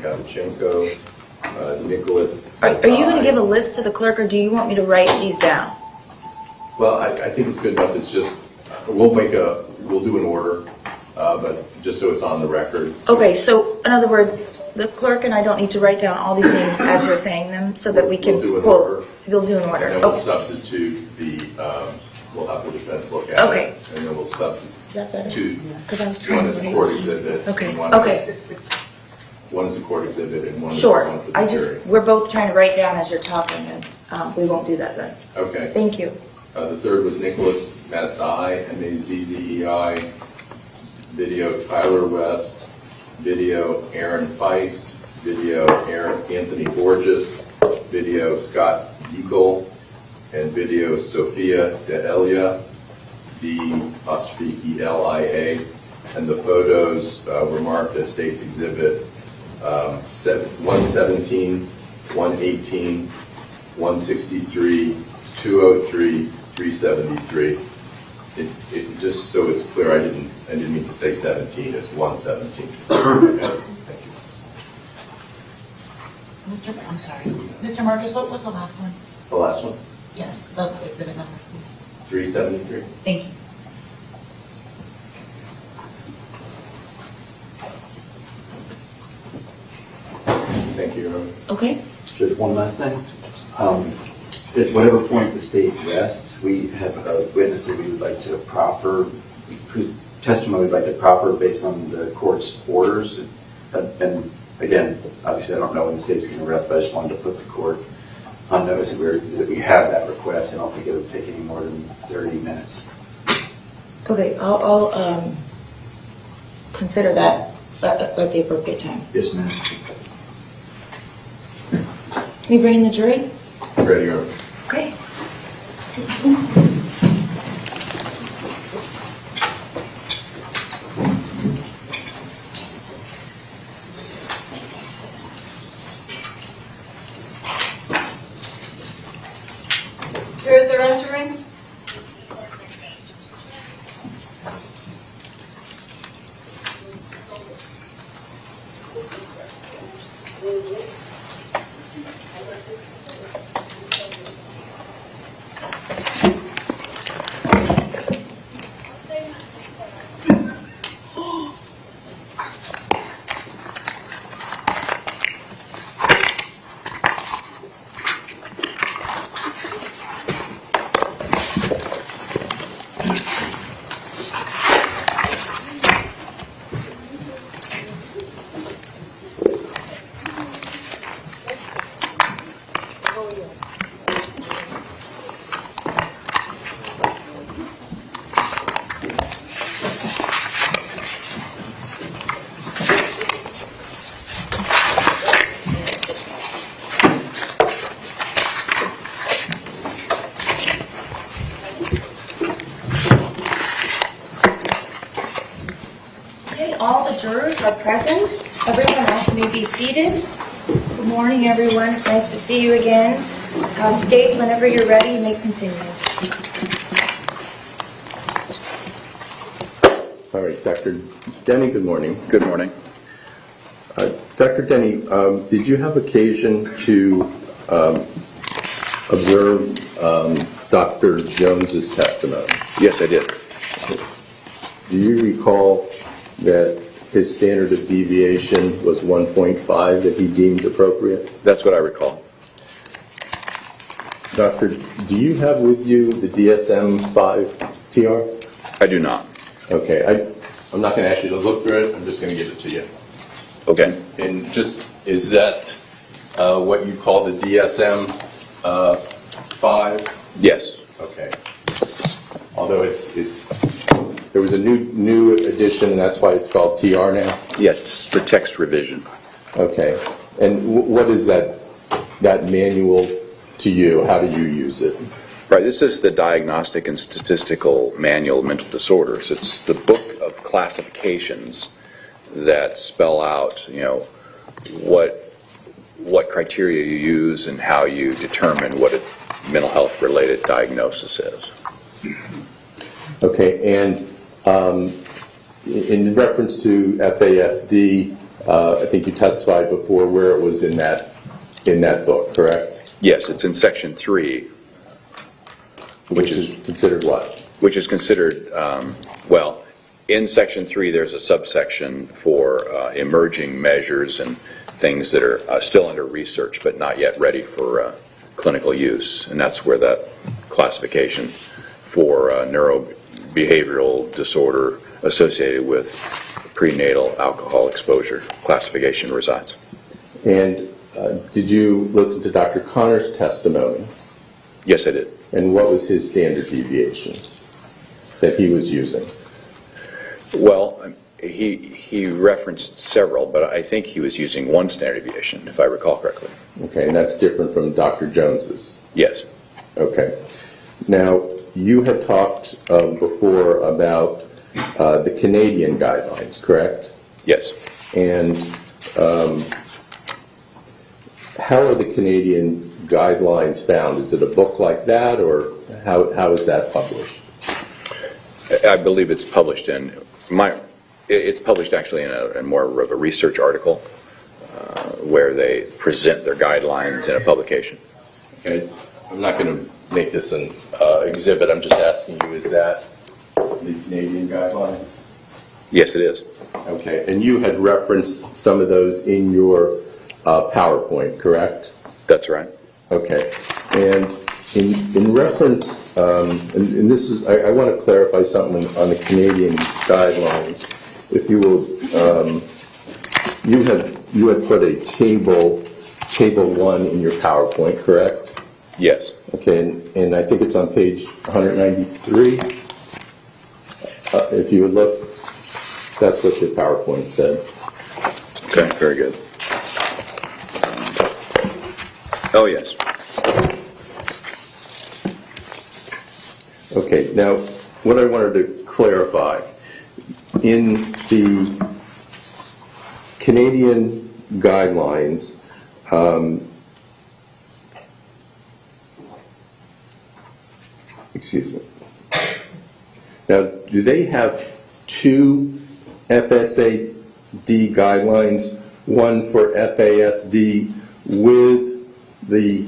Kavachenko, Nikolas. Are you going to give a list to the clerk, or do you want me to write these down? Well, I think it's good enough. It's just we'll do an order, but just so it's on the record. Okay, so in other words, the clerk and I don't need to write down all these names as you're saying them, so that we can. We'll do an order. You'll do an order. And then we'll substitute the. We'll have the defense look at it, and then we'll substitute. Is that better? Because I was trying one is a court exhibit. Okay. One is a court exhibit, and one sure. is one for the jury. We're both trying to write down as you're talking, and we won't do that then. Okay. Thank you. The third was Nicholas Mazzei, M-A-Z-Z-E-I. Video Tyler West. Video Aaron Feiss. Video Anthony Borges. Video Scott Eagle. And video Sophia Delia, D''Elia. And the photos were marked as State's Exhibit 117, 118, 163, 203, 373. Just so it's clear, I didn't mean to say 17. It's 117. Okay. Thank you. I'm sorry. Mr. Marcus, what was the last one? The last one? Yes, the exhibit number, please. 373. Thank you. Thank you, Your Honor. Okay. Just one last thing. At whatever point the state rests, we have a witness that we would like to proffer, whose testimony we'd like to proffer based on the court's orders. And again, obviously I don't know when the state's going to rest, but I just wanted to put the court on notice that we have that request. I don't think it would take any more than 30 minutes. Okay, I'll consider that at the appropriate time. Yes, ma'am. Can we bring in the jury? Ready, Your Honor. Okay. Jurors are entering. All the jurors are present. Everyone else may be seated. Good morning, everyone. It's nice to see you again. State, whenever you're ready, you may continue. All right, Dr. Denny, good morning. Good morning. Dr. Denny, did you have occasion to observe Dr. Jones's testimony? Yes, I did. Do you recall that his standard of deviation was 1.5 that he deemed appropriate? That's what I recall. Doctor, do you have with you the DSM-5 TR? I do not. Okay, I'm not going to ask you to look through it. I'm just going to give it to you. Okay. And just, is that what you call the DSM-5? Yes. Okay. Although there was a new edition, and that's why it's called TR now? Yes, for text revision. Okay. And what is that manual to you? How do you use it? Right, this is the Diagnostic and Statistical Manual of Mental Disorders. It's the book of classifications that spell out, what criteria you use and how you determine what a mental health related diagnosis is. Okay, and in reference to FASD, I think you testified before where it was in that book, correct? Yes, it's in section 3. Which is considered what? Which is considered, well, in section 3 there's a subsection for emerging measures and things that are still under research but not yet ready for clinical use, and that's where that classification for neurobehavioral disorder associated with prenatal alcohol exposure classification resides. And did you listen to Dr. Connor's testimony? Yes, I did. And what was his standard deviation that he was using? Well, he referenced several, but I think he was using one standard deviation, if I recall correctly. Okay, and that's different from Dr. Jones's? Yes. Okay. Now, you had talked before about the Canadian guidelines, correct? Yes. And how are the Canadian guidelines found? Is it a book like that, or how is that published? I believe it's published it's published actually in more of a research article where they present their guidelines in a publication. Okay. I'm not going to make this an exhibit. I'm just asking you, is that the Canadian guidelines? Yes, it is. Okay. And you had referenced some of those in your PowerPoint, correct? That's right. Okay. And in reference, and this is, I want to clarify something on the Canadian guidelines. If you will, you had put a table 1 in your PowerPoint, correct? Yes. Okay, and I think it's on page 193. If you would look, that's what the PowerPoint said. Okay, very good. Oh, yes. Okay, now, what I wanted to clarify, in the Canadian guidelines, excuse me. Now, do they have 2 FSAD guidelines, one for FASD with the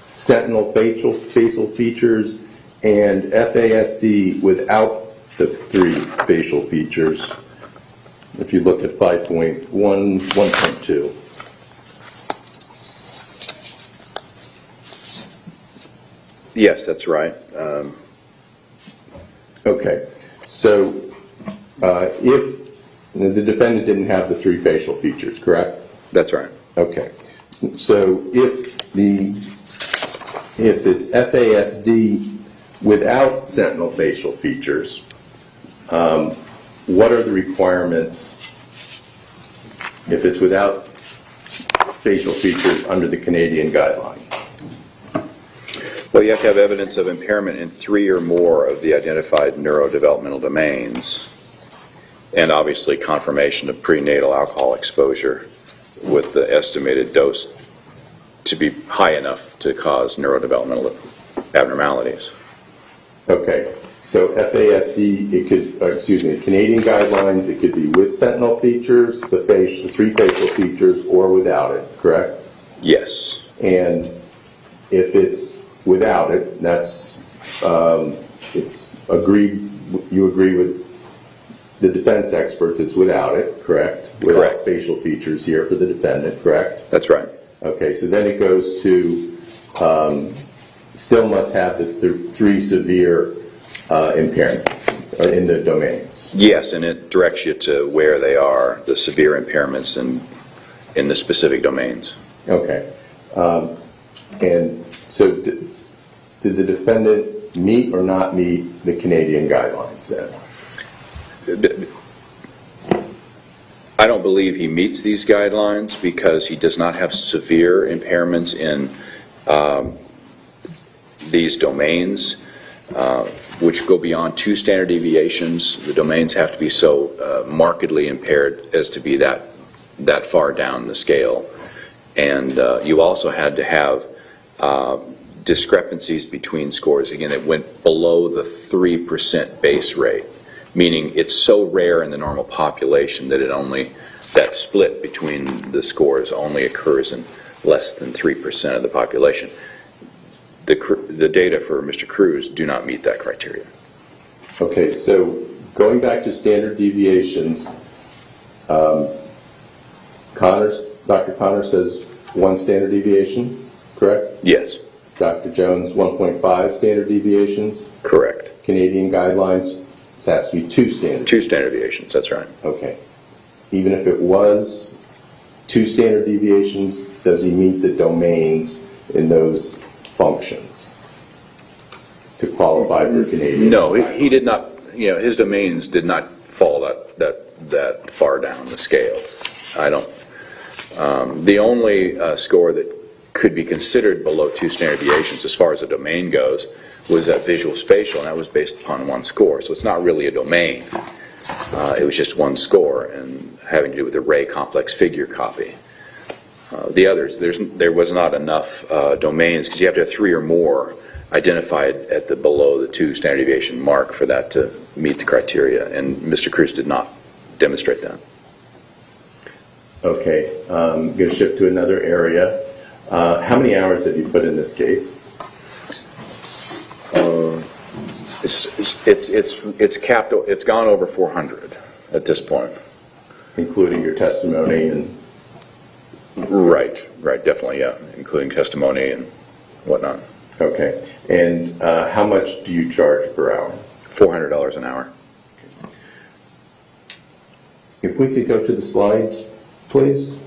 sentinel facial features and FASD without the 3 facial features? If you look at 5.1, 1.2. Yes, that's right. Okay, so if the defendant didn't have the 3 facial features, correct? That's right. Okay, so if it's FASD without sentinel facial features, what are the requirements if it's without facial features under the Canadian guidelines? Well, you have to have evidence of impairment in 3 or more of the identified neurodevelopmental domains, and obviously confirmation of prenatal alcohol exposure with the estimated dose to be high enough to cause neurodevelopmental abnormalities. Okay, so FASD, it could, the Canadian guidelines, it could be with sentinel features, the 3 facial features, or without it, correct? Yes. And if it's without it, that's, it's agreed, you agree with the defense experts, it's without it, correct? Correct. Without facial features here for the defendant, correct? That's right. Okay, so then it goes to still must have the 3 severe impairments in the domains. Yes, and it directs you to where they are, the severe impairments in the specific domains. Okay. And so did the defendant meet or not meet the Canadian guidelines then? I don't believe he meets these guidelines because he does not have severe impairments in these domains, which go beyond 2 standard deviations. The domains have to be so markedly impaired as to be that far down the scale. And you also had to have discrepancies between scores. Again, it went below the 3% base rate, meaning it's so rare in the normal population that it only that split between the scores only occurs in less than 3% of the population. The data for Mr. Cruz do not meet that criteria. Okay, so going back to standard deviations, Dr. Connor says 1 standard deviation, correct? Yes, Dr. Jones, 1.5 standard deviations. correct. Canadian guidelines, it has to be 2 standard. 2 standard deviations, that's right. Okay. Even if it was 2 standard deviations, does he meet the domains in those functions to qualify for Canadian? No, he did not, his domains did not fall that far down the scale. I don't. The only score that could be considered below 2 standard deviations as far as a domain goes was that visual spatial, and that was based upon 1 score. So it's not really a domain. It was just 1 score and having to do with the Ray complex figure copy. The others, there was not enough domains because you have to have 3 or more identified at the below the 2 standard deviation mark for that to meet the criteria, and Mr. Cruz did not demonstrate that. Okay, I'm going to shift to another area. How many hours have you put in this case? It's capped. It's gone over 400 at this point, Including your testimony and... Right, definitely, yeah, including testimony and whatnot. Okay, and how much do you charge per hour? $400 an hour. If we could go to the slides, please.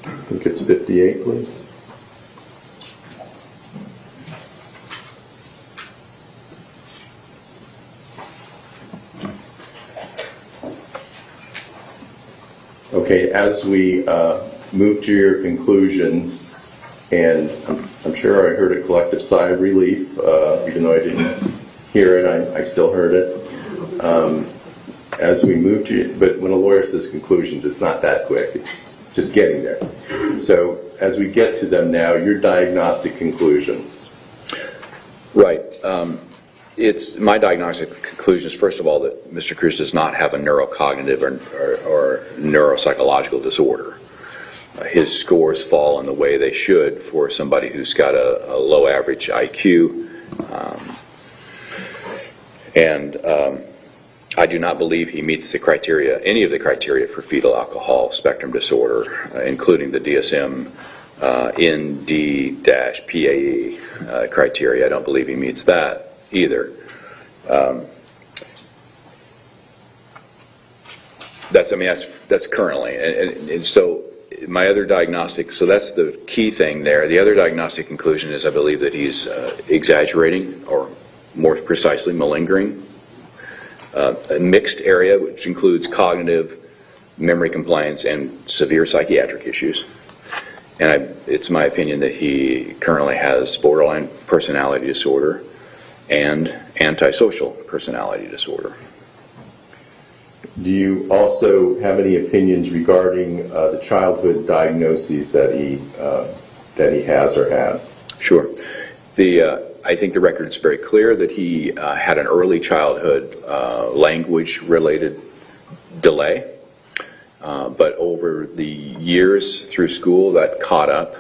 I think it's 58, please. Okay, as we move to your conclusions, and I'm sure I heard a collective sigh of relief, even though I didn't hear it, I still heard it. As we move to, but when a lawyer says conclusions, it's not that quick, it's just getting there. So as we get to them now, your diagnostic conclusions. Right. It's my diagnostic conclusion is, first of all, that Mr. Cruz does not have a neurocognitive or neuropsychological disorder. His scores fall in the way they should for somebody who's got a low average IQ. I do not believe he meets the criteria, any of the criteria for fetal alcohol spectrum disorder, including the DSM ND-PAE criteria. I don't believe he meets that either. That's currently, and so my other diagnostic, so that's the key thing there. The other diagnostic conclusion is I believe that he's exaggerating, or more precisely malingering, a mixed area which includes cognitive, memory complaints, and severe psychiatric issues. And it's my opinion that he currently has borderline personality disorder and antisocial personality disorder. Do you also have any opinions regarding the childhood diagnoses that he has or had? Sure. I think the record is very clear that he had an early childhood language-related delay, but over the years through school that caught up.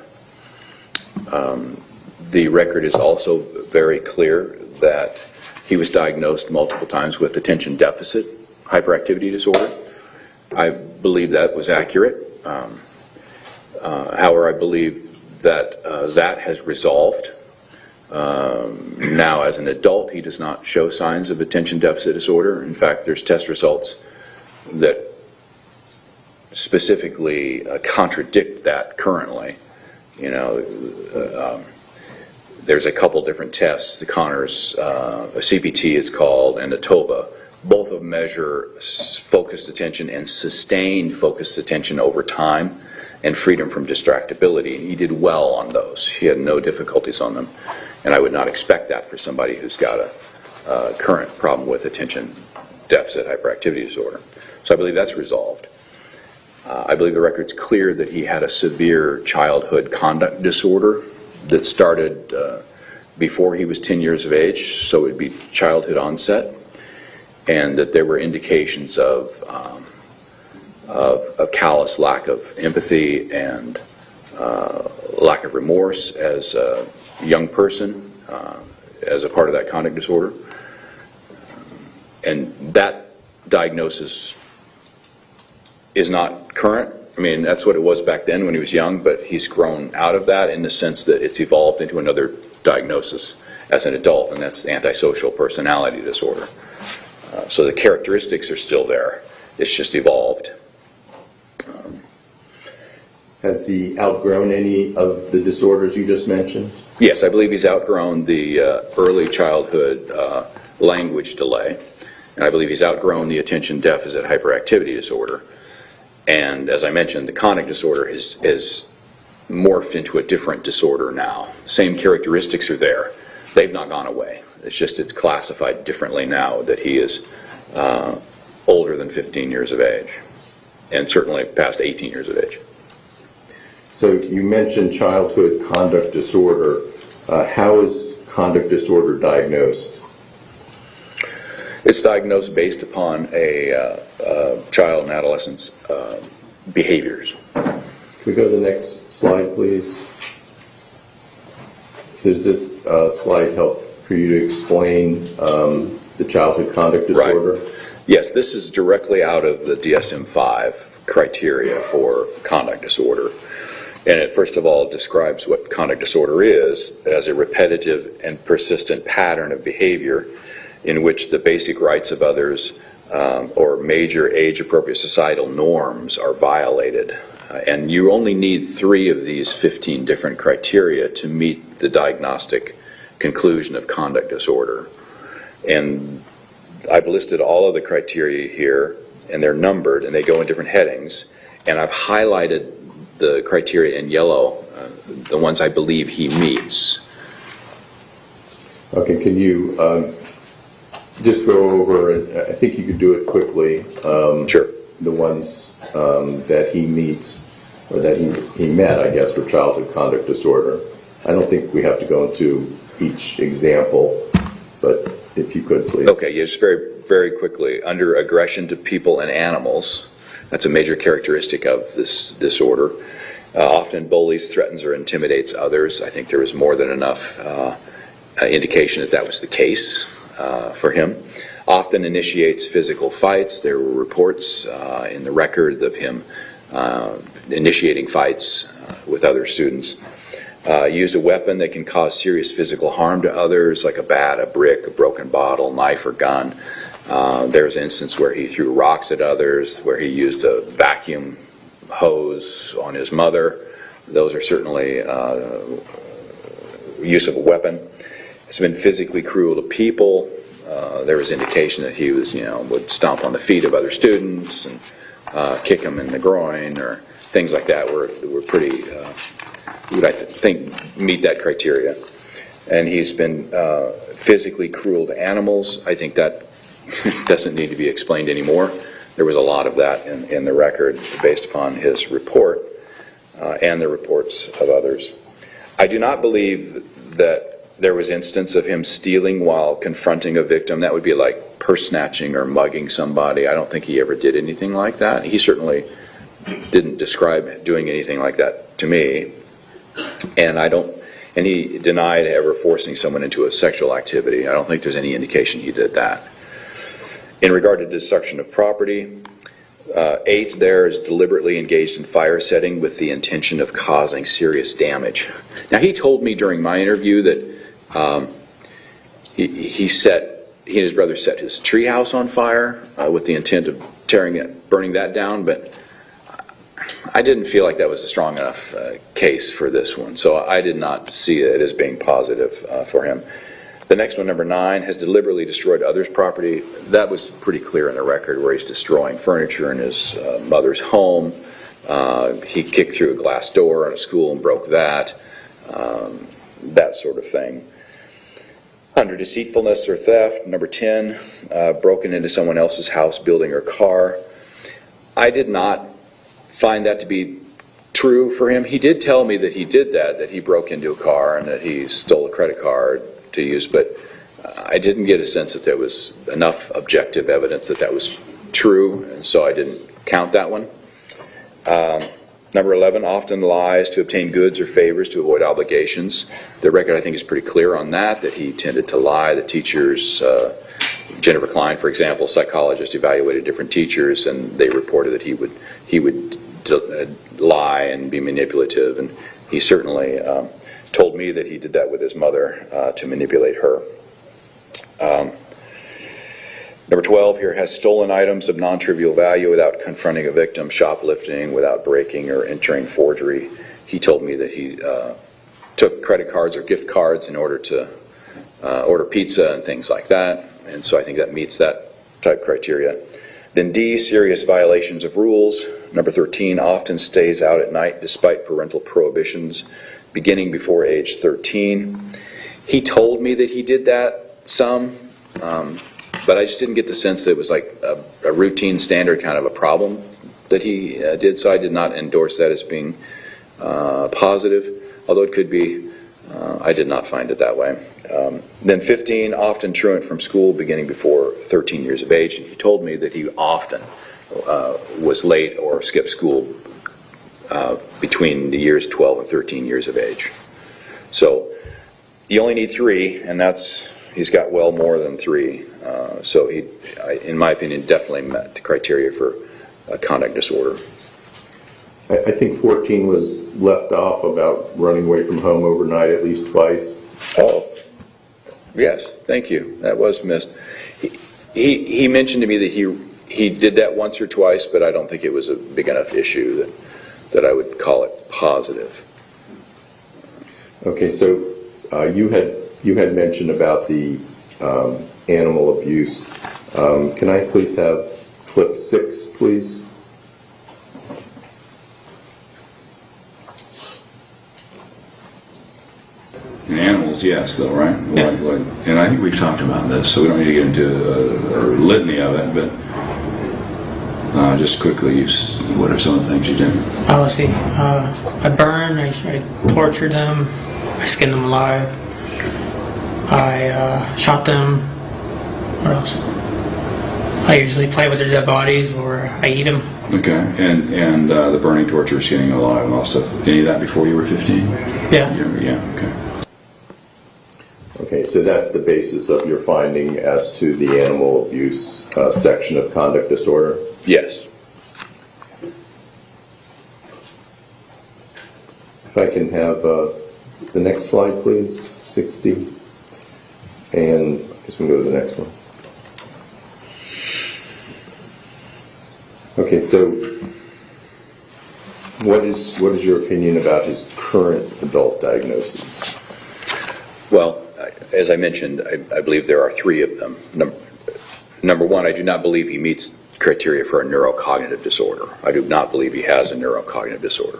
The record is also very clear that he was diagnosed multiple times with attention deficit hyperactivity disorder. I believe that was accurate. However, I believe that that has resolved. Now, as an adult, he does not show signs of attention deficit disorder. In fact, there's test results that specifically contradict that currently. There's a couple different tests, the Connors, a CPT it's called, and a TOBA. Both of them measure focused attention and sustained focused attention over time and freedom from distractibility. He did well on those. He had no difficulties on them. And I would not expect that for somebody who's got a current problem with attention deficit hyperactivity disorder. So I believe that's resolved. I believe the record's clear that he had a severe childhood conduct disorder that started before he was 10 years of age, so it would be childhood onset. and that there were indications of a callous lack of empathy and lack of remorse as a young person, as a part of that conduct disorder. And that diagnosis is not current. I mean, that's what it was back then when he was young, but he's grown out of that in the sense that it's evolved into another diagnosis as an adult, and that's antisocial personality disorder. So the characteristics are still there. It's just evolved. Has he outgrown any of the disorders you just mentioned? Yes, I believe he's outgrown the early childhood language delay, and I believe he's outgrown the attention deficit hyperactivity disorder. And as I mentioned, the conduct disorder is morphed into a different disorder now. Same characteristics are there. They've not gone away. It's just it's classified differently now that he is older than 15 years of age, and certainly past 18 years of age. So you mentioned childhood conduct disorder. How is conduct disorder diagnosed? It's diagnosed based upon a child and adolescent's behaviors. Can we go to the next slide, please? Does this slide help for you to explain the childhood conduct disorder? Right. Yes, this is directly out of the DSM-5 criteria for conduct disorder. And it first of all describes what conduct disorder is as a repetitive and persistent pattern of behavior in which the basic rights of others or major age-appropriate societal norms are violated. And you only need 3 of these 15 different criteria to meet the diagnostic conclusion of conduct disorder. And I've listed all of the criteria here, and they're numbered, and they go in different headings. And I've highlighted the criteria in yellow, the ones I believe he meets. Okay, can you just go over, and I think you could do it quickly, Sure. the ones that he meets, or that he met, I guess, for childhood conduct disorder. I don't think we have to go into each example, but if you could, please. Okay, yes, very, very quickly. Under aggression to people and animals, that's a major characteristic of this disorder. Often bullies, threatens, or intimidates others. I think there was more than enough indication that that was the case for him. Often initiates physical fights. There were reports in the record of him initiating fights with other students. Used a weapon that can cause serious physical harm to others, like a bat, a brick, a broken bottle, knife, or gun. There was an instance where he threw rocks at others, where he used a vacuum hose on his mother. Those are certainly use of a weapon. He's been physically cruel to people. There was indication that he was, would stomp on the feet of other students and kick them in the groin, or things like that were pretty, would I think meet that criteria. And he's been physically cruel to animals. I think that doesn't need to be explained anymore. There was a lot of that in the record based upon his report and the reports of others. I do not believe that there was instance of him stealing while confronting a victim. That would be like purse snatching or mugging somebody. I don't think he ever did anything like that. He certainly didn't describe doing anything like that to me. And he denied ever forcing someone into a sexual activity. I don't think there's any indication he did that. In regard to destruction of property, 8 there is deliberately engaged in fire setting with the intention of causing serious damage. Now, he told me during my interview that he and his brother set his treehouse on fire with the intent of burning that down, but I didn't feel like that was a strong enough case for this one, so I did not see it as being positive for him. The next one, number 9, has deliberately destroyed others' property. That was pretty clear in the record, where he's destroying furniture in his mother's home. He kicked through a glass door in a school and broke that, that sort of thing. Under deceitfulness or theft, number 10, broken into someone else's house, building, or car. I did not find that to be true for him. He did tell me that he did that he broke into a car and that he stole a credit card to use, but I didn't get a sense that there was enough objective evidence that that was true, and so I didn't count that one. Number 11, often lies to obtain goods or favors to avoid obligations. The record, I think, is pretty clear on that he tended to lie. The teachers, Jennifer Klein, for example, psychologist, evaluated different teachers, and they reported that he would lie and be manipulative, and he certainly told me that he did that with his mother to manipulate her. Number 12 here, has stolen items of non-trivial value without confronting a victim, shoplifting, without breaking or entering forgery. He told me that he took credit cards or gift cards in order to order pizza and things like that, and so I think that meets that type criteria. Then D, serious violations of rules. Number 13, often stays out at night despite parental prohibitions, beginning before age 13. He told me that he did that some, but I just didn't get the sense that it was like a routine, standard kind of a problem that he did, so I did not endorse that as being positive, although it could be. I did not find it that way. Then 15, often truant from school beginning before 13 years of age, and he told me that he often was late or skipped school between the years 12 and 13 years of age. So you only need 3, and he's got well more than 3. So he, in my opinion, definitely met the criteria for a conduct disorder. I think 14 was left off about running away from home overnight at least twice. Oh, yes, thank you. That was missed. He mentioned to me that he did that once or twice, but I don't think it was a big enough issue that I would call it positive. Okay, so you had mentioned about the animal abuse. Can I please have clip 6, please? In animals, yes, though, right? Yeah. And I think we've talked about this, so we don't need to get into a litany of it, but just quickly, what are some of the things you did? Let's see. I burned, I tortured them, I skinned them alive, I shot them. What else? I usually play with their dead bodies or I eat them. Okay, and the burning, torture, skinning alive, and all stuff. Any of that before you were 15? Yeah. Yeah, okay. Okay, so that's the basis of your finding as to the animal abuse section of conduct disorder? Yes. If I can have the next slide, please, 60. And I guess we can go to the next one. Okay, so what is your opinion about his current adult diagnoses? Well, as I mentioned, I believe there are 3 of them. Number 1, I do not believe he meets criteria for a neurocognitive disorder. I do not believe he has a neurocognitive disorder.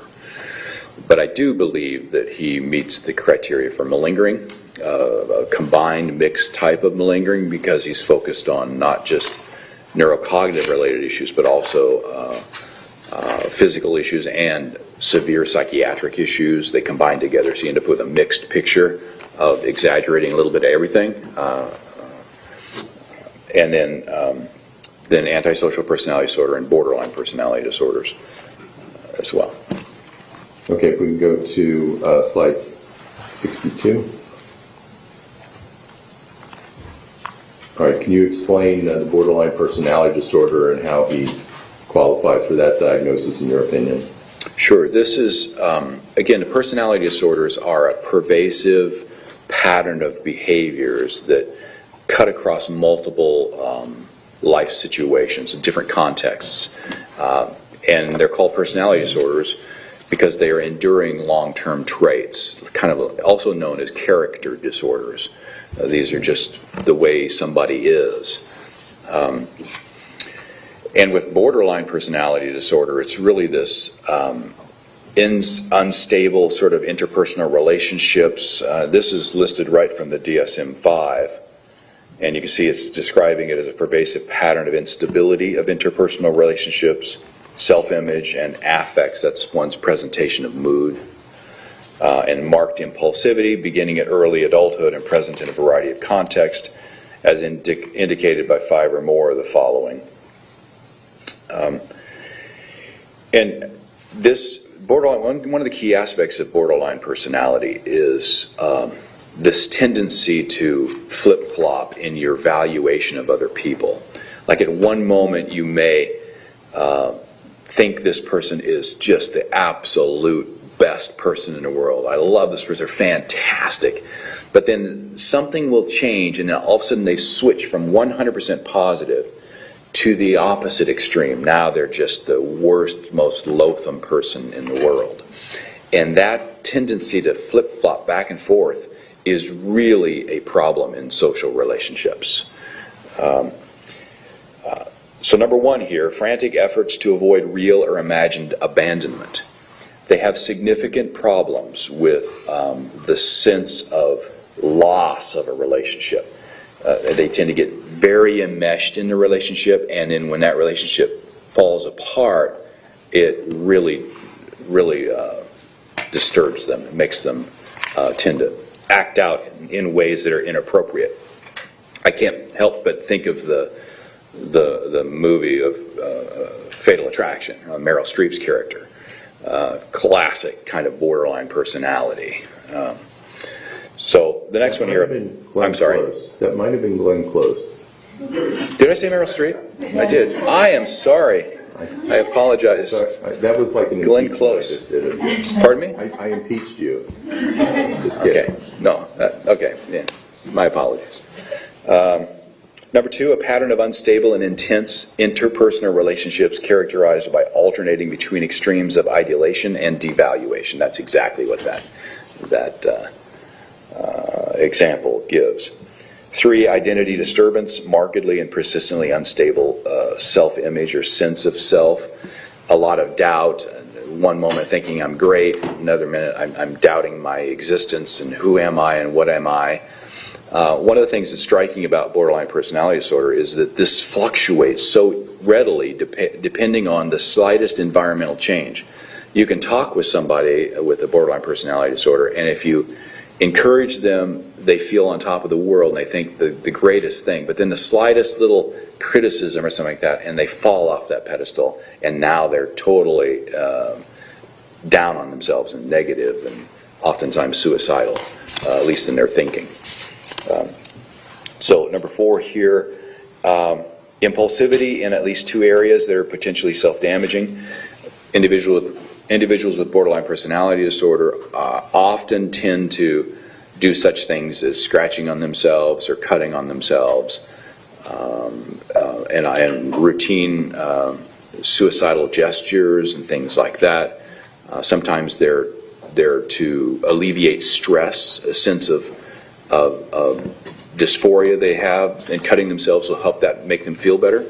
But I do believe that he meets the criteria for malingering, a combined mixed type of malingering, because he's focused on not just neurocognitive related issues, but also physical issues and severe psychiatric issues. They combine together, so you end up with a mixed picture of exaggerating a little bit of everything. And then antisocial personality disorder and borderline personality disorders as well. Okay, if we can go to slide 62. All right, can you explain the borderline personality disorder and how he qualifies for that diagnosis in your opinion? Sure. This is, again, the personality disorders are a pervasive pattern of behaviors that cut across multiple life situations in different contexts. And they're called personality disorders because they are enduring long-term traits, kind of also known as character disorders. These are just the way somebody is. And with borderline personality disorder, it's really this unstable sort of interpersonal relationships. This is listed right from the DSM-5, and you can see it's describing it as a pervasive pattern of instability of interpersonal relationships, self-image, and affects. That's one's presentation of mood. and marked impulsivity, beginning at early adulthood and present in a variety of contexts, as indicated by 5 or more of the following. And this borderline, one of the key aspects of borderline personality is this tendency to flip-flop in your valuation of other people. Like at one moment you may think this person is just the absolute best person in the world. I love this person, they're fantastic. But then something will change and then all of a sudden they switch from 100% positive to the opposite extreme. Now they're just the worst, most loathsome person in the world. And that tendency to flip-flop back and forth is really a problem in social relationships. So number 1 here, frantic efforts to avoid real or imagined abandonment. They have significant problems with the sense of loss of a relationship. They tend to get very enmeshed in the relationship, and then when that relationship falls apart, it really disturbs them. It makes them tend to act out in ways that are inappropriate. I can't help but think of the movie of Fatal Attraction, Meryl Streep's character. Classic kind of borderline personality. So the next one here, I'm sorry. Close. That might have been Glenn Close. Did I say Meryl Streep? I did. I am sorry. I apologize. Sorry, that was like an Glenn impeachment Close. I just did. Pardon me? I impeached you. Just kidding. Okay. No. Okay. Yeah. My apologies. Number 2, a pattern of unstable and intense interpersonal relationships characterized by alternating between extremes of ideation and devaluation. That's exactly what that example gives. 3, identity disturbance, markedly and persistently unstable self-image or sense of self, a lot of doubt. One moment thinking I'm great, another minute I'm doubting my existence and who am I and what am I. One of the things that's striking about borderline personality disorder is that this fluctuates so readily depending on the slightest environmental change. You can talk with somebody with a borderline personality disorder, and if you encourage them, they feel on top of the world and they think the greatest thing, but then the slightest little criticism or something like that and they fall off that pedestal, and now they're totally down on themselves and negative and oftentimes suicidal, at least in their thinking. So number 4 here, impulsivity in at least 2 areas that are potentially self-damaging. Individuals with borderline personality disorder often tend to do such things as scratching on themselves or cutting on themselves, and routine suicidal gestures and things like that. Sometimes they're to alleviate stress, a sense of dysphoria they have, and cutting themselves will help that make them feel better.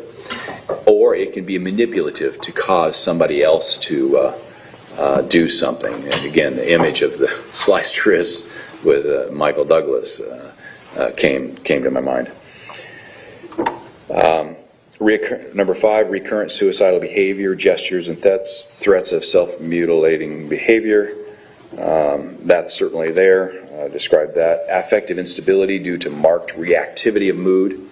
Or it can be manipulative to cause somebody else to do something. And again, the image of the sliced wrist with Michael Douglas came to my mind. Number 5, recurrent suicidal behavior, gestures and threats of self-mutilating behavior. That's certainly there. Described that. Affective instability due to marked reactivity of mood.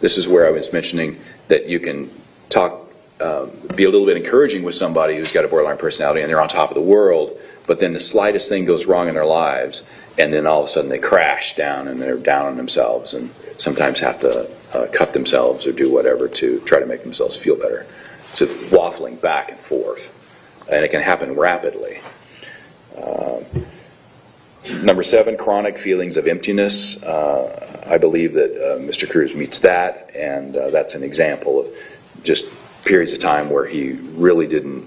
This is where I was mentioning that you can talk, be a little bit encouraging with somebody who's got a borderline personality and they're on top of the world, but then the slightest thing goes wrong in their lives and then all of a sudden they crash down and they're down on themselves and sometimes have to cut themselves or do whatever to try to make themselves feel better. It's a waffling back and forth, and it can happen rapidly. Number 7, chronic feelings of emptiness. I believe that Mr. Cruz meets that, and that's an example of just periods of time where he really didn't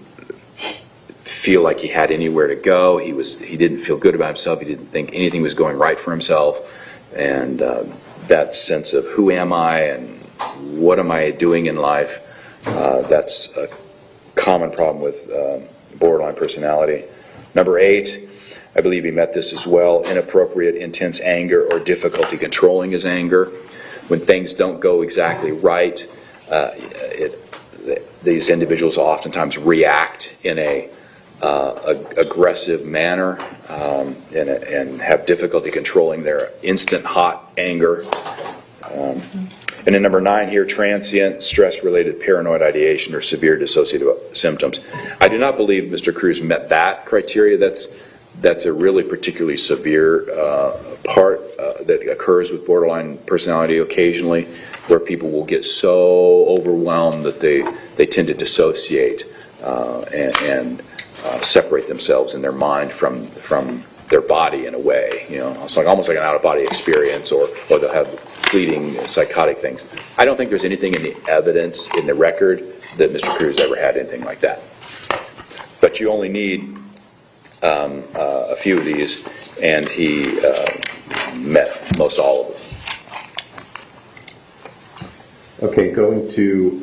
feel like he had anywhere to go. He didn't feel good about himself. He didn't think anything was going right for himself, and that sense of who am I and what am I doing in life, that's a common problem with borderline personality. Number 8, I believe he met this as well, inappropriate, intense anger or difficulty controlling his anger. When things don't go exactly right, these individuals oftentimes react in a aggressive manner, and have difficulty controlling their instant hot anger. And then number 9 here, transient stress-related paranoid ideation or severe dissociative symptoms. I do not believe Mr. Cruz met that criteria. That's a really particularly severe part that occurs with borderline personality occasionally, where people will get so overwhelmed that they tend to dissociate and separate themselves in their mind from their body in a way. You know, it's like almost like an out-of-body experience, or they'll have fleeting psychotic things. I don't think there's anything in the evidence, in the record, that Mr. Cruz ever had anything like that. But you only need a few of these, and he met most all of them. Okay, going to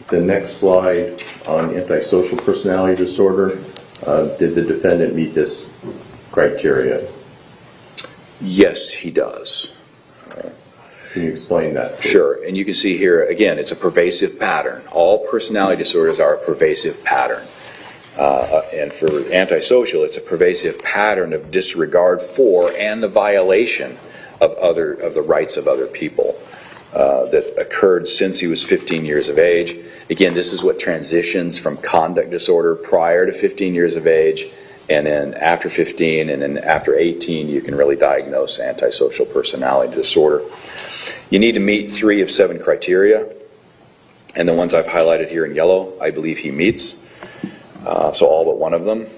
the next slide on antisocial personality disorder. Did the defendant meet this criteria? Yes, he does. Can you explain that, please? Sure, and you can see here, again, it's a pervasive pattern. All personality disorders are a pervasive pattern. And for antisocial, it's a pervasive pattern of disregard for and the violation of the rights of other people that occurred since he was 15 years of age. Again, this is what transitions from conduct disorder prior to 15 years of age, and then after 15, and then after 18, you can really diagnose antisocial personality disorder. You need to meet 3 of 7 criteria, and the ones I've highlighted here in yellow, I believe he meets. So all but one of them.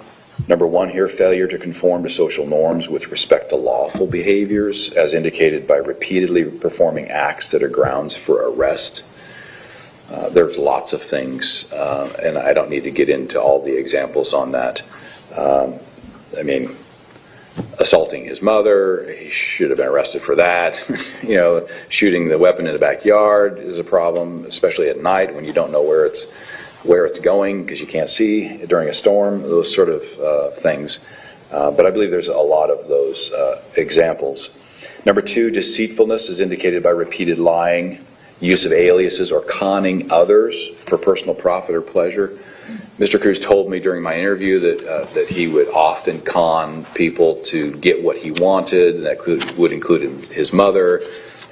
Number 1 here, failure to conform to social norms with respect to lawful behaviors, as indicated by repeatedly performing acts that are grounds for arrest. There's lots of things, and I don't need to get into all the examples on that. I mean, assaulting his mother, he should have been arrested for that. You know, shooting the weapon in the backyard is a problem, especially at night when you don't know where it's going because you can't see during a storm, those sort of things. But I believe there's a lot of those examples. Number 2, deceitfulness is indicated by repeated lying, use of aliases, or conning others for personal profit or pleasure. Mr. Cruz told me during my interview that he would often con people to get what he wanted, and that would include his mother,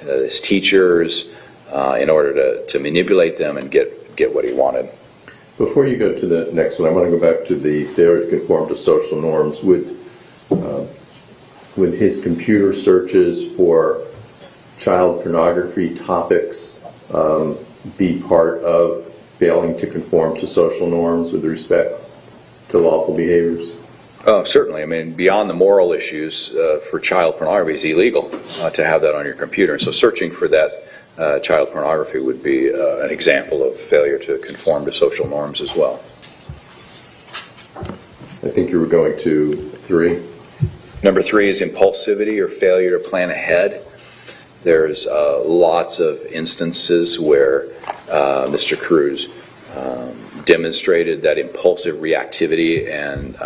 his teachers, in order to manipulate them and get what he wanted. Before you go to the next one, I want to go back to the failure to conform to social norms. Would his computer searches for child pornography topics be part of failing to conform to social norms with respect to lawful behaviors? Certainly. I mean, beyond the moral issues, for child pornography, it's illegal to have that on your computer. And so searching for that child pornography would be an example of failure to conform to social norms as well. I think you were going to 3. Number 3 is impulsivity or failure to plan ahead. There's lots of instances where Mr. Cruz demonstrated that impulsive reactivity and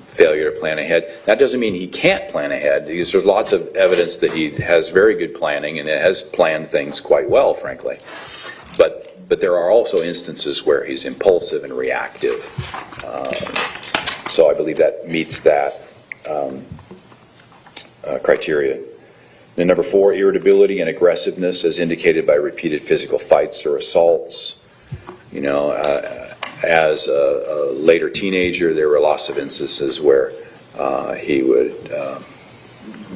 failure to plan ahead. That doesn't mean he can't plan ahead, because there's lots of evidence that he has very good planning and has planned things quite well, frankly. But there are also instances where he's impulsive and reactive. So I believe that meets that criteria. And number 4, irritability and aggressiveness as indicated by repeated physical fights or assaults. You know, as a later teenager, there were lots of instances where he would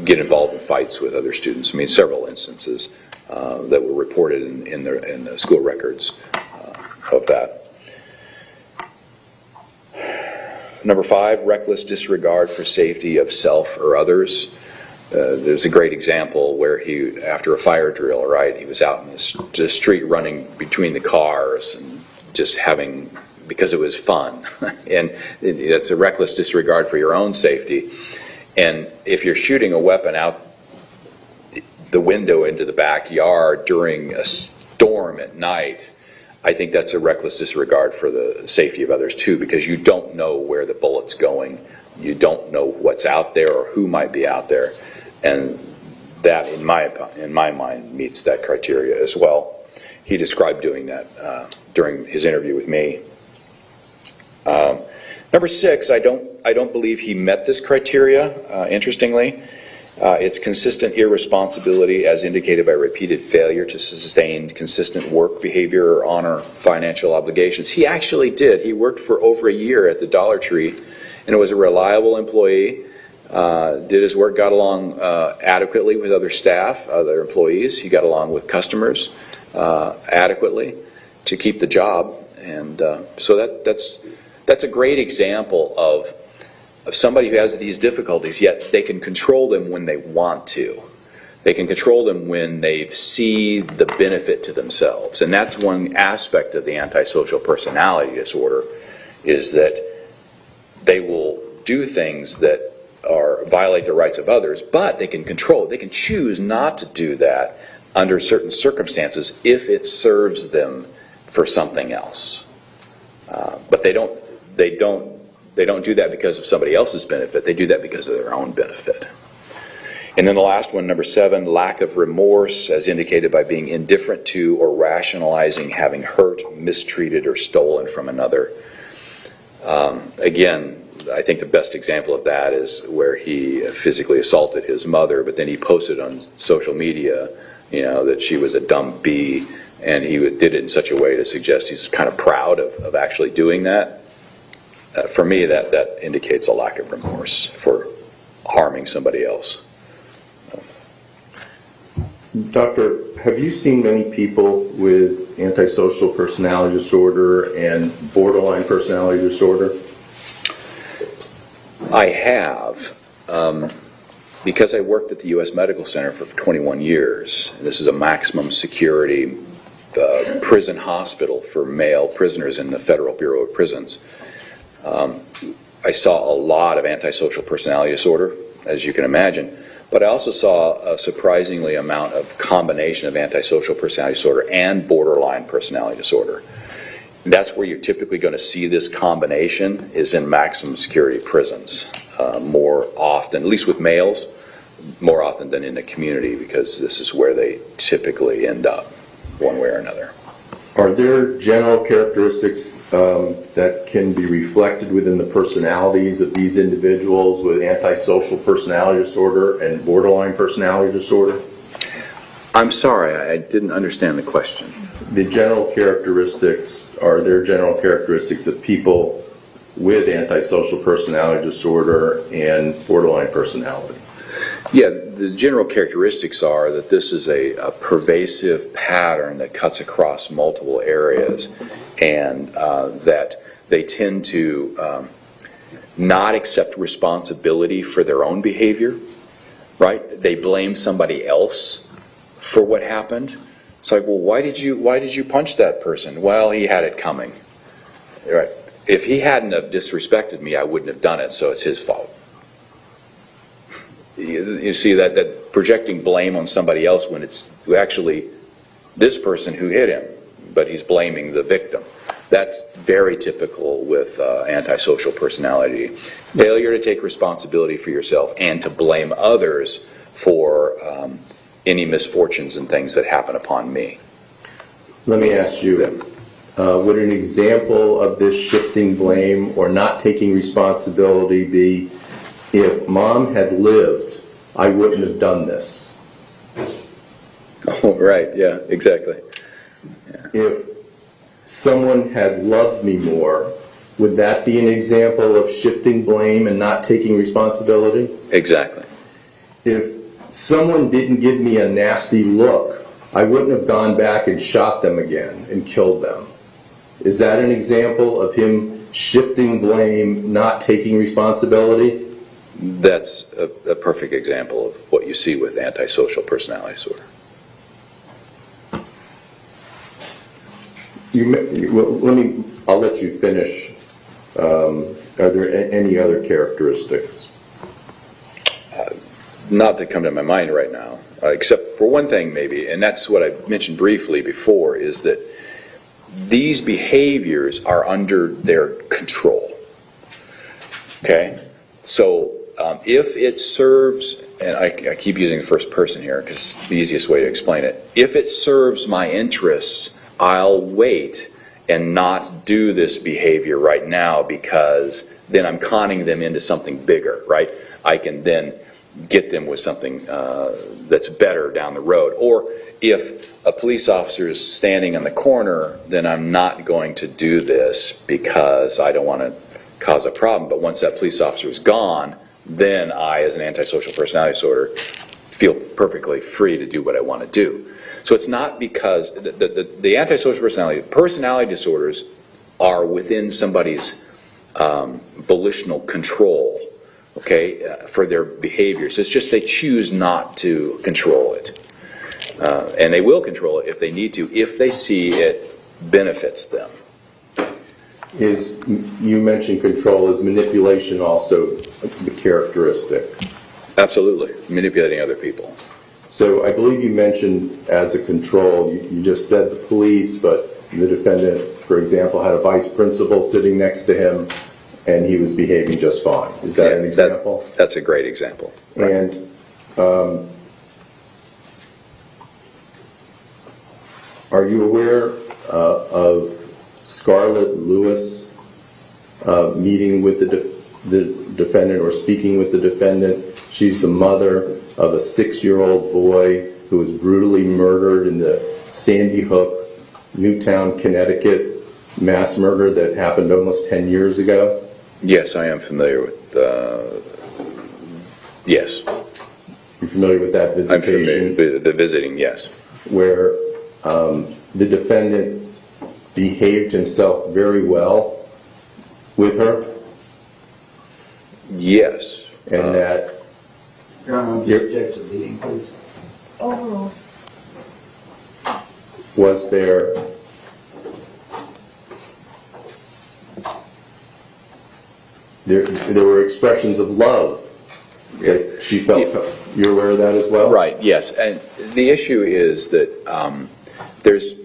get involved in fights with other students. I mean, several instances that were reported in the school records of that. Number 5, reckless disregard for safety of self or others. There's a great example where he, after a fire drill, right, he was out in the street running between the cars and just having, because it was fun. And it's a reckless disregard for your own safety. And if you're shooting a weapon out the window into the backyard during a storm at night, I think that's a reckless disregard for the safety of others too, because you don't know where the bullet's going. You don't know what's out there or who might be out there. And that, in my mind, meets that criteria as well. He described doing that during his interview with me. Number 6, I don't believe he met this criteria, interestingly. It's consistent irresponsibility as indicated by repeated failure to sustain consistent work behavior or honor financial obligations. He actually did. He worked for over a year at the Dollar Tree and was a reliable employee, did his work, got along adequately with other staff, other employees. He got along with customers adequately to keep the job. And so that's a great example of somebody who has these difficulties, yet they can control them when they want to. They can control them when they see the benefit to themselves. And that's one aspect of the antisocial personality disorder, is that they will do things that violate the rights of others, but they can control it. They can choose not to do that under certain circumstances if it serves them for something else. But they don't do that because of somebody else's benefit. They do that because of their own benefit. And then the last one, number 7, lack of remorse as indicated by being indifferent to or rationalizing having hurt, mistreated, or stolen from another. Again, I think the best example of that is where he physically assaulted his mother, but then he posted on social media, that she was a dumb bee, and he did it in such a way to suggest he's kind of proud of actually doing that. For me, that indicates a lack of remorse for harming somebody else. Doctor, have you seen many people with antisocial personality disorder and borderline personality disorder? I have. Because I worked at the U.S. Medical Center for 21 years, and this is a maximum security prison hospital for male prisoners in the Federal Bureau of Prisons. I saw a lot of antisocial personality disorder, as you can imagine, but I also saw a surprisingly amount of combination of antisocial personality disorder and borderline personality disorder. That's where you're typically going to see this combination, is in maximum security prisons, more often, at least with males, more often than in the community, because this is where they typically end up, one way or another. Are there general characteristics that can be reflected within the personalities of these individuals with antisocial personality disorder and borderline personality disorder? I'm sorry, I didn't understand the question. The general characteristics, are there general characteristics of people with antisocial personality disorder and borderline personality? Yeah, the general characteristics are that this is a pervasive pattern that cuts across multiple areas, and that they tend to not accept responsibility for their own behavior, right? They blame somebody else for what happened. It's like, well, why did you punch that person? Well, he had it coming. Right? If he hadn't have disrespected me, I wouldn't have done it, so it's his fault. You see that projecting blame on somebody else when it's actually this person who hit him, but he's blaming the victim. That's very typical with antisocial personality. Failure to take responsibility for yourself and to blame others for any misfortunes and things that happen upon me. Let me ask you, would an example of this shifting blame or not taking responsibility be, if Mom had lived, I wouldn't have done this? Oh, right, yeah, exactly. Yeah. If someone had loved me more, would that be an example of shifting blame and not taking responsibility? Exactly. If someone didn't give me a nasty look, I wouldn't have gone back and shot them again and killed them. Is that an example of him shifting blame, not taking responsibility? That's a perfect example of what you see with antisocial personality disorder. I'll let you finish. Are there any other characteristics? Not that come to my mind right now, except for one thing maybe, and that's what I mentioned briefly before, is that these behaviors are under their control. Okay? So if it serves, and I keep using the first person here because it's the easiest way to explain it. If it serves my interests, I'll wait and not do this behavior right now because then I'm conning them into something bigger, right? I can then get them with something that's better down the road. Or if a police officer is standing on the corner, then I'm not going to do this because I don't want to cause a problem. But once that police officer is gone, then I, as an antisocial personality disorder, feel perfectly free to do what I want to do. So it's not because the antisocial personality disorders are within somebody's volitional control, okay, for their behaviors. It's just they choose not to control it. And they will control it if they need to, if they see it benefits them. You mentioned control. Is manipulation also the characteristic? Absolutely, manipulating other people. So I believe you mentioned as a control, you just said the police, but the defendant, for example, had a vice principal sitting next to him and he was behaving just fine. Is that an example? That's a great example. And are you aware of Scarlett Lewis meeting with the defendant or speaking with the defendant? She's the mother of a 6-year-old boy who was brutally murdered in the Sandy Hook, Newtown, Connecticut mass murder that happened almost 10 years ago. Yes, I am familiar with, yes. You're familiar with that visitation? I'm familiar with the visiting, yes. Where the defendant behaved himself very well with her? Yes. And that... Your Honor, do you object to leading, please? Overruled. Was there... There were expressions of love that she felt. You're aware of that as well? Right, yes. And the issue is that there's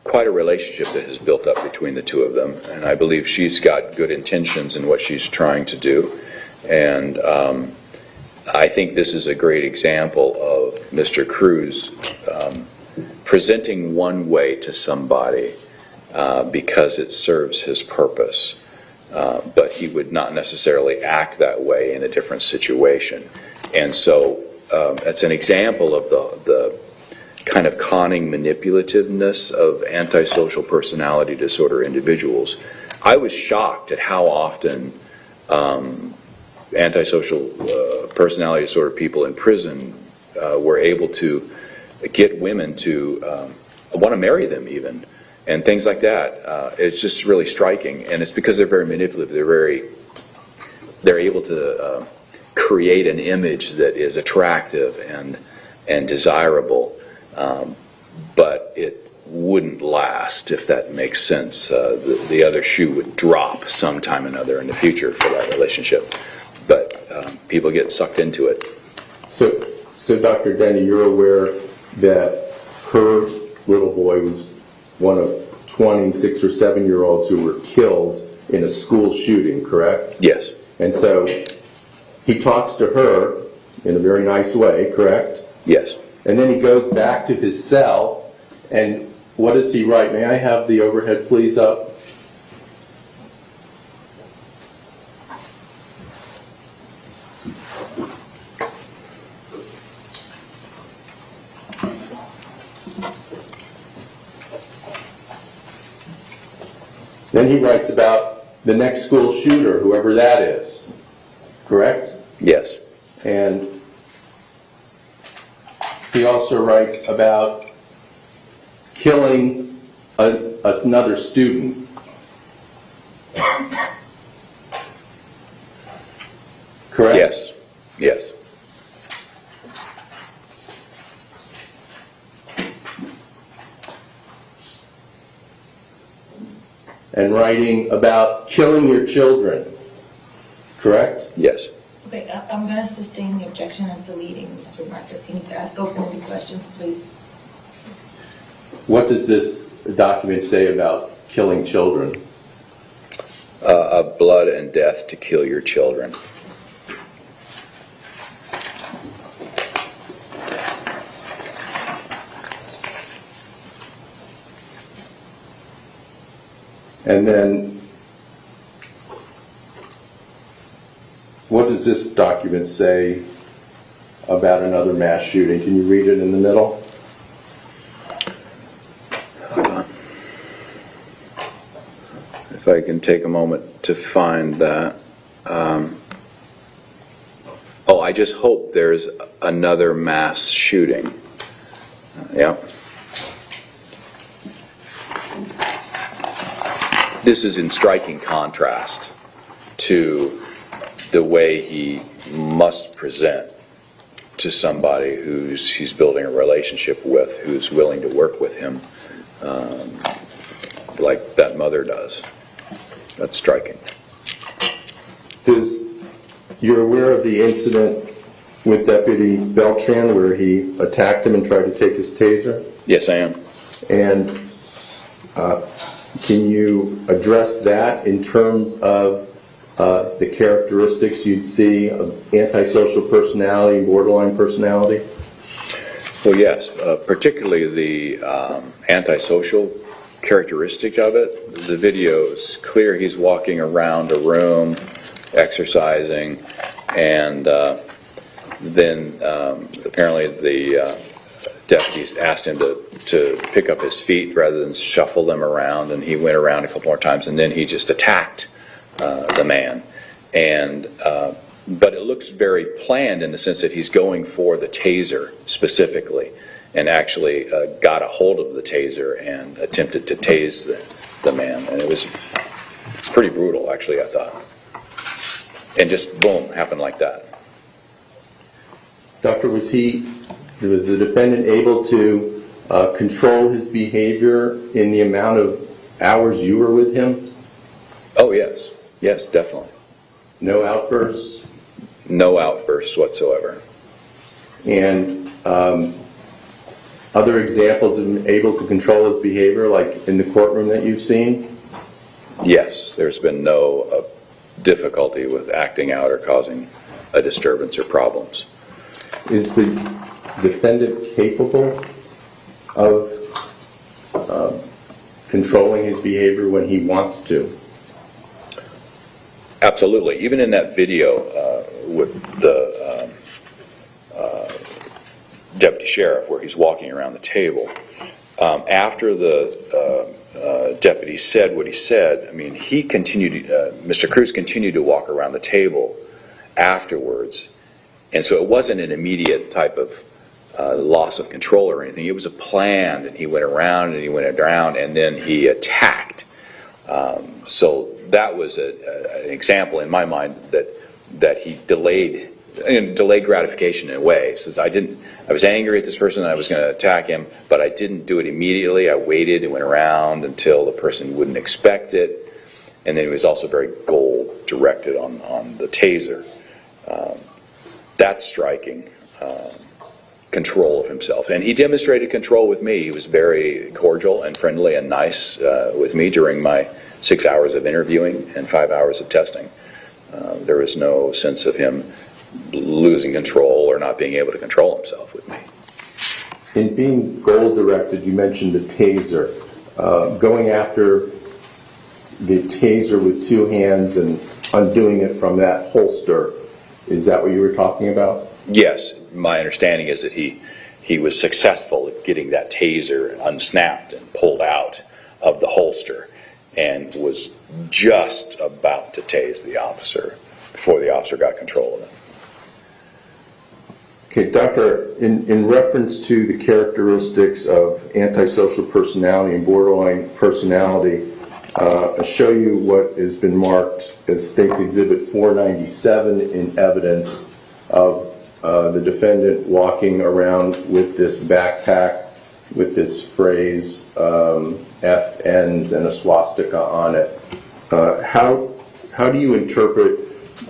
quite a relationship that has built up between the two of them, and I believe she's got good intentions in what she's trying to do. And I think this is a great example of Mr. Cruz presenting one way to somebody because it serves his purpose. But he would not necessarily act that way in a different situation. And so that's an example of the kind of conning manipulativeness of antisocial personality disorder individuals. I was shocked at how often antisocial personality disorder people in prison were able to get women to want to marry them even. And things like that. It's just really striking, and it's because they're very manipulative. They're able to create an image that is attractive and desirable, but it wouldn't last, if that makes sense. The other shoe would drop sometime or another in the future for that relationship, but people get sucked into it. So Dr. Denny, you're aware that her little boy was one of 26 or 7-year-olds who were killed in a school shooting, correct? Yes. And so he talks to her in a very nice way, correct? Yes. And then he goes back to his cell, and what does he write? May I have the overhead please up? Then he writes about the next school shooter, whoever that is, correct? Yes. And he also writes about killing another student. Correct? Yes. Yes. And writing about killing your children, correct? Yes. Okay, I'm going to sustain the objection as to leading, Mr. Marcus. You need to ask open-ended questions, please. What does this document say about killing children? Of blood and death to kill your children. And then what does this document say about another mass shooting? Can you read it in the middle? If I can take a moment to find that. Oh, I just hope there's another mass shooting. Yeah. This is in striking contrast to the way he must present to somebody he's building a relationship with, who's willing to work with him, like that mother does. That's striking. You're aware of the incident with Deputy Beltran where he attacked him and tried to take his taser? Yes, I am. And can you address that in terms of the characteristics you'd see of antisocial personality and borderline personality? Well, yes, particularly the antisocial characteristic of it. The video is clear. He's walking around a room, exercising, and then apparently the deputies asked him to pick up his feet rather than shuffle them around, and he went around a couple more times, and then he just attacked the man. And but it looks very planned in the sense that he's going for the taser specifically, and actually got a hold of the taser and attempted to tase the man. And it was pretty brutal, actually, I thought. And just boom, happened like that. Doctor, was the defendant able to control his behavior in the amount of hours you were with him? Oh, yes. Yes, definitely. No outbursts? No outbursts whatsoever. And other examples of him able to control his behavior, like in the courtroom that you've seen? Yes, there's been no difficulty with acting out or causing a disturbance or problems. Is the defendant capable of controlling his behavior when he wants to? Absolutely. Even in that video with the deputy sheriff where he's walking around the table, after the deputy said what he said, I mean, he continued, Mr. Cruz continued to walk around the table afterwards. And so it wasn't an immediate type of loss of control or anything. It was a plan, and he went around and he went around, and then he attacked. So that was an example in my mind that he delayed gratification in a way. Since I was angry at this person and I was going to attack him, but I didn't do it immediately. I waited and went around until the person wouldn't expect it. And then he was also very goal directed on the taser. That's striking. Control of himself. And he demonstrated control with me. He was very cordial and friendly and nice with me during my 6 hours of interviewing and 5 hours of testing. There was no sense of him losing control or not being able to control himself with me. In being goal-directed, you mentioned the taser. Going after the taser with two hands and undoing it from that holster, is that what you were talking about? Yes, my understanding is that he was successful at getting that taser unsnapped and pulled out of the holster and was just about to tase the officer before the officer got control of it. Okay, Doctor, in reference to the characteristics of antisocial personality and borderline personality, I'll show you what has been marked as State's Exhibit 497 in evidence of the defendant walking around with this backpack with this phrase, F ends and a swastika on it. How do you interpret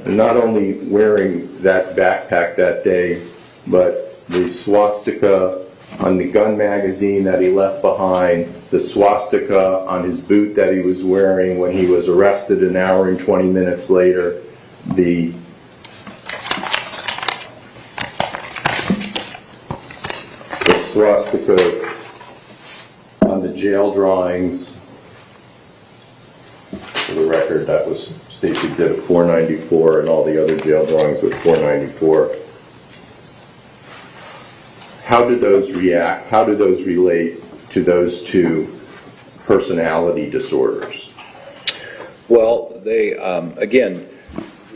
not only wearing that backpack that day, but the swastika on the gun magazine that he left behind, the swastika on his boot that he was wearing when he was arrested an hour and 20 minutes later, the swastikas on the jail drawings, for the record, record. That was State's Exhibit 494, and all the other jail drawings with 494. How do those react? How do those relate to those two personality disorders? Well, they, again,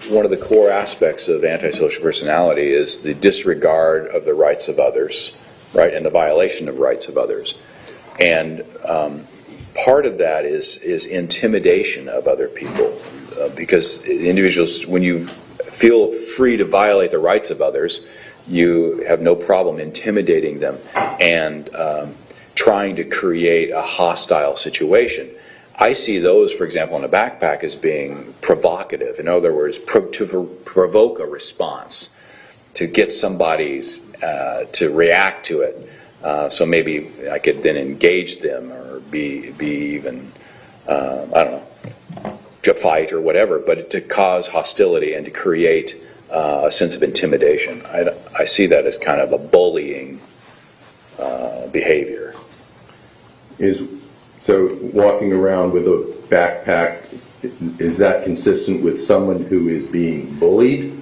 one of the core aspects of antisocial personality is the disregard of the rights of others, right, and the violation of rights of others. And part of that is intimidation of other people, because individuals, when you feel free to violate the rights of others, you have no problem intimidating them and trying to create a hostile situation. I see those, for example, in a backpack as being provocative. In other words, to provoke a response, to get somebody's to react to it. So maybe I could then engage them or be even, I don't know, to fight or whatever, but to cause hostility and to create a sense of intimidation. I see that as kind of a bullying behavior. So walking around with a backpack, is that consistent with someone who is being bullied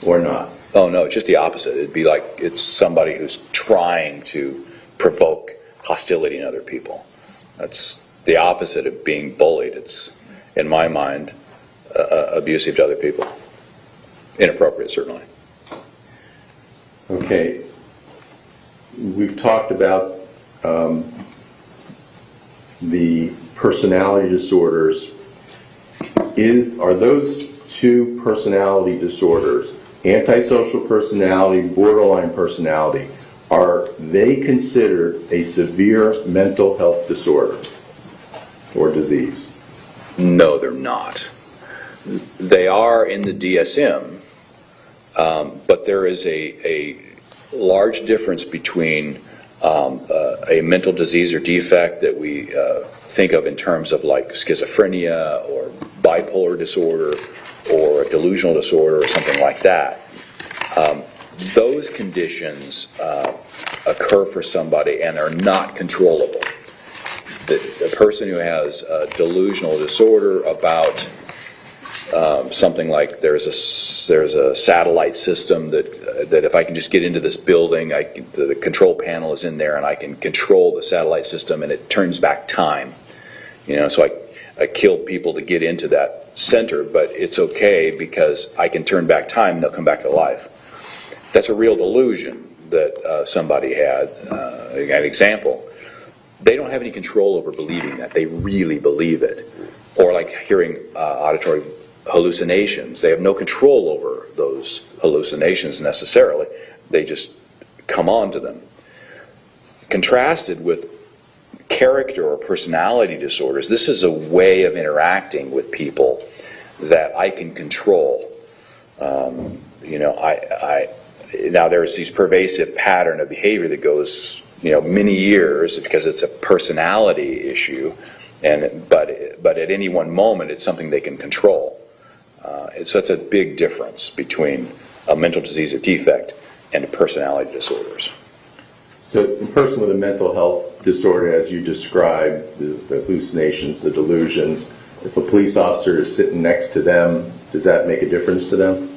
or not? Oh no, it's just the opposite. It'd be like it's somebody who's trying to provoke hostility in other people. That's the opposite of being bullied. It's, in my mind, abusive to other people. Inappropriate, certainly. Okay. We've talked about the personality disorders. Are those two personality disorders, antisocial personality, borderline personality, are they considered a severe mental health disorder or disease? No, they're not. They are in the DSM, but there is a large difference between a mental disease or defect that we think of in terms of like schizophrenia or bipolar disorder or a delusional disorder or something like that. Those conditions occur for somebody and are not controllable. The person who has a delusional disorder about something like there's a satellite system that if I can just get into this building, the control panel is in there and I can control the satellite system and it turns back time. You know, so I kill people to get into that center, but it's okay because I can turn back time and they'll come back to life. That's a real delusion that somebody had. An example, they don't have any control over believing that. They really believe it. Or like hearing auditory hallucinations. They have no control over those hallucinations necessarily. They just come on to them. Contrasted with character or personality disorders, this is a way of interacting with people that I can control. You know, now there's this pervasive pattern of behavior that goes, you know, many years because it's a personality issue, but at any one moment it's something they can control. So it's a big difference between a mental disease or defect and personality disorders. So a person with a mental health disorder, as you described, the hallucinations, the delusions, if a police officer is sitting next to them, does that make a difference to them?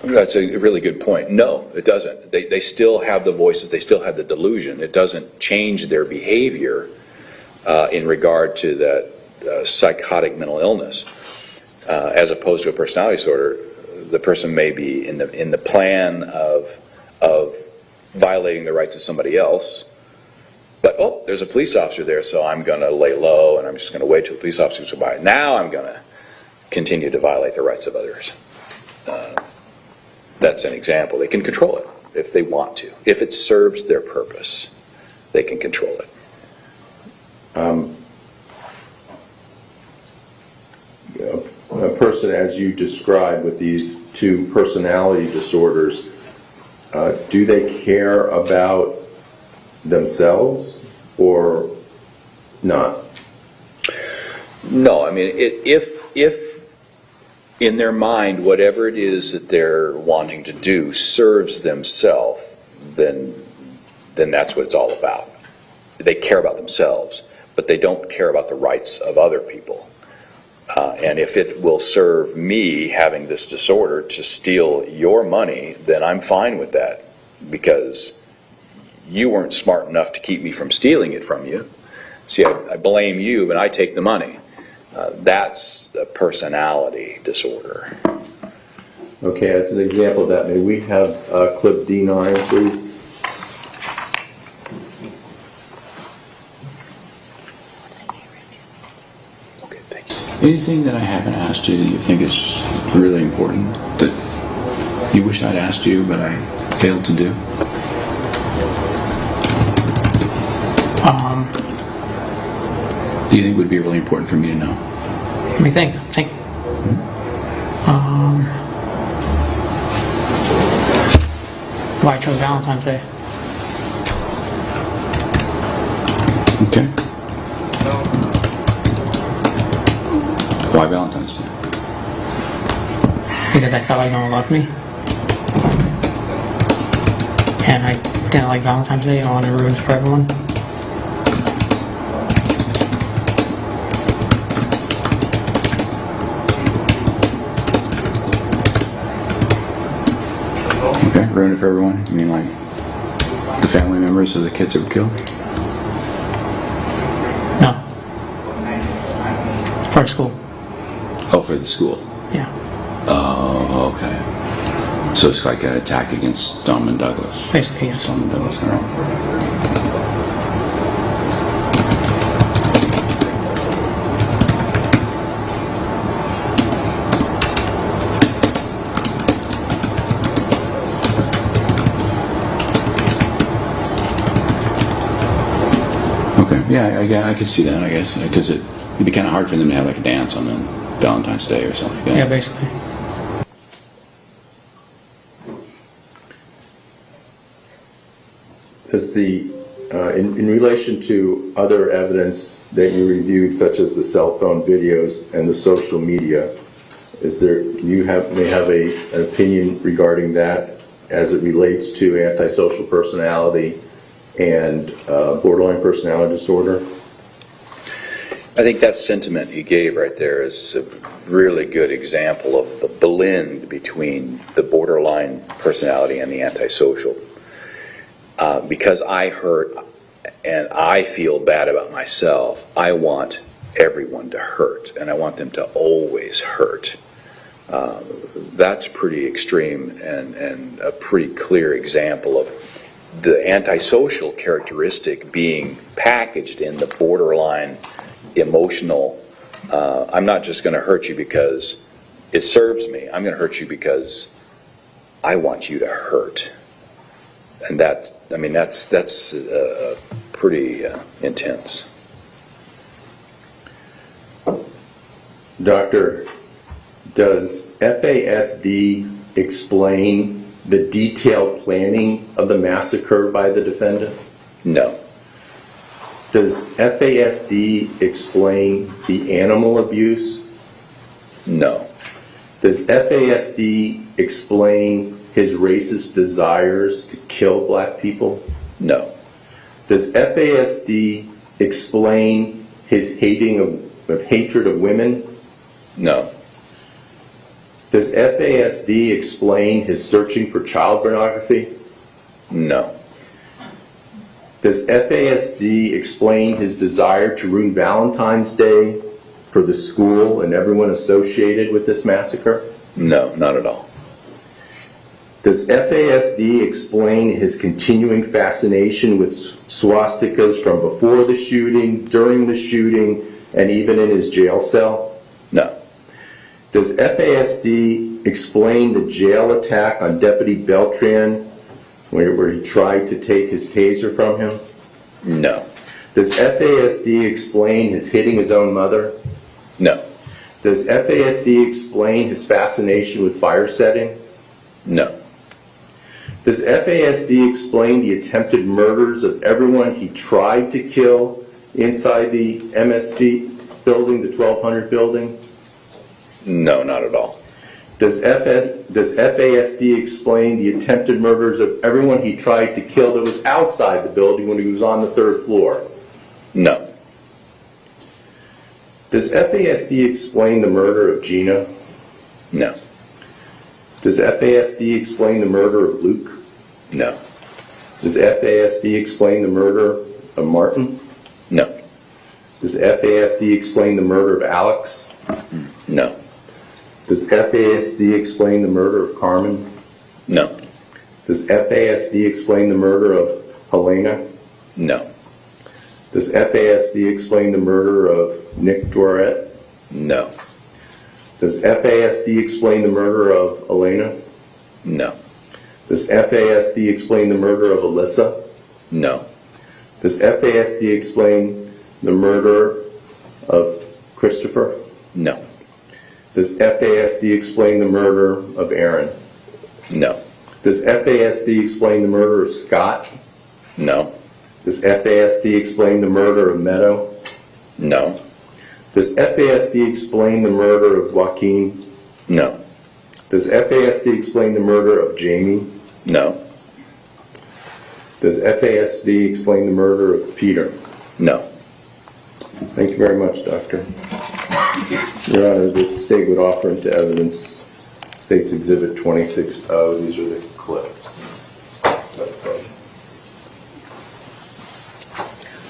That's a really good point. No, it doesn't. They still have the voices, they still have the delusion. It doesn't change their behavior in regard to that psychotic mental illness. As opposed to a personality disorder, the person may be in the plan of violating the rights of somebody else, but oh, there's a police officer there, so I'm going to lay low and I'm just going to wait till the police officer goes by. Now I'm going to continue to violate the rights of others. That's an example. They can control it if they want to. If it serves their purpose, they can control it. A person, as you described, with these two personality disorders, do they care about themselves or not? No, I mean, if in their mind whatever it is that they're wanting to do serves themselves, then that's what it's all about. They care about themselves. but they don't care about the rights of other people. And if it will serve me having this disorder to steal your money, then I'm fine with that, because you weren't smart enough to keep me from stealing it from you. See, I blame you, and I take the money. That's a personality disorder. Okay, as an example of that, may we have clip D9, please? Okay, thank you. Anything that I haven't asked you that you think is really important that you wish I'd asked you but I failed to do? Do you think would be really important for me to know? Let me think. Why I chose Valentine's Day. Okay. Why Valentine's Day? Because I felt like no one loved me. And I didn't like Valentine's Day. I wanted to ruin it for everyone. Okay, ruin it for everyone? You mean like the family members of the kids that were killed? No. For school. Oh, for the school. Yeah. Oh, okay. So it's like an attack against Stoneman Douglas. Basically, yes. Stoneman Douglas, all right. Okay, yeah, I could see that, I guess, because it'd be kind of hard for them to have like a dance on Valentine's Day or something like that. Yeah, basically. Does the, in relation to other evidence that you reviewed, such as the cell phone videos and the social media, is there, may have an opinion regarding that as it relates to antisocial personality and borderline personality disorder? I think that sentiment he gave right there is a really good example of the blend between the borderline personality and the antisocial. Because I hurt and I feel bad about myself, I want everyone to hurt, and I want them to always hurt. That's pretty extreme and a pretty clear example of the antisocial characteristic being packaged in the borderline emotional, I'm not just going to hurt you because it serves me, I'm going to hurt you because I want you to hurt. And that, I mean, that's pretty intense. Doctor, does FASD explain the detailed planning of the massacre by the defendant? No. Does FASD explain the animal abuse? No. Does FASD explain his racist desires to kill black people? No. Does FASD explain his hatred of women? No. Does FASD explain his searching for child pornography? No. Does FASD explain his desire to ruin Valentine's Day for the school and everyone associated with this massacre? No, not at all. Does FASD explain his continuing fascination with swastikas from before the shooting, during the shooting, and even in his jail cell? No. Does FASD explain the jail attack on Deputy Beltran where he tried to take his taser from him? No. Does FASD explain his hitting his own mother? No. Does FASD explain his fascination with fire setting? No. Does FASD explain the attempted murders of everyone he tried to kill inside the MSD building, the 1200 building? No, not at all. Does FASD explain the attempted murders of everyone he tried to kill that was outside the building when he was on the 3rd floor? No. Does FASD explain the murder of Gina? No. Does FASD explain the murder of Luke? No. Does FASD explain the murder of Martin? No. Does FASD explain the murder of Alex? No. Does FASD explain the murder of Carmen? No. Does FASD explain the murder of Helena? No. Does FASD explain the murder of Nick Dorette? No. Does FASD explain the murder of Elena? No. Does FASD explain the murder of Alyssa? No. Does FASD explain the murder of Christopher? No. Does FASD explain the murder of Aaron? No. Does FASD explain the murder of Scott? No. Does FASD explain the murder of Meadow? No. Does FASD explain the murder of Joaquin? No. Does FASD explain the murder of Jamie? No. Does FASD explain the murder of Peter? No. Thank you very much, Doctor. Your Honor, the state would offer into evidence State's Exhibit 26O. These are the clips.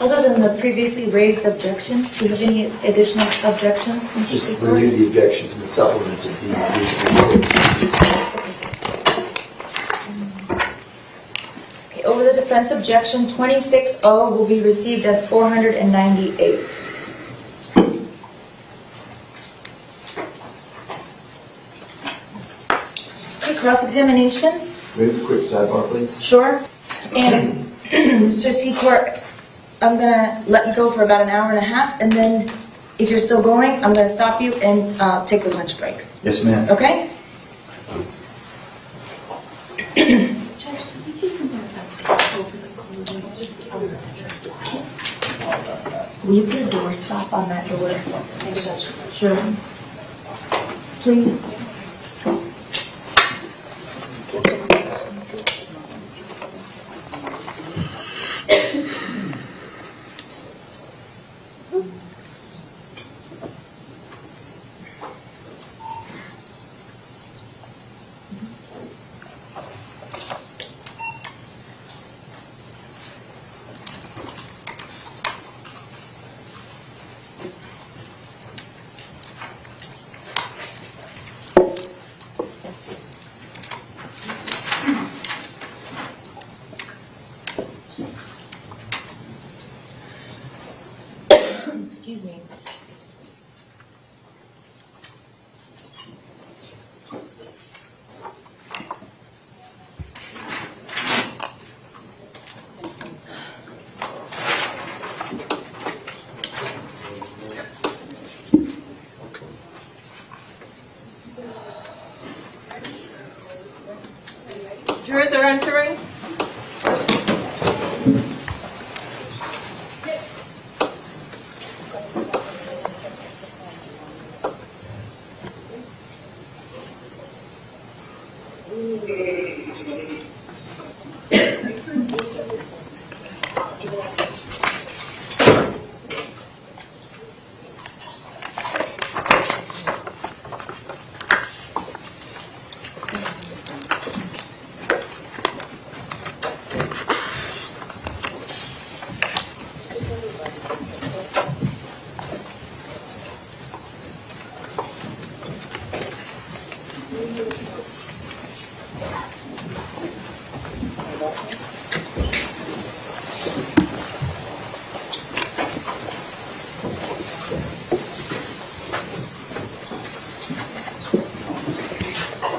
Other than the previously raised objections, do you have any additional objections, Mr. Just Secor? renew the objection to the supplement to Okay, over the defense objection, 26O will be received as 498. Okay, cross-examination? Move the quick sidebar, please. Sure. And Mr. Secor, I'm going to let you go for about an hour and a half, and then if you're still going, I'm going to stop you and take a lunch break. Yes, ma'am. Okay? Will you put a door stop on that door? Sure. Please. Excuse me. Jurors are entering.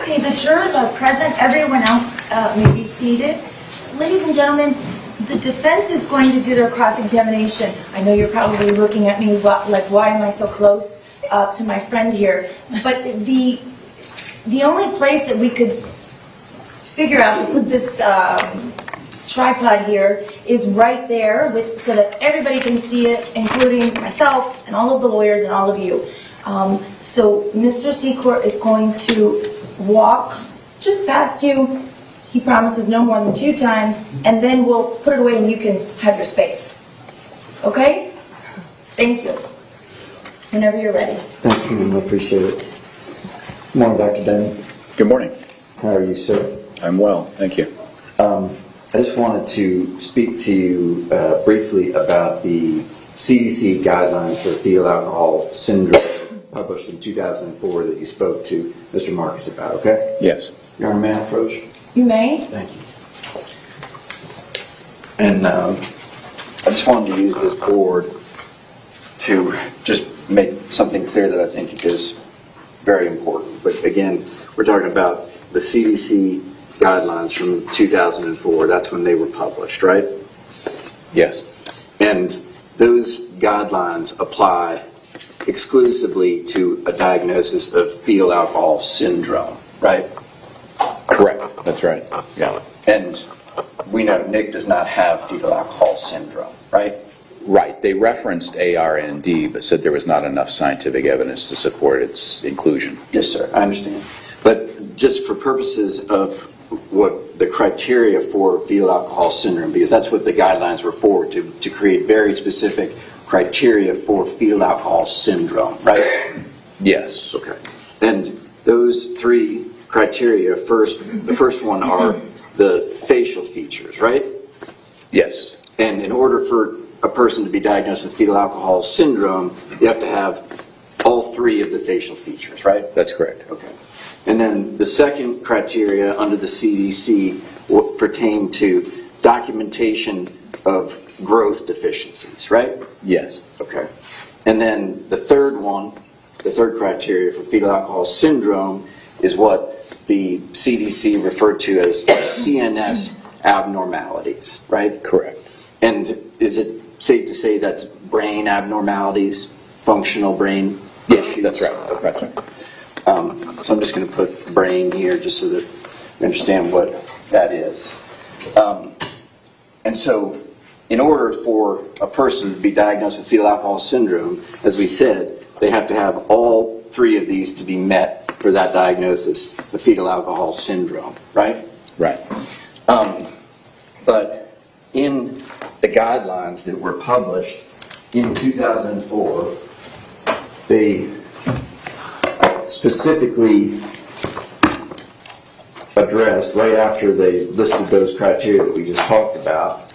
Okay, the jurors are present. Everyone else may be seated. Ladies and gentlemen, the defense is going to do their cross-examination. I know you're probably looking at me like, why am I so close to my friend here? But the only place that we could figure out to put this tripod here is right there, so that everybody can see it, including myself and all of the lawyers and all of you. So Mr. Secor is going to walk just past you. He promises no more than 2 times, and then we'll put it away and you can have your space. Okay? Thank you. Whenever you're ready. Thank you, I appreciate it. Good morning, Dr. Denny. Good morning. How are you, sir? I'm well, thank you. I just wanted to speak to you briefly about the CDC guidelines for fetal alcohol syndrome published in 2004 that you spoke to Mr. Marcus about, okay? Yes. Your Honor, may I approach? You may. Thank you. And I just wanted to use this board to just make something clear that I think is very important. But again, we're talking about the CDC guidelines from 2004. That's when they were published, right? Yes. And those guidelines apply exclusively to a diagnosis of fetal alcohol syndrome, right? Correct, that's right. Yeah. And we know Nick does not have fetal alcohol syndrome, right? Right, they referenced ARND, but said there was not enough scientific evidence to support its inclusion. Yes, sir, I understand. But just for purposes of what the criteria for fetal alcohol syndrome, because that's what the guidelines were for, to create very specific criteria for fetal alcohol syndrome, right? Yes. Okay. And those three criteria, the first one are the facial features, right? Yes. And in order for a person to be diagnosed with fetal alcohol syndrome, you have to have all three of the facial features, right? That's correct. Okay. And then the second criteria under the CDC will pertain to documentation of growth deficiencies, right? Yes. Okay. And then the third one, the third criteria for fetal alcohol syndrome is what the CDC referred to as CNS abnormalities, right? Correct. And is it safe to say that's brain abnormalities, functional brain issues? That's right. That's right. So I'm just going to put brain here just so that we understand what that is. And so in order for a person to be diagnosed with fetal alcohol syndrome, as we said, they have to have all three of these to be met for that diagnosis of fetal alcohol syndrome, right? Right. But in the guidelines that were published in 2004, they specifically addressed, right after they listed those criteria that we just talked about,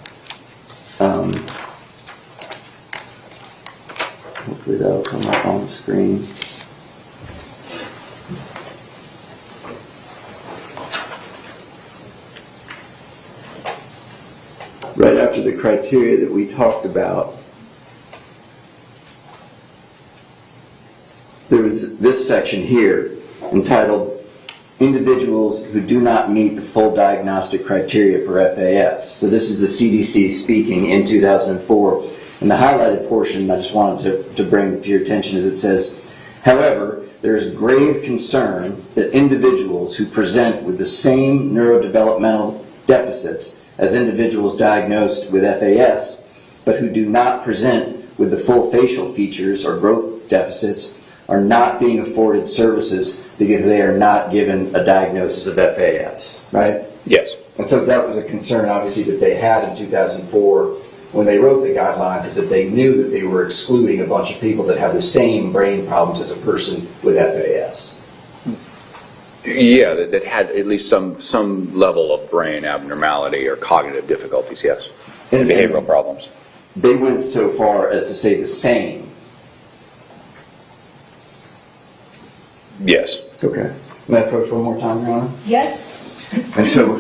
hopefully that'll come up on the screen. Right after the criteria that we talked about, there was this section here entitled Individuals Who Do Not Meet the Full Diagnostic Criteria for FAS. So this is the CDC speaking in 2004. And the highlighted portion I just wanted to bring to your attention is it says, however, there is grave concern that individuals who present with the same neurodevelopmental deficits as individuals diagnosed with FAS, but who do not present with the full facial features or growth deficits, are not being afforded services because they are not given a diagnosis of FAS, right? Yes. And so that was a concern, obviously, that they had in 2004 when they wrote the guidelines, is that they knew that they were excluding a bunch of people that have the same brain problems as a person with FAS. Yeah, that had at least some level of brain abnormality or cognitive difficulties, yes. And behavioral problems. They went so far as to say the same. Yes. Okay. May I approach one more time, Your Honor? Yes? And so,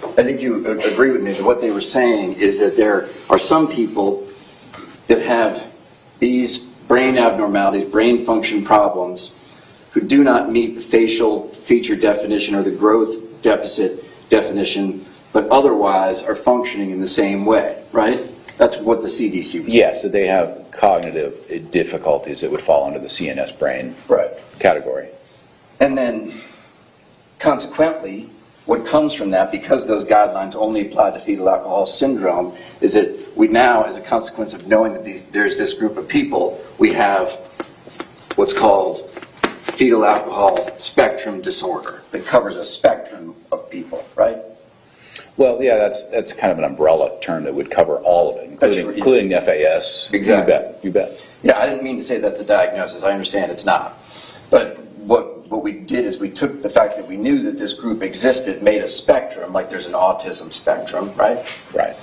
I think you agree with me that what they were saying is that there are some people that have these brain abnormalities, brain function problems, who do not meet the facial feature definition or the growth deficit definition, but otherwise are functioning in the same way, right? That's what the CDC was saying. Yes, so they have cognitive difficulties that would fall under the CNS brain category. And then, consequently, what comes from that, because those guidelines only apply to fetal alcohol syndrome, is that we now, as a consequence of knowing that there's this group of people, we have what's called fetal alcohol spectrum disorder that covers a spectrum of people, right? Well, yeah, that's kind of an umbrella term that would cover all of it, including FAS. Exactly. You bet. Yeah, I didn't mean to say that's a diagnosis. I understand it's not. But what we did is we took the fact that we knew that this group existed, made a spectrum, like there's an autism spectrum, right? Right.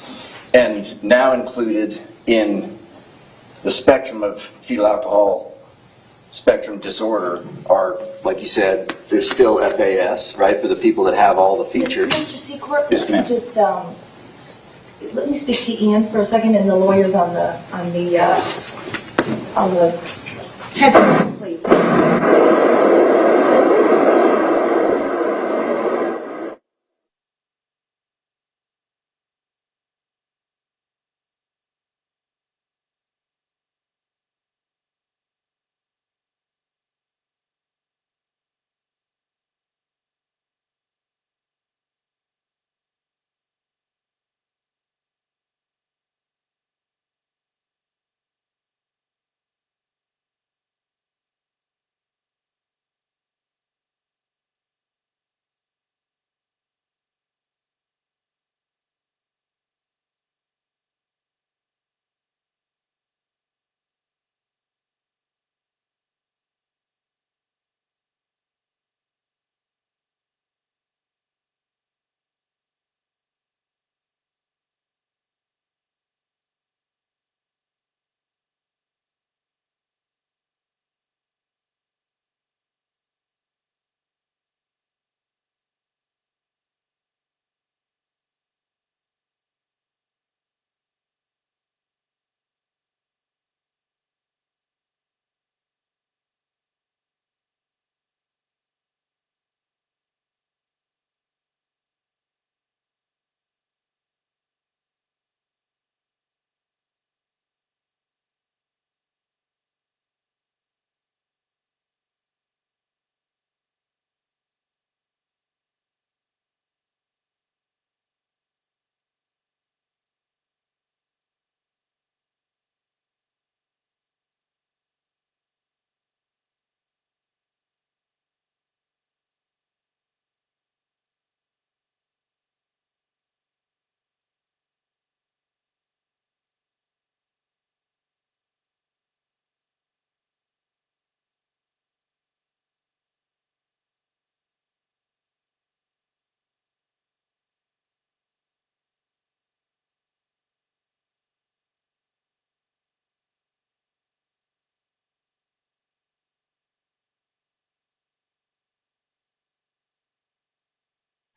And now included in the spectrum of fetal alcohol spectrum disorder are, like you said, there's still FAS, right, for the people that have all the features. Mr. Secor, Yes, ma'am. just let me speak to Ian for a second, and the lawyers on the headphones, please.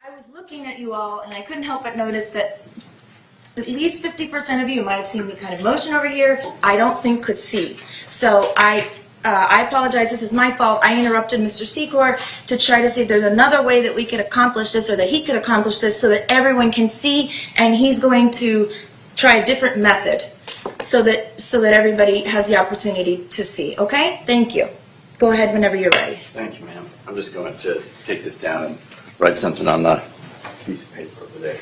I was looking at you all, and I couldn't help but notice that at least 50% of you might have seen me kind of motion over here. I don't think could see. So I apologize. This is my fault. I interrupted Mr. Secor to try to see if there's another way that we could accomplish this, or that he could accomplish this, so that everyone can see. And he's going to try a different method, so that everybody has the opportunity to see. Okay? Thank you. Go ahead whenever you're ready. Thank you, ma'am. I'm just going to take this down and write something on the piece of paper over there.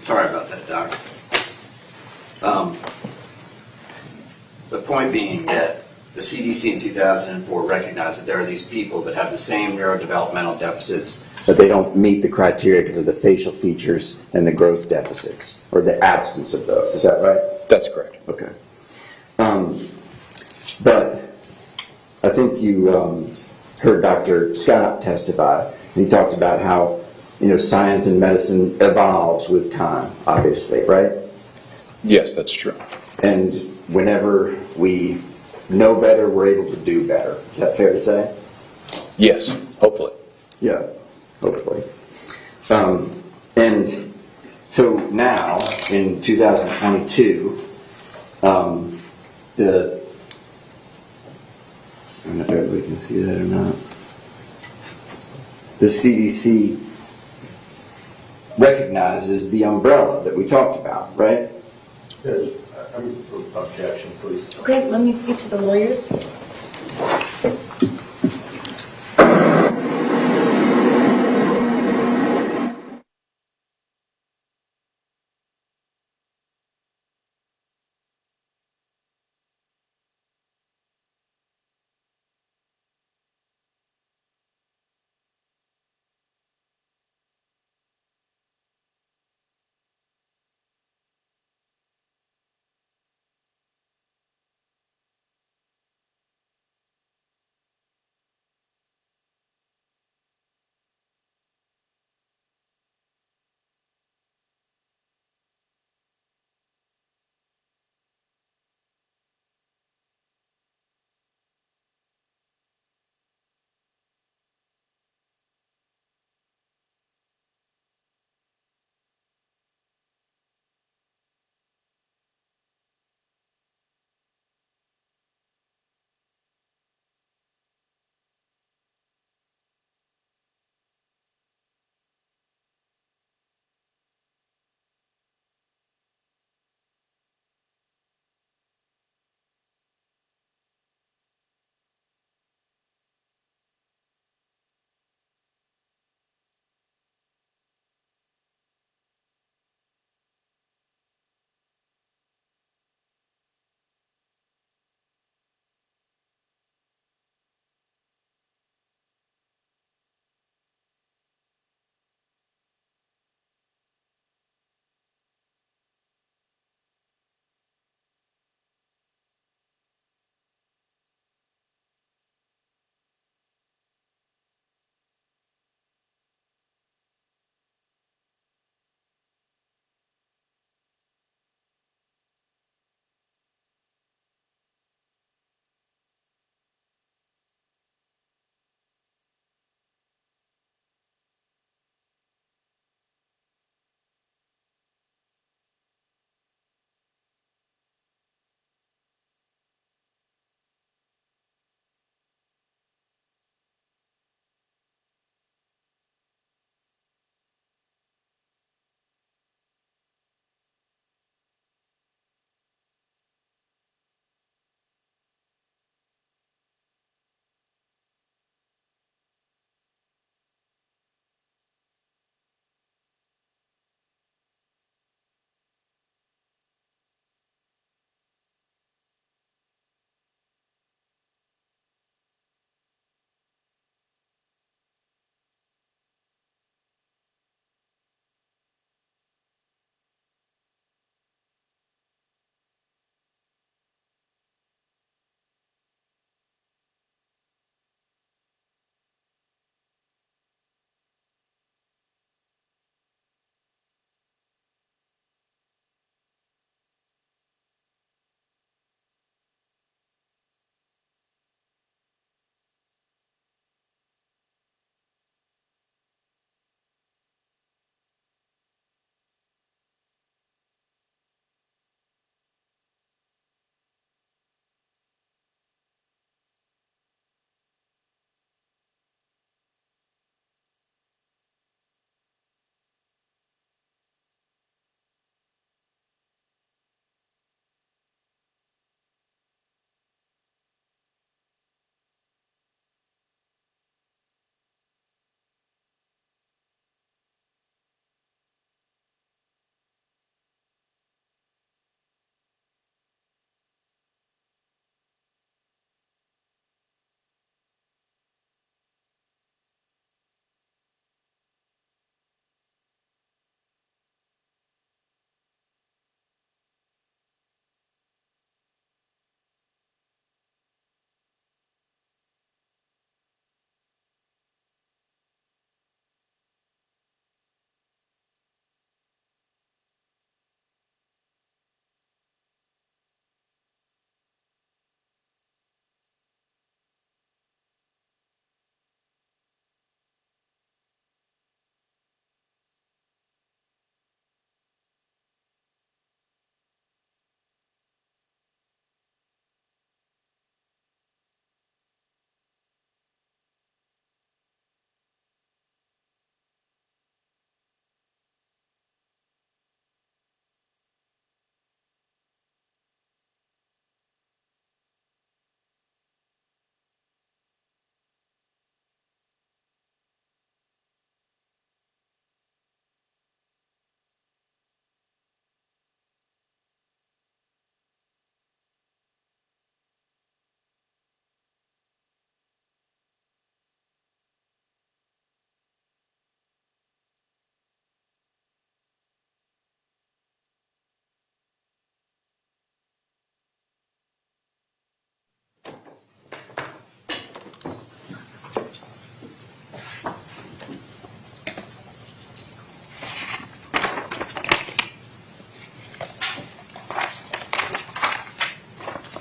Sorry about that, Doc. The point being that the CDC in 2004 recognized that there are these people that have the same neurodevelopmental deficits, but they don't meet the criteria because of the facial features and the growth deficits, or the absence of those. Is that right? That's correct. Okay. But I think you heard Dr. Scott testify, and he talked about how, science and medicine evolves with time, obviously, right? Yes, that's true. And whenever we know better, we're able to do better. Is that fair to say? Yes, hopefully. Yeah, hopefully. And so now, in 2022, I don't know if everybody can see that or not. The CDC recognizes the umbrella that we talked about, right? Objection, please. Okay, let me speak to the lawyers.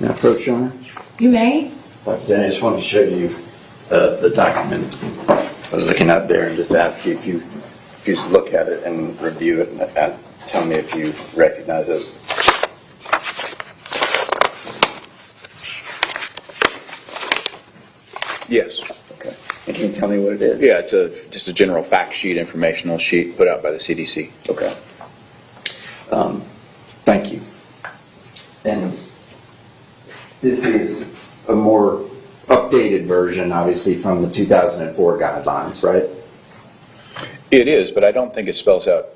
Now approach, Your Honor. You may. Dr. Denny, I just wanted to show you the document I was looking at there and just ask you if you just look at it and review it and tell me if you recognize it. Yes. Okay. And can you tell me what it is? Yeah, it's just a general fact sheet, informational sheet put out by the CDC. Okay. Thank you. And this is a more updated version, obviously, from the 2004 guidelines, right? It is, but I don't think it spells out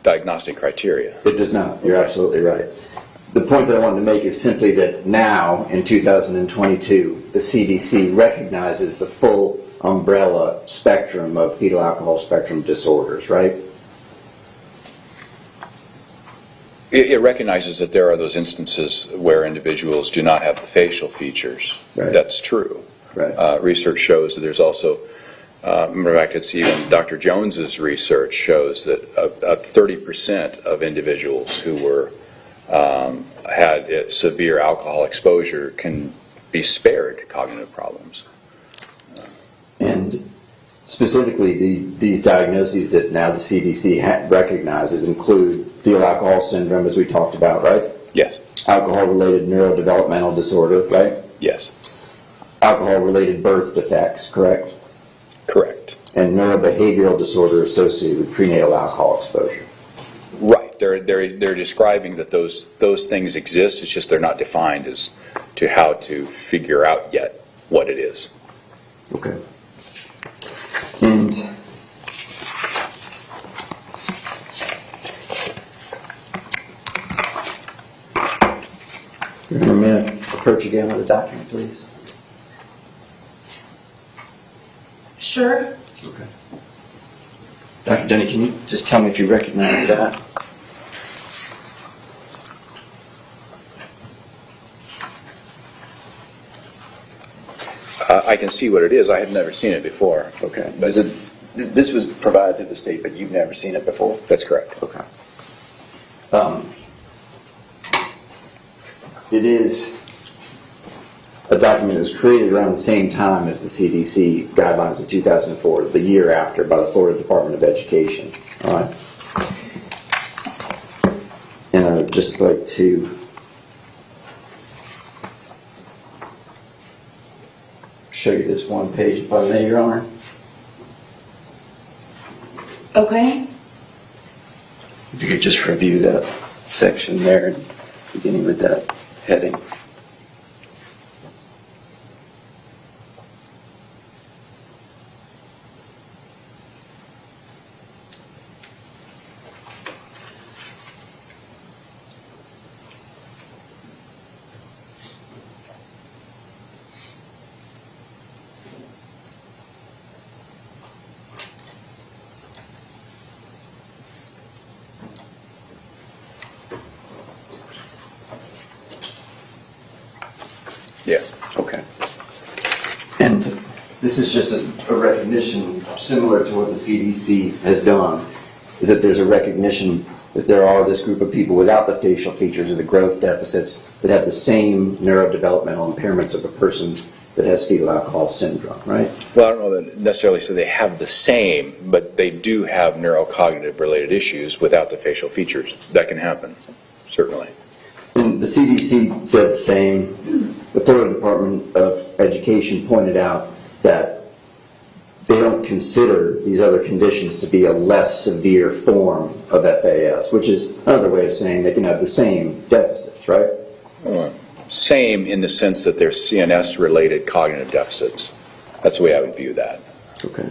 diagnostic criteria. It does not. You're absolutely right. The point that I wanted to make is simply that now, in 2022, the CDC recognizes the full umbrella spectrum of fetal alcohol spectrum disorders, right? It recognizes that there are those instances where individuals do not have the facial features. Right. That's true. Right. Research shows that there's also, in fact, it's even Dr. Jones's research shows that 30% of individuals who were had severe alcohol exposure can be spared cognitive problems. And specifically, these diagnoses that now the CDC recognizes include fetal alcohol syndrome, as we talked about, right? Yes. Alcohol-related neurodevelopmental disorder, right? Yes. Alcohol-related birth defects, correct? Correct. And neurobehavioral disorder associated with prenatal alcohol exposure. Right. They're describing that those things exist. It's just they're not defined as to how to figure out yet what it is. Okay. And you're going to approach again with the document, please. Sure. Okay. Dr. Denny, can you just tell me if you recognize that? I can see what it is. I have never seen it before. Okay. This was provided to the state, but you've never seen it before? That's correct. Okay. It is a document that was created around the same time as the CDC guidelines of 2004, the year after, by the Florida Department of Education. All right. And I would just like to show you this one page, if I may, Your Honor. Okay. If you could just review that section there, beginning with that heading. Yeah. Okay. And this is just a recognition similar to what the CDC has done, is that there's a recognition that there are this group of people without the facial features or the growth deficits that have the same neurodevelopmental impairments of a person that has fetal alcohol syndrome, right? Well, I don't know that necessarily say they have the same, but they do have neurocognitive related issues without the facial features. That can happen, certainly. And the CDC said the same. The Florida Department of Education pointed out that they don't consider these other conditions to be a less severe form of FAS, which is another way of saying they can have the same deficits, right? Same in the sense that they're CNS-related cognitive deficits. That's the way I would view that. Okay.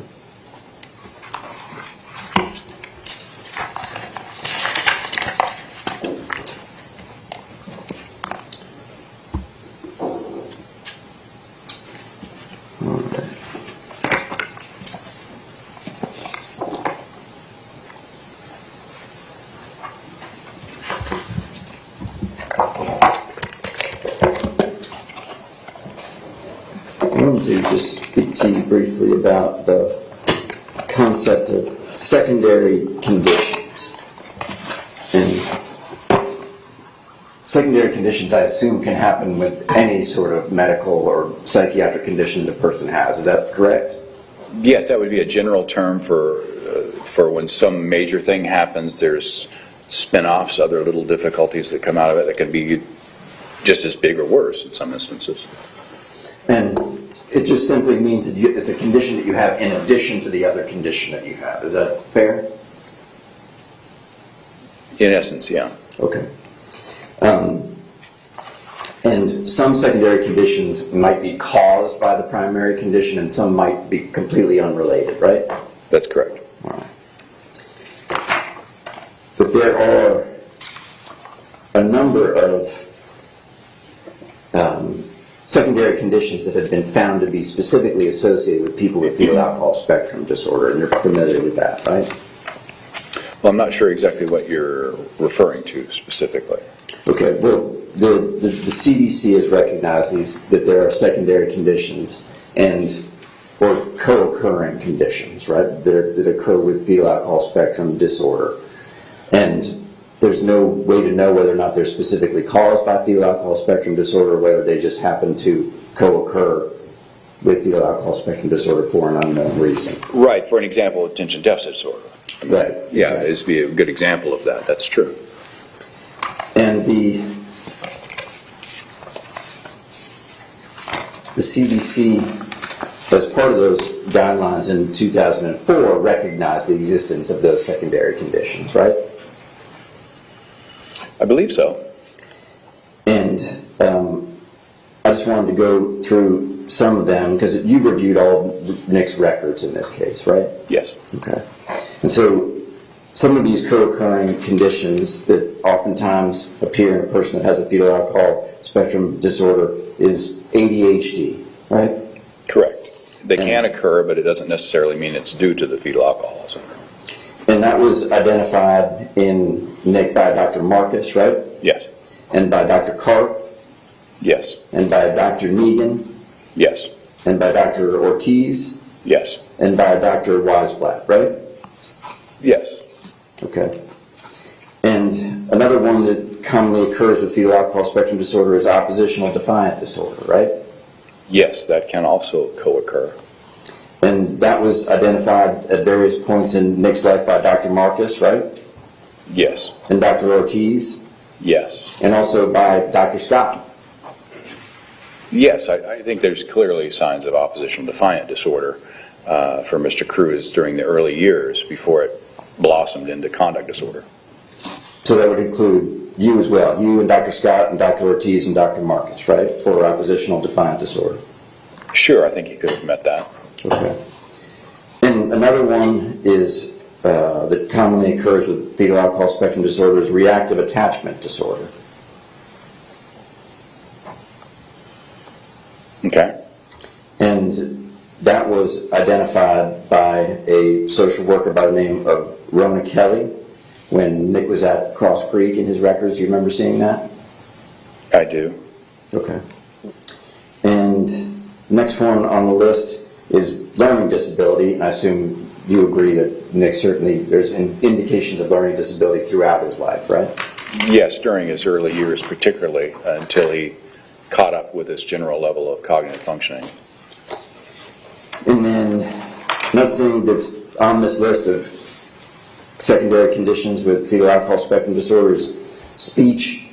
All right. I wanted to just speak to you briefly about the concept of secondary conditions. And secondary conditions, I assume, can happen with any sort of medical or psychiatric condition the person has. Is that correct? Yes, that would be a general term for when some major thing happens. There's spin-offs, other little difficulties that come out of it that can be just as big or worse in some instances. And it just simply means that it's a condition that you have in addition to the other condition that you have. Is that fair? In essence, yeah. Okay. And some secondary conditions might be caused by the primary condition and some might be completely unrelated, right? That's correct. All right. But there are a number of secondary conditions that have been found to be specifically associated with people with fetal alcohol spectrum disorder, and you're familiar with that, right? Well, I'm not sure exactly what you're referring to specifically. Okay, well, the CDC has recognized that there are secondary conditions or co-occurring conditions, right, that occur with fetal alcohol spectrum disorder. And there's no way to know whether or not they're specifically caused by fetal alcohol spectrum disorder or whether they just happen to co-occur with fetal alcohol spectrum disorder for an unknown reason. Right, for an example, attention deficit disorder. Right. Yeah, exactly. this would be a good example of that. That's true. And the CDC, as part of those guidelines in 2004, recognized the existence of those secondary conditions, right? I believe so. And I just wanted to go through some of them because you reviewed all of Nick's records in this case, right? Yes. Okay. And so some of these co-occurring conditions that oftentimes appear in a person that has a fetal alcohol spectrum disorder is ADHD, right? Correct. They can occur, but it doesn't necessarily mean it's due to the fetal alcoholism. And that was identified in Nick by Dr. Marcus, right? Yes. And by Dr. Karp, Yes. and by Dr. Negan, Yes. and by Dr. Ortiz, Yes. and by Dr. Weisblatt, right? Yes. Okay. And another one that commonly occurs with fetal alcohol spectrum disorder is oppositional defiant disorder, right? Yes, that can also co-occur. And that was identified at various points in Nick's life by Dr. Marcus, right? Yes. And Dr. Ortiz, Yes. and also by Dr. Scott. Yes, I think there's clearly signs of oppositional defiant disorder for Mr. Cruz during the early years before it blossomed into conduct disorder. So that would include you as well, you and Dr. Scott and Dr. Ortiz and Dr. Marcus, right, for oppositional defiant disorder. Sure, I think he could have met that. Okay. And another one is that commonly occurs with fetal alcohol spectrum disorder is reactive attachment disorder. Okay. And that was identified by a social worker by the name of Rona Kelly when Nick was at Cross Creek in his records. Do you remember seeing that? I do. Okay. And the next one on the list is learning disability. And I assume you agree that Nick certainly, there's indications of learning disability throughout his life, right? Yes, during his early years particularly, until he caught up with his general level of cognitive functioning. And then another thing that's on this list of secondary conditions with fetal alcohol spectrum disorder is speech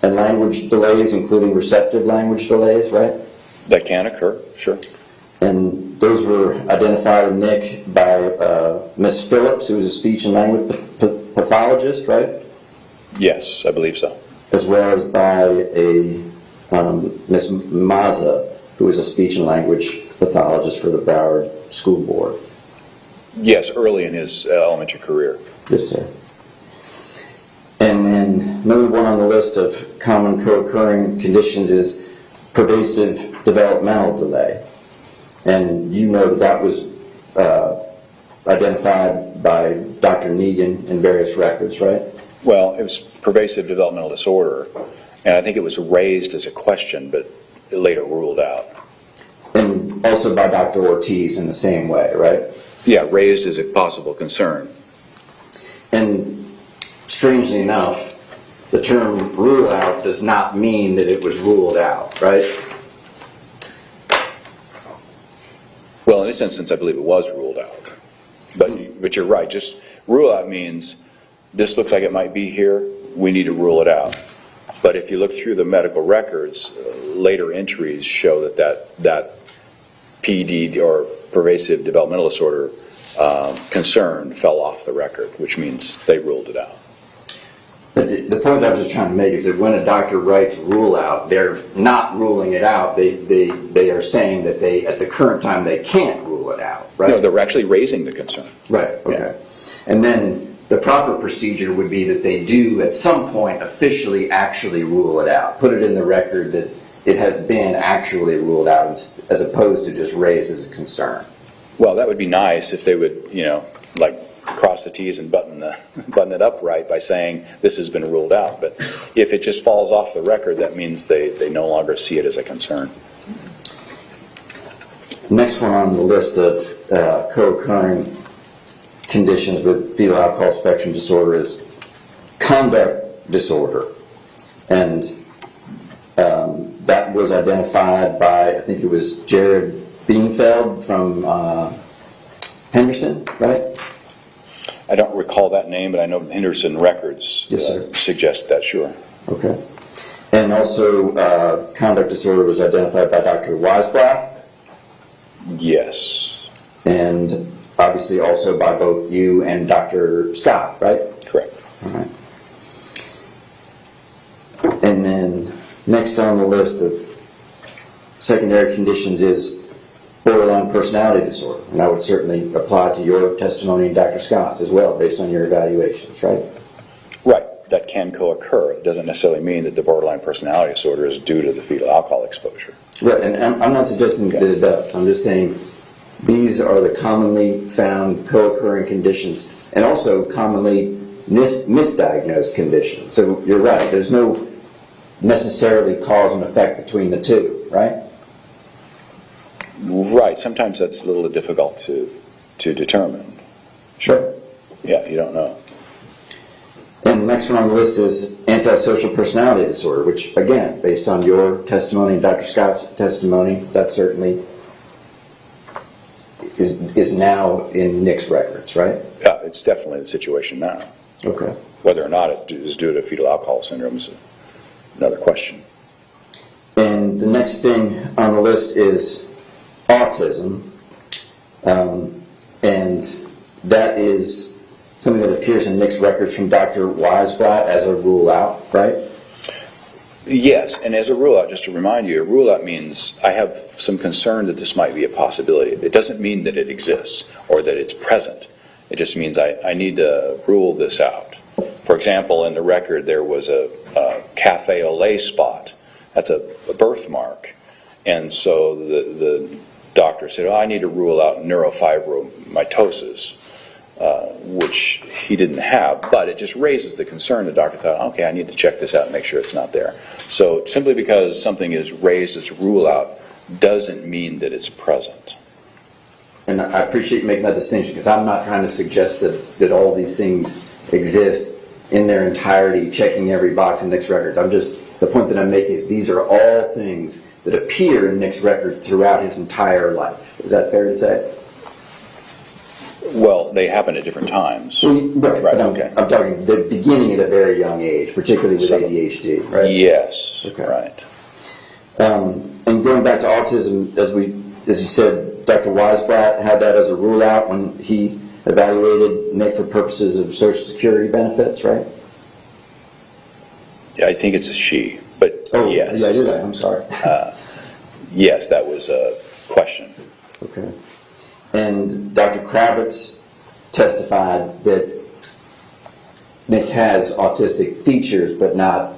and language delays, including receptive language delays, right? That can occur, sure. And those were identified in Nick by Miss Phillips, who was a speech and language pathologist, right? Yes, I believe so. As well as by a Miss Maza, who was a speech and language pathologist for the Broward School Board. Yes, early in his elementary career. Yes, sir. And then another one on the list of common co-occurring conditions is pervasive developmental delay. And you know that that was identified by Dr. Negan in various records, right? Well, it was pervasive developmental disorder, and I think it was raised as a question, but later ruled out. And also by Dr. Ortiz in the same way, right? Yeah, raised as a possible concern. And strangely enough, the term rule out does not mean that it was ruled out, right? Well, in this instance, I believe it was ruled out. But you're right, just rule out means this looks like it might be here, we need to rule it out. But if you look through the medical records, later entries show that PD or pervasive developmental disorder concern fell off the record, which means they ruled it out. But the point I was just trying to make is that when a doctor writes rule out, they're not ruling it out. They are saying that at the current time they can't rule it out, right? No, they're actually raising the concern. Right, okay. And then the proper procedure would be that they do at some point officially actually rule it out. Put it in the record that it has been actually ruled out as opposed to just raised as a concern. Well, that would be nice if they would, like cross the T's and button it up right by saying this has been ruled out. But if it just falls off the record, that means they no longer see it as a concern. Next one on the list of co-occurring conditions with fetal alcohol spectrum disorder is conduct disorder. And that was identified by, I think it was Jared Bienfeld from Henderson, right? I don't recall that name, but I know the Henderson records Yes, sir. suggest that, sure. Okay. And also conduct disorder was identified by Dr. Weisblatt. Yes. And obviously also by both you and Dr. Scott, right? Correct. All right. And then next on the list of secondary conditions is borderline personality disorder. And I would certainly apply to your testimony and Dr. Scott's as well, based on your evaluations, right? Right. That can co-occur. It doesn't necessarily mean that the borderline personality disorder is due to the fetal alcohol exposure. Right, and I'm not suggesting that it does. I'm just saying these are the commonly found co-occurring conditions and also commonly misdiagnosed conditions. So you're right, there's no necessarily cause and effect between the two, right? Right. Sometimes that's a little difficult to determine. Sure. Yeah, you don't know. And the next one on the list is antisocial personality disorder, which, again, based on your testimony and Dr. Scott's testimony, that certainly is now in NIC's records, right? Yeah, it's definitely the situation now. Okay. Whether or not it is due to fetal alcohol syndrome is another question. And the next thing on the list is autism, and that is something that appears in NIC's records from Dr. Weisblatt as a rule out, right? Yes, and as a rule out, just to remind you, a rule out means I have some concern that this might be a possibility. It doesn't mean that it exists or that it's present. It just means I need to rule this out. For example, in the record there was a cafe au lait spot. That's a birthmark. And so the doctor said, I need to rule out neurofibromatosis, which he didn't have, but it just raises the concern. The doctor thought, okay, I need to check this out and make sure it's not there. So simply because something is raised as a rule out doesn't mean that it's present. And I appreciate you making that distinction, because I'm not trying to suggest that all these things exist in their entirety, checking every box in NIC's records. The point that I'm making is these are all things that appear in NIC's record throughout his entire life. Is that fair to say? Well, they happen at different times. Right, but okay. I'm talking the beginning at a very young age, particularly with ADHD, right? Yes, Okay. right. And going back to autism, as you said, Dr. Weisblatt had that as a rule out when he evaluated NIC for purposes of Social Security benefits, right? Yeah, I think it's a she, but yes. Yeah, I did that. I'm sorry. Yes, that was a question. Okay. And Dr. Kravitz testified that Nick has autistic features, but not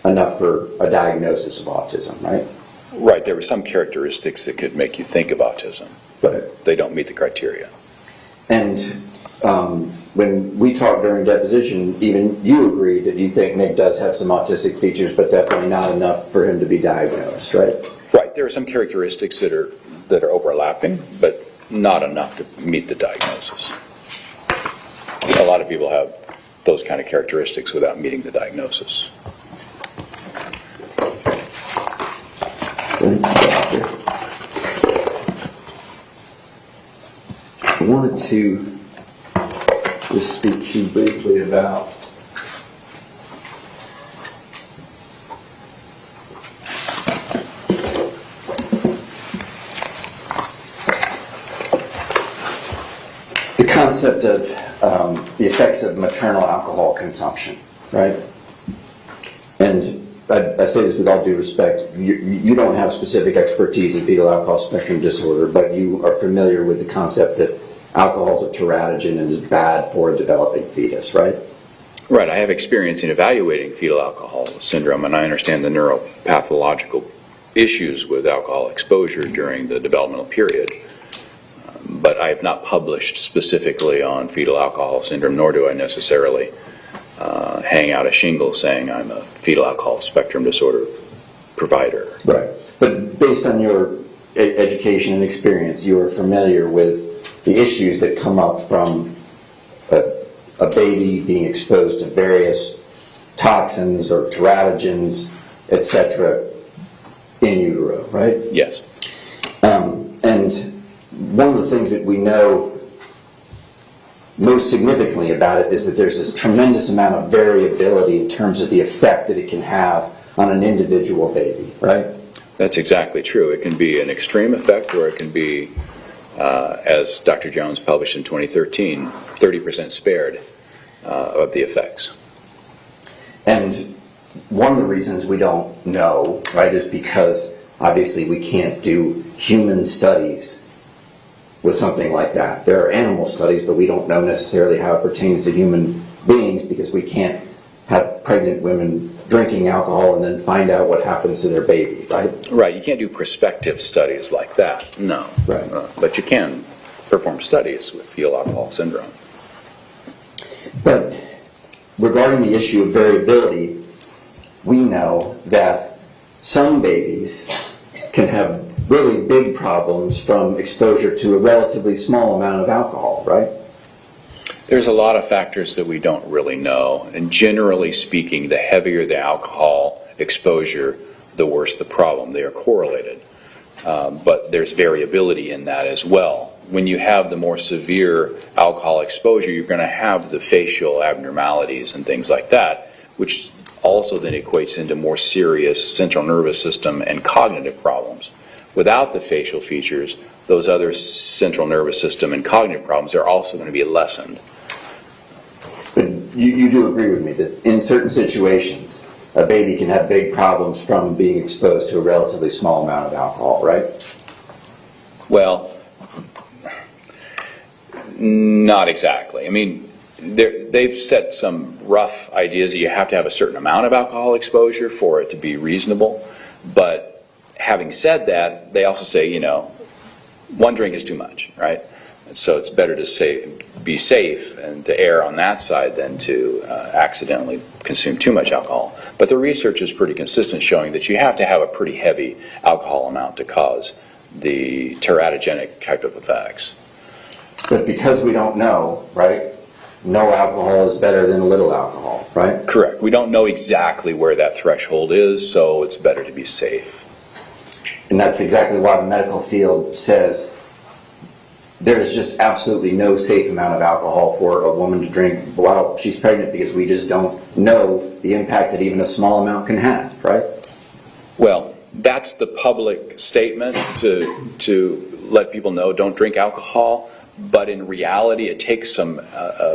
enough for a diagnosis of autism, right? Right, there were some characteristics that could make you think of autism, but they don't meet the criteria. And when we talked during deposition, even you agreed that you think Nick does have some autistic features, but definitely not enough for him to be diagnosed, right? Right, there are some characteristics that are overlapping, but not enough to meet the diagnosis. A lot of people have those kind of characteristics without meeting the diagnosis. I wanted to just speak to you briefly about the concept of the effects of maternal alcohol consumption, right? And I say this with all due respect, you don't have specific expertise in fetal alcohol spectrum disorder, but you are familiar with the concept that alcohol is a teratogen and is bad for a developing fetus, right? Right, I have experience in evaluating fetal alcohol syndrome, and I understand the neuropathological issues with alcohol exposure during the developmental period. But I have not published specifically on fetal alcohol syndrome, nor do I necessarily hang out a shingle saying I'm a fetal alcohol spectrum disorder provider. Right. But based on your education and experience, you are familiar with the issues that come up from a baby being exposed to various toxins or teratogens, etc., in utero, right? Yes. And one of the things that we know most significantly about it is that there's this tremendous amount of variability in terms of the effect that it can have on an individual baby, right? That's exactly true. It can be an extreme effect, or it can be, as Dr. Jones published in 2013, 30% spared of the effects. And one of the reasons we don't know, right, is because obviously we can't do human studies with something like that. There are animal studies, but we don't know necessarily how it pertains to human beings because we can't have pregnant women drinking alcohol and then find out what happens to their baby, right? Right, you can't do prospective studies like that, no. Right. But you can perform studies with fetal alcohol syndrome. But regarding the issue of variability, we know that some babies can have really big problems from exposure to a relatively small amount of alcohol, right? There's a lot of factors that we don't really know, and generally speaking, the heavier the alcohol exposure, the worse the problem. They are correlated. But there's variability in that as well. When you have the more severe alcohol exposure, you're going to have the facial abnormalities and things like that, which also then equates into more serious central nervous system and cognitive problems. Without the facial features, those other central nervous system and cognitive problems are also going to be lessened. But you do agree with me that in certain situations, a baby can have big problems from being exposed to a relatively small amount of alcohol, right? Well, not exactly. I mean, they've set some rough ideas that you have to have a certain amount of alcohol exposure for it to be reasonable, but having said that, they also say, you know, one drink is too much, right? And so it's better to be safe and to err on that side than to accidentally consume too much alcohol. But the research is pretty consistent, showing that you have to have a pretty heavy alcohol amount to cause the teratogenic type of effects. But because we don't know, right, no alcohol is better than a little alcohol, right? Correct. We don't know exactly where that threshold is, so it's better to be safe. And that's exactly why the medical field says there's just absolutely no safe amount of alcohol for a woman to drink while she's pregnant, because we just don't know the impact that even a small amount can have, right? Well, that's the public statement to let people know don't drink alcohol, but in reality it takes some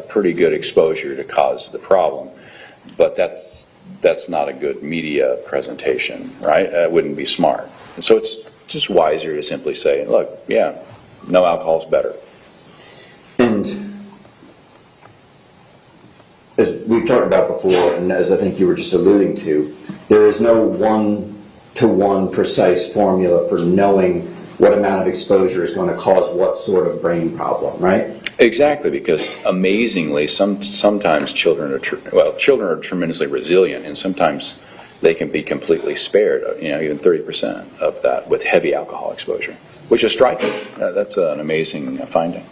pretty good exposure to cause the problem. But that's not a good media presentation, right? That wouldn't be smart. And so it's just wiser to simply say, look, yeah, no alcohol is better. And as we've talked about before, and as I think you were just alluding to, there is no one-to-one precise formula for knowing what amount of exposure is going to cause what sort of brain problem, right? Exactly, because amazingly, sometimes children are tremendously resilient, and sometimes they can be completely spared, even 30% of that with heavy alcohol exposure, which is striking. That's an amazing finding.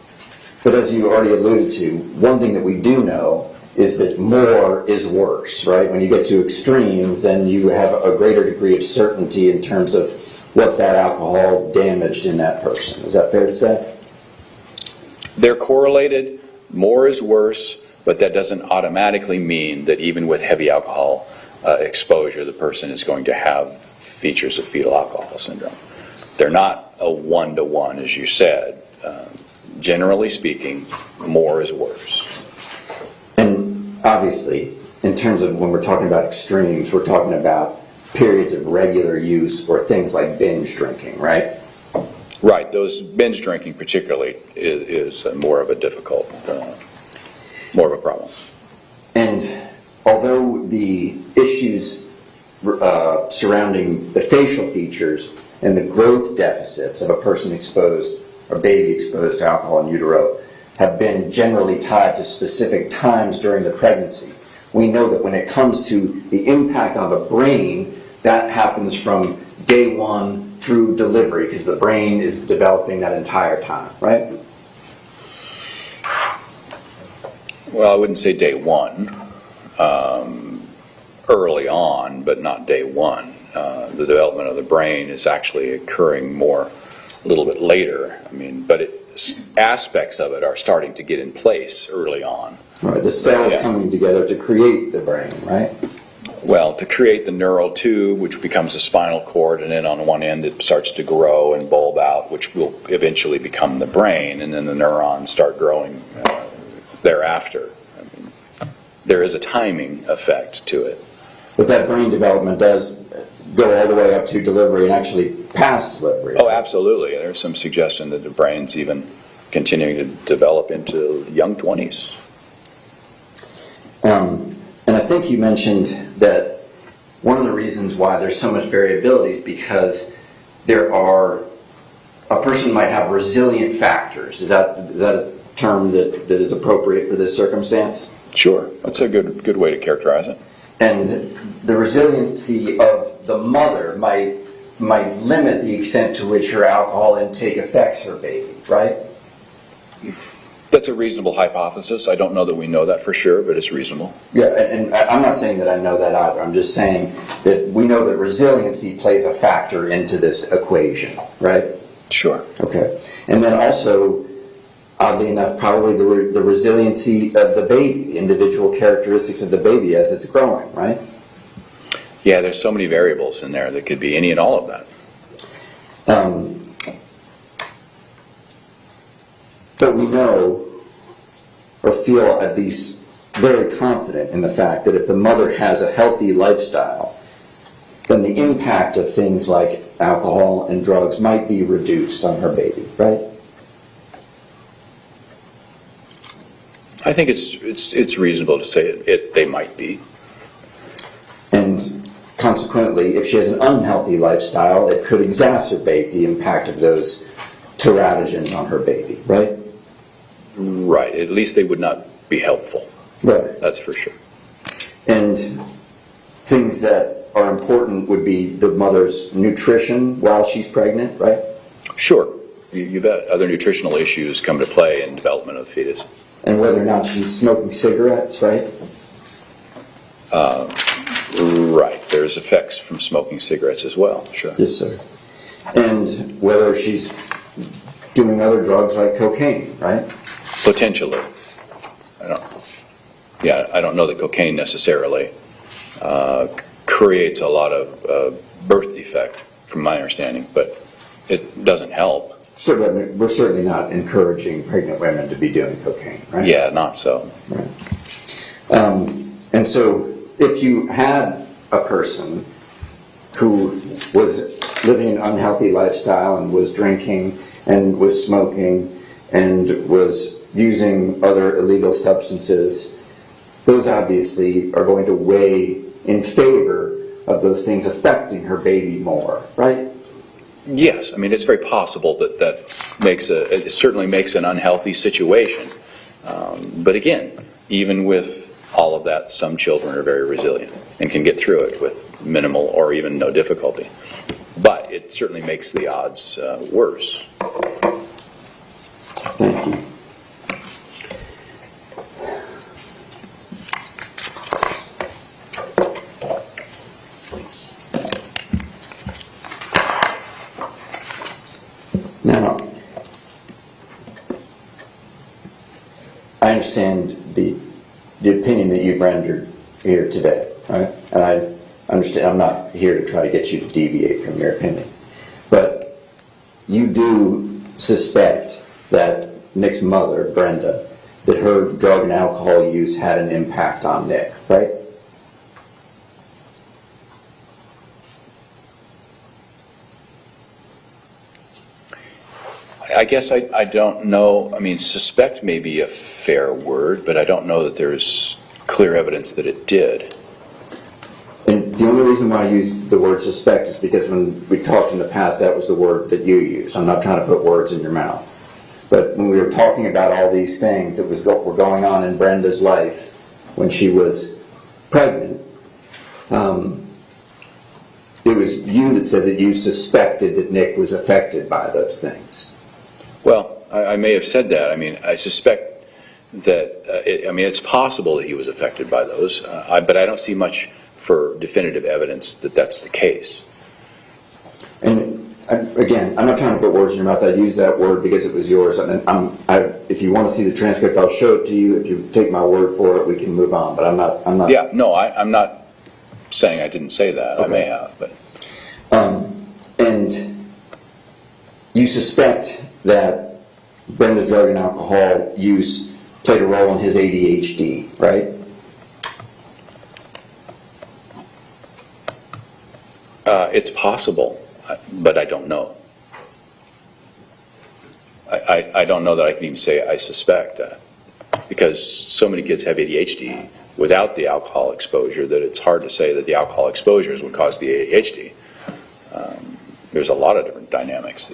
But as you already alluded to, one thing that we do know is that more is worse, right? When you get to extremes, then you have a greater degree of certainty in terms of what that alcohol damaged in that person. Is that fair to say? They're correlated. More is worse, but that doesn't automatically mean that even with heavy alcohol exposure, the person is going to have features of fetal alcohol syndrome. They're not a one-to-one, as you said. Generally speaking, more is worse. And obviously, in terms of when we're talking about extremes, we're talking about periods of regular use or things like binge drinking, right? Right. Those binge drinking particularly is more of a difficult, more of a problem. And although the issues surrounding the facial features and the growth deficits of a person exposed or baby exposed to alcohol in utero have been generally tied to specific times during the pregnancy, we know that when it comes to the impact on the brain, that happens from day one through delivery, because the brain is developing that entire time, right? Well, I wouldn't say day one. Early on, but not day one. The development of the brain is actually occurring a little bit later. I mean, but aspects of it are starting to get in place early on. Right, the cells coming together to create the brain, right? Well, to create the neural tube, which becomes a spinal cord, and then on one end it starts to grow and bulb out, which will eventually become the brain, and then the neurons start growing thereafter. I mean, there is a timing effect to it. But that brain development does go all the way up to delivery and actually past delivery. Oh, absolutely. There's some suggestion that the brain's even continuing to develop into young 20s. And I think you mentioned that one of the reasons why there's so much variability is because a person might have resilient factors. Is that a term that is appropriate for this circumstance? Sure. That's a good way to characterize it. And the resiliency of the mother might limit the extent to which her alcohol intake affects her baby, right? That's a reasonable hypothesis. I don't know that we know that for sure, but it's reasonable. Yeah, and I'm not saying that I know that either. I'm just saying that we know that resiliency plays a factor into this equation, right? Sure. Okay. And then also, oddly enough, probably the resiliency of the baby, the individual characteristics of the baby as it's growing, right? Yeah, there's so many variables in there that could be any and all of that. But we know, or feel at least very confident in the fact that if the mother has a healthy lifestyle, then the impact of things like alcohol and drugs might be reduced on her baby, right? I think it's reasonable to say they might be. And consequently, if she has an unhealthy lifestyle, it could exacerbate the impact of those teratogens on her baby, right? Right. At least they would not be helpful. Right. That's for sure. And things that are important would be the mother's nutrition while she's pregnant, right? Sure. You bet. Other nutritional issues come to play in development of the fetus. And whether or not she's smoking cigarettes, right? Right. There's effects from smoking cigarettes as well. Sure. Yes, sir. And whether she's doing other drugs like cocaine, right? Potentially. I don't know that cocaine necessarily creates a lot of birth defect, from my understanding, but it doesn't help. So we're certainly not encouraging pregnant women to be doing cocaine, right? Yeah, not so. Right. And so if you had a person who was living an unhealthy lifestyle and was drinking and was smoking and was using other illegal substances, those obviously are going to weigh in favor of those things affecting her baby more, right? Yes, I mean, it's very possible that it certainly makes an unhealthy situation. But again, even with all of that, some children are very resilient and can get through it with minimal or even no difficulty. But it certainly makes the odds worse. Thank you. I understand the opinion that you've rendered here today, right? And I understand, I'm not here to try to get you to deviate from your opinion. But you do suspect that Nick's mother, Brenda, that her drug and alcohol use had an impact on Nick, right? I guess I don't know. I mean, suspect may be a fair word, but I don't know that there's clear evidence that it did. And the only reason why I use the word suspect is because when we talked in the past, that was the word that you used. I'm not trying to put words in your mouth. But when we were talking about all these things that were going on in Brenda's life when she was pregnant, it was you that said that you suspected that Nick was affected by those things. Well, I may have said that. I mean, I suspect that, it's possible that he was affected by those, but I don't see much for definitive evidence that that's the case. And again, I'm not trying to put words in your mouth. I use that word because it was yours. And if you want to see the transcript, I'll show it to you. If you take my word for it, we can move on. But I'm not. Yeah, no, I'm not saying I didn't say that. Okay. I may have, but. And you suspect that Brenda's drug and alcohol use played a role in his ADHD, right? It's possible, but I don't know. I don't know that I can even say I suspect that, because so many kids have ADHD without the alcohol exposure that it's hard to say that the alcohol exposures would cause the ADHD. There's a lot of different dynamics.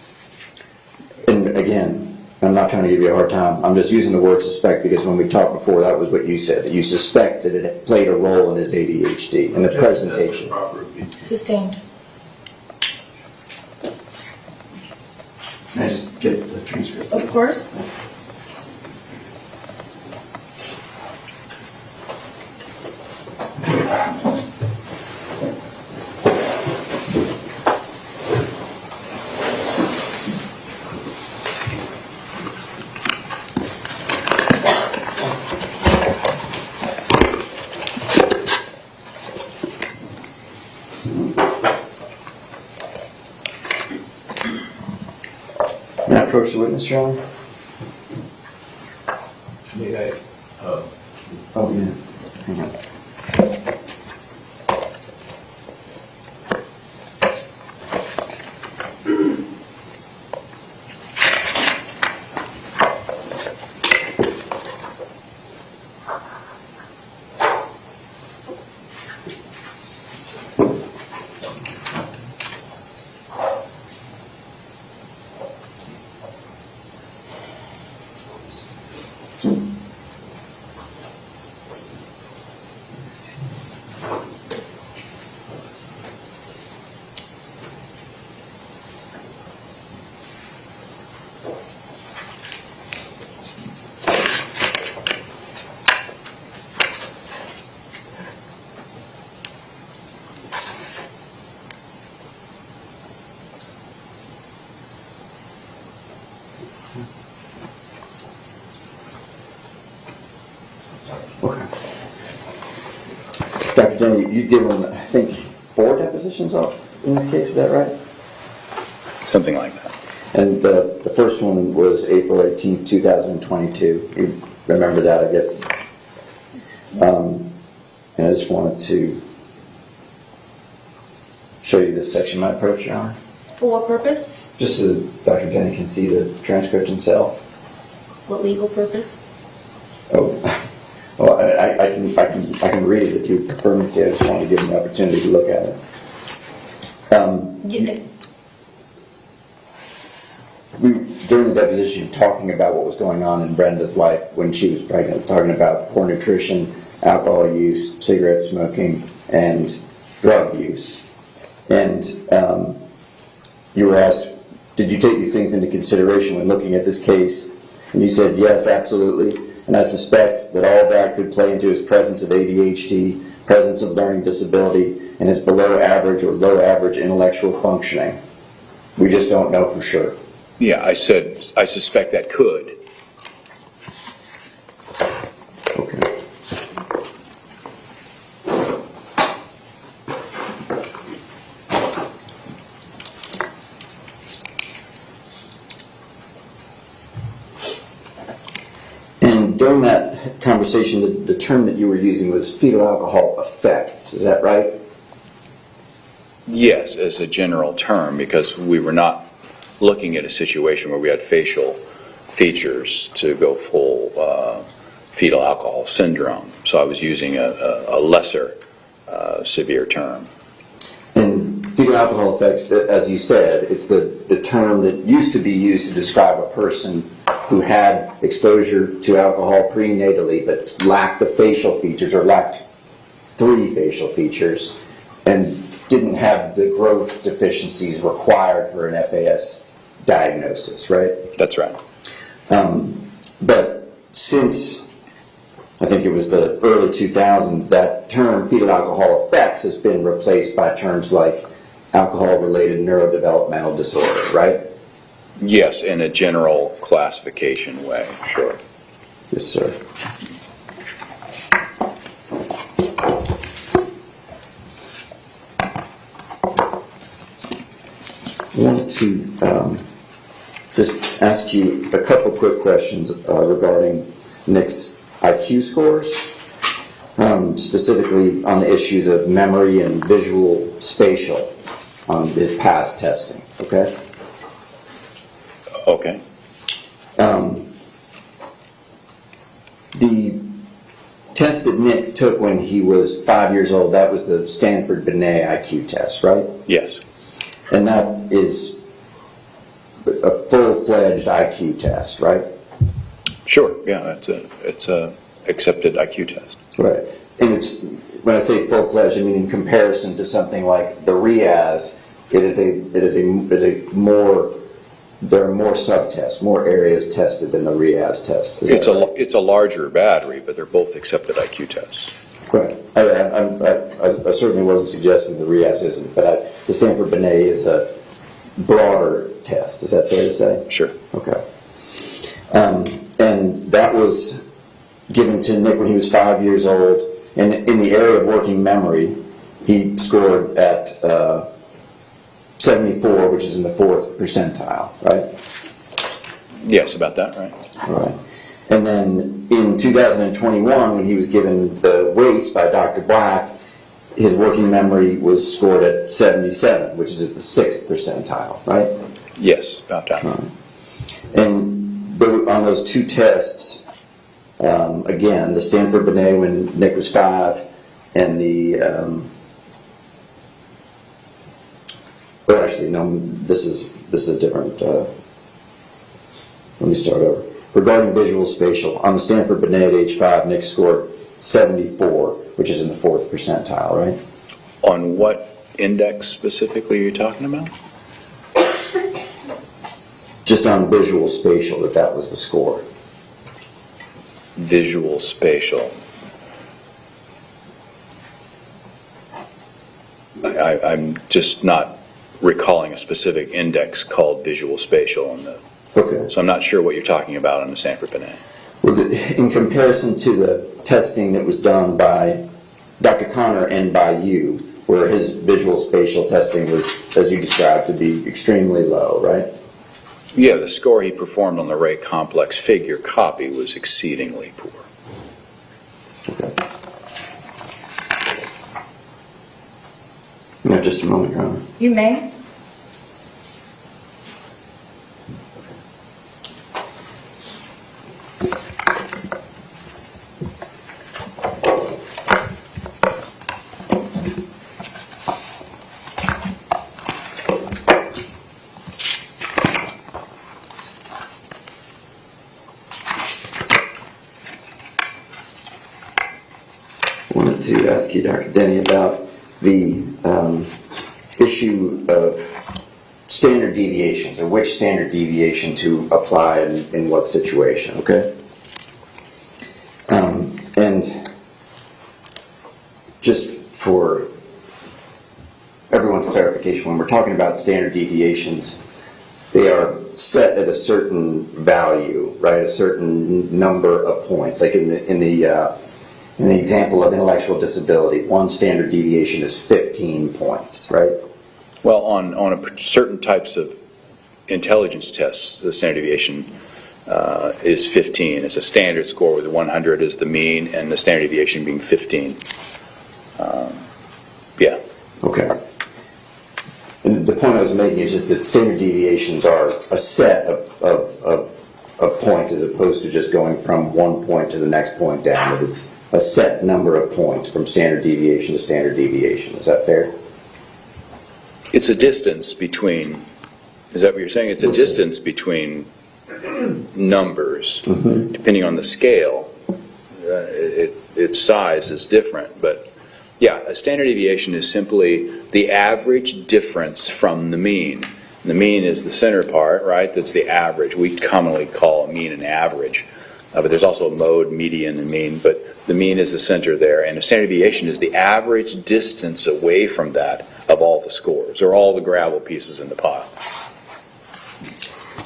And again, I'm not trying to give you a hard time. I'm just using the word suspect because when we talked before, that was what you said, that you suspect that it played a role in his ADHD in the presentation. Sustained. Can I just get the transcript? Of course. May I approach the witness, Your Honor? You guys, Oh, yeah. Hang on. Okay. Dr. Denny, you've given, I think, 4 depositions in this case, is that right? Something like that. And the first one was April 18th, 2022. You remember that, I guess. And I just wanted to show you this section of my approach, Your Honor. For what purpose? Just so that Dr. Denny can see the transcript himself. What legal purpose? Oh, well, I can read it if you prefer me to. I just wanted to give him the opportunity to look at it. During the deposition, talking about what was going on in Brenda's life when she was pregnant, talking about poor nutrition, alcohol use, cigarette smoking, and drug use. And you were asked, did you take these things into consideration when looking at this case? And you said, yes, absolutely. And I suspect that all of that could play into his presence of ADHD, presence of learning disability, and his below average or low average intellectual functioning. We just don't know for sure. Yeah, I said I suspect that could. Okay. And during that conversation, the term that you were using was fetal alcohol effects. Is that right? Yes, as a general term, because we were not looking at a situation where we had facial features to go full fetal alcohol syndrome. So I was using a lesser severe term. And fetal alcohol effects, as you said, it's the term that used to be used to describe a person who had exposure to alcohol prenatally but lacked the facial features, or lacked 3 facial features, and didn't have the growth deficiencies required for an FAS diagnosis, right? That's right. But since, I think it was the early 2000s, that term fetal alcohol effects has been replaced by terms like alcohol-related neurodevelopmental disorder, right? Yes, in a general classification way, sure. Yes, sir. I wanted to just ask you a couple quick questions regarding Nick's IQ scores, specifically on the issues of memory and visual spatial on his past testing, okay? Okay. The test that Nick took when he was 5 years old, that was the Stanford Binet IQ test, right? Yes. And that is a full-fledged IQ test, right? Sure, yeah, it's a accepted IQ test. Right. And it's, when I say full-fledged, I mean in comparison to something like the RIAS, it is a more, there are more subtests, more areas tested than the RIAS test. It's a larger battery, but they're both accepted IQ tests. Right. I certainly wasn't suggesting the RIAS isn't, but the Stanford Binet is a broader test. Is that fair to say? Sure. Okay. And that was given to Nick when he was 5 years old. And in the area of working memory, he scored at 74, which is in the 4th percentile, right? Yes, about that, right? All right. And then in 2021, when he was given the WACE by Dr. Black, his working memory was scored at 77, which is at the 6th percentile, right? Yes, about that. And on those 2 tests, again, the Stanford Binet when Nick was 5, and the, well, actually, no, this is a different, let me start over. Regarding visual spatial, on the Stanford Binet at age 5, Nick scored 74, which is in the 4th percentile, right? On what index specifically are you talking about? Just on visual spatial, that was the score. Visual spatial. I'm just not recalling a specific index called visual spatial on the. Okay. So I'm not sure what you're talking about on the Stanford Binet. Well, in comparison to the testing that was done by Dr. Connor and by you, where his visual spatial testing was, as you described, to be extremely low, right? Yeah, the score he performed on the Ray complex figure copy was exceedingly poor. Okay. Now, just a moment, Your Honor. You may. I wanted to ask you, Dr. Denny, about the issue of standard deviations, or which standard deviation to apply in what situation, okay? And just for everyone's clarification, when we're talking about standard deviations, they are set at a certain value right? A certain number of points. Like in the example of intellectual disability, one standard deviation is 15 points, right? Well, on certain types of intelligence tests, the standard deviation is 15. It's a standard score with 100 as the mean, and the standard deviation being 15. Yeah. Okay. And the point I was making is just that standard deviations are a set of points as opposed to just going from one point to the next point down. That it's a set number of points from standard deviation to standard deviation. Is that fair? It's a distance between, is that what you're saying? It's a distance between numbers. Mm-hmm. Depending on the scale, its size is different. But yeah, a standard deviation is simply the average difference from the mean. The mean is the center part, right? That's the average. We commonly call a mean an average. But there's also a mode, median, and mean. But the mean is the center there. And a standard deviation is the average distance away from that of all the scores, or all the gravel pieces in the pile.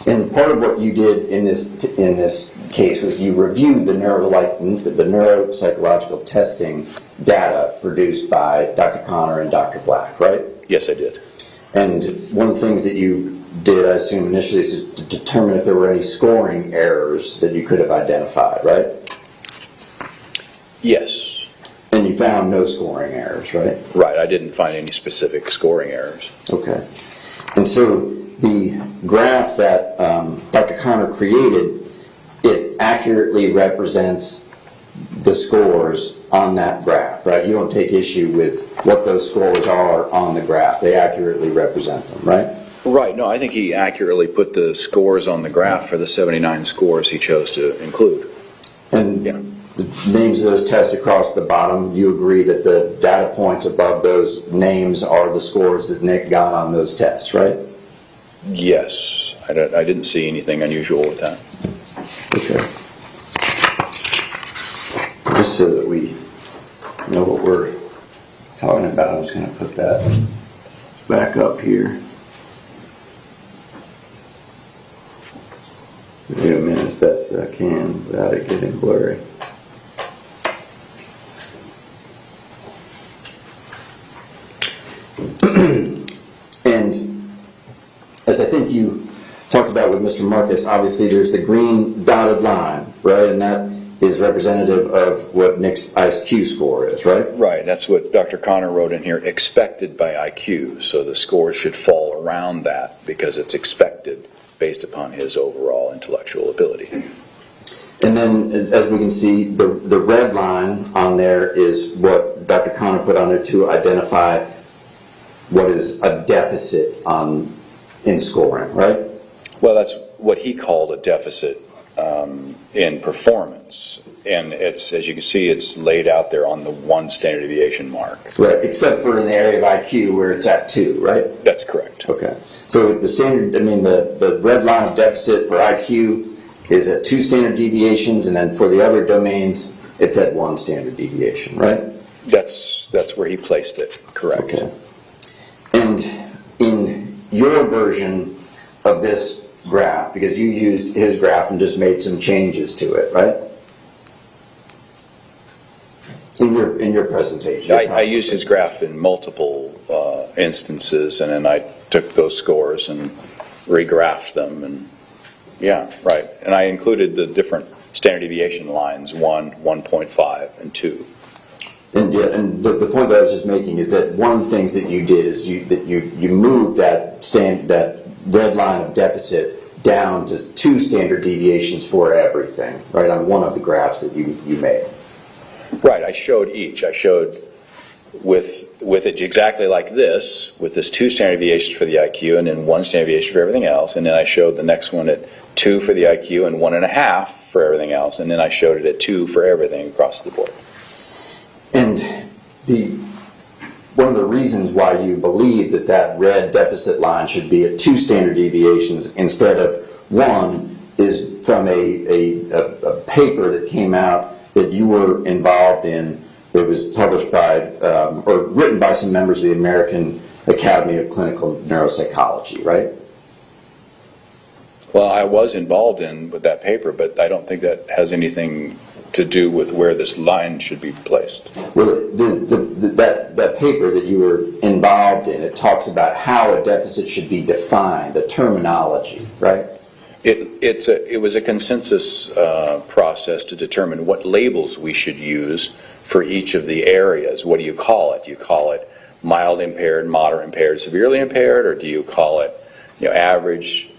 And part of what you did in this case was you reviewed the neuropsychological testing data produced by Dr. Connor and Dr. Black, right? Yes, I did. And one of the things that you did, I assume, initially is to determine if there were any scoring errors that you could have identified, right? Yes. And you found no scoring errors, right? Right, I didn't find any specific scoring errors. Okay. And so the graph that Dr. Connor created, it accurately represents the scores on that graph, right? You don't take issue with what those scores are on the graph. They accurately represent them, right? Right, no, I think he accurately put the scores on the graph for the 79 scores he chose to include. And yeah. The names of those tests across the bottom, you agree that the data points above those names are the scores that Nick got on those tests, right? Yes, I didn't see anything unusual with that. Okay. Just so that we know what we're talking about, I'm just going to put that back up here. Zoom in as best as I can without it getting blurry. And as I think you talked about with Mr. Marcus, obviously there's the green dotted line, right? And that is representative of what Nick's IQ score is, right? Right, that's what Dr. Connor wrote in here, expected by IQ. So the score should fall around that because it's expected based upon his overall intellectual ability. And then, as we can see, the red line on there is what Dr. Connor put on there to identify what is a deficit in scoring, right? Well, that's what he called a deficit in performance. And it's, as you can see, it's laid out there on the 1 standard deviation mark. Right, except for in the area of IQ where it's at 2, right? That's correct. Okay. So the standard, the red line of deficit for IQ is at 2 standard deviations, and then for the other domains, it's at 1 standard deviation, right? That's where he placed it, correct. Okay. And in your version of this graph, because you used his graph and just made some changes to it, right? In your presentation. I used his graph in multiple instances, and then I took those scores and regraphed them, and yeah, right. And I included the different standard deviation lines, 1, 1.5, and 2. And yeah, and the point that I was just making is that one of the things that you did is you moved that red line of deficit down to 2 standard deviations for everything, right, on one of the graphs that you made. Right, I showed each. I showed with it exactly like this, with this 2 standard deviations for the IQ and then 1 standard deviation for everything else, and then I showed the next one at 2 for the IQ and 1.5 for everything else, and then I showed it at 2 for everything across the board. And one of the reasons why you believe that red deficit line should be at 2 standard deviations instead of 1 is from a paper that came out that you were involved in. It was published by, or written by some members of the American Academy of Clinical Neuropsychology, right? Well, I was involved with that paper, but I don't think that has anything to do with where this line should be placed. Well, that paper that you were involved in, it talks about how a deficit should be defined, the terminology, right? It was a consensus process to determine what labels we should use for each of the areas. What do you call it? Do you call it mild impaired, moderate impaired, severely impaired, or do you call it, average,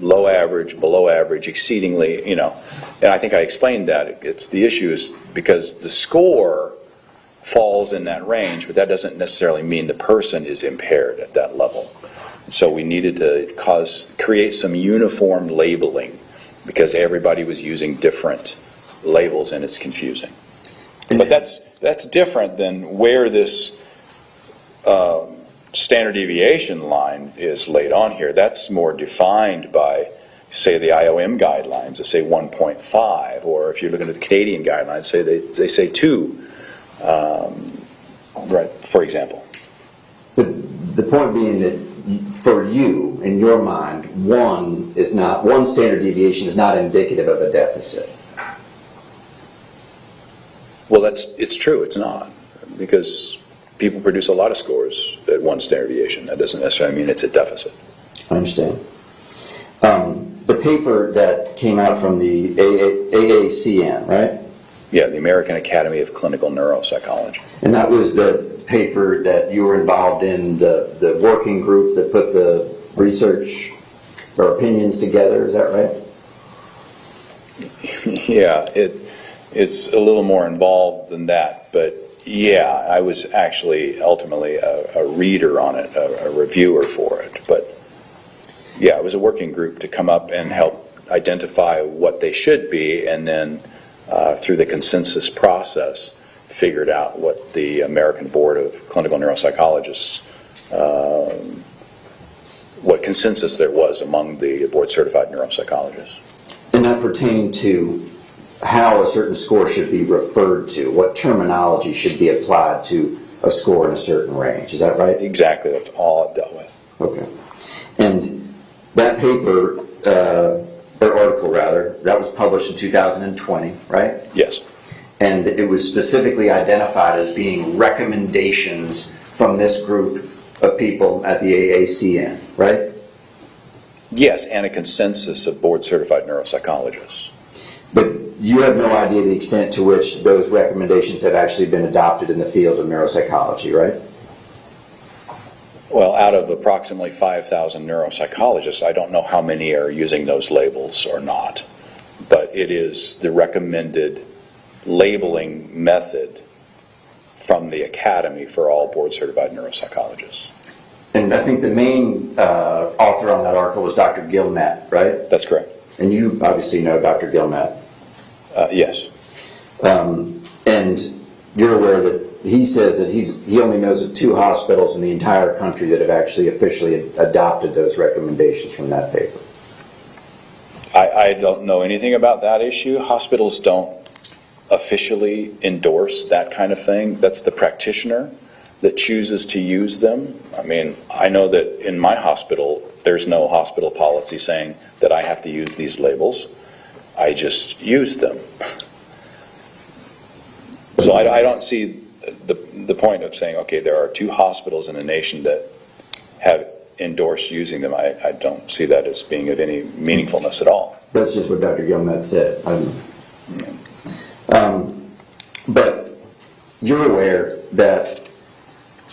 low average, below average, exceedingly, And I think I explained that. The issue is because the score falls in that range, but that doesn't necessarily mean the person is impaired at that level. So we needed to create some uniform labeling because everybody was using different labels and it's confusing. But that's different than where this standard deviation line is laid on here. That's more defined by, say, the IOM guidelines that say 1.5, or if you're looking at the Canadian guidelines, they say 2, right? For example. The point being that for you, in your mind, one standard deviation is not indicative of a deficit. Well, it's true. It's not, because people produce a lot of scores at one standard deviation. That doesn't necessarily mean it's a deficit. I understand. The paper that came out from the AACN, right? Yeah, the American Academy of Clinical Neuropsychology. And that was the paper that you were involved in, the working group that put the research or opinions together, is that right? Yeah, it's a little more involved than that, but yeah, I was actually ultimately a reader on it, a reviewer for it. But yeah, it was a working group to come up and help identify what they should be, and then through the consensus process, figured out what the American Board of Clinical Neuropsychologists, what consensus there was among the board-certified neuropsychologists. And that pertained to how a certain score should be referred to, what terminology should be applied to a score in a certain range. Is that right? Exactly. That's all it dealt with. Okay. And that paper, or article rather, that was published in 2020, right? Yes. And it was specifically identified as being recommendations from this group of people at the AACN, right? Yes, and a consensus of board-certified neuropsychologists. But you have no idea the extent to which those recommendations have actually been adopted in the field of neuropsychology, right? Well, out of approximately 5,000 neuropsychologists, I don't know how many are using those labels or not. But it is the recommended labeling method from the Academy for all board-certified neuropsychologists. And I think the main author on that article was Dr. Gilmet, right? That's correct. And you obviously know Dr. Gilmet. Yes. And you're aware that he says that he only knows of 2 hospitals in the entire country that have actually officially adopted those recommendations from that paper. I don't know anything about that issue. Hospitals don't officially endorse that kind of thing. That's the practitioner that chooses to use them. I mean, I know that in my hospital, there's no hospital policy saying that I have to use these labels. I just use them. So I don't see the point of saying, okay, there are 2 hospitals in the nation that have endorsed using them. I don't see that as being of any meaningfulness at all. That's just what Dr. Gilmet said. But you're aware that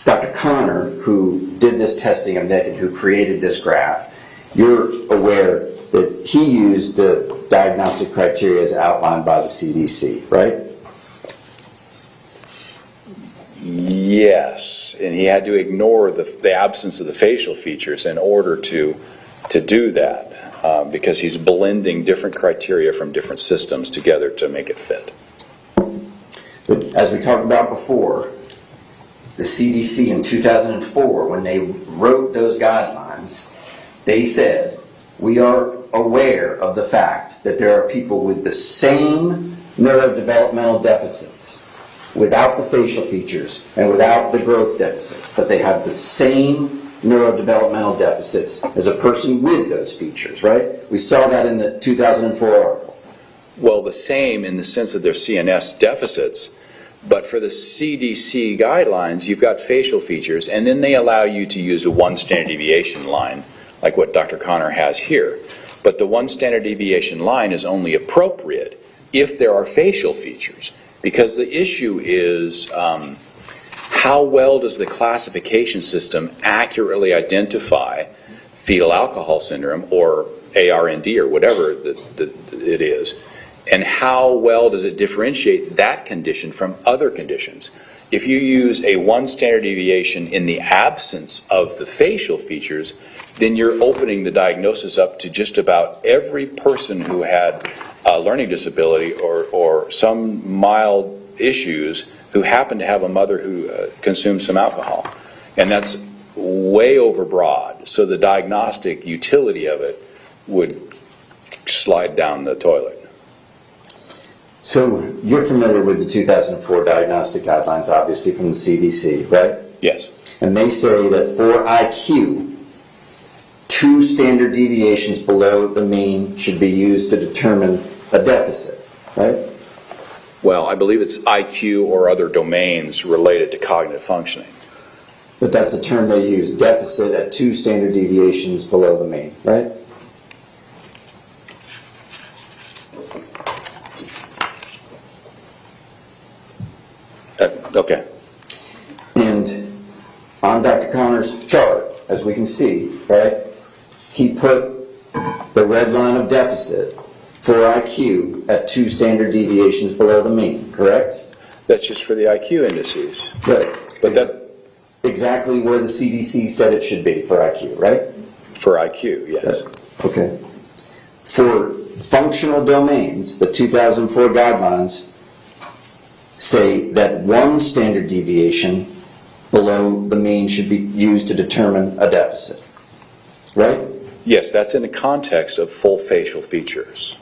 Dr. Connor, who did this testing of Nick and who created this graph, you're aware that he used the diagnostic criteria as outlined by the CDC, right? Yes, and he had to ignore the absence of the facial features in order to do that, because he's blending different criteria from different systems together to make it fit. But as we talked about before, the CDC in 2004, when they wrote those guidelines, they said, we are aware of the fact that there are people with the same neurodevelopmental deficits, without the facial features and without the growth deficits, but they have the same neurodevelopmental deficits as a person with those features, right? We saw that in the 2004 article. Well, the same in the sense that they're CNS deficits, but for the CDC guidelines, you've got facial features, and then they allow you to use a 1 standard deviation line, like what Dr. Connor has here. But the 1 standard deviation line is only appropriate if there are facial features, because the issue is how well does the classification system accurately identify fetal alcohol syndrome, or ARND, or whatever it is, and how well does it differentiate that condition from other conditions. If you use a 1 standard deviation in the absence of the facial features, then you're opening the diagnosis up to just about every person who had a learning disability or some mild issues who happen to have a mother who consumes some alcohol. And that's way overbroad, so the diagnostic utility of it would slide down the toilet. So you're familiar with the 2004 diagnostic guidelines, obviously, from the CDC, right? Yes. And they say that for IQ, 2 standard deviations below the mean should be used to determine a deficit, right? Well, I believe it's IQ or other domains related to cognitive functioning. But that's the term they use, deficit at 2 standard deviations below the mean, right? Okay. And on Dr. Connor's chart, as we can see, right, he put the red line of deficit for IQ at 2 standard deviations below the mean, correct? That's just for the IQ indices. Good. But that, Exactly where the CDC said it should be for IQ, right? for IQ, yes. Good. Okay. For functional domains, the 2004 guidelines say that 1 standard deviation below the mean should be used to determine a deficit, right? Yes, that's in the context of full facial features.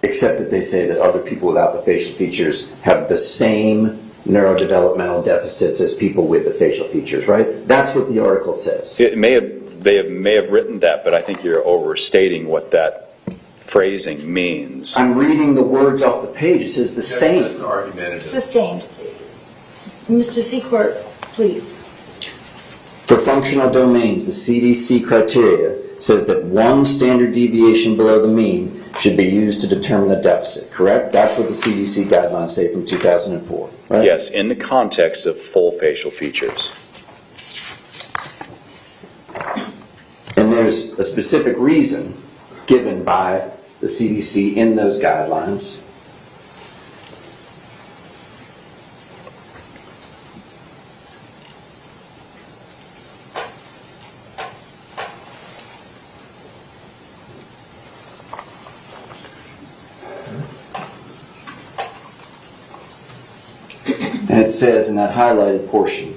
Except that they say that other people without the facial features have the same neurodevelopmental deficits as people with the facial features, right? That's what the article says. It may have, may have written that, but I think you're overstating what that phrasing means. I'm reading the words off the page. It says the same. Sustained. Mr. Secord, please. For functional domains, the CDC criteria says that 1 standard deviation below the mean should be used to determine a deficit, correct? That's what the CDC guidelines say from 2004, right? Yes, in the context of full facial features. And there's a specific reason given by the CDC in those guidelines. And it says in that highlighted portion,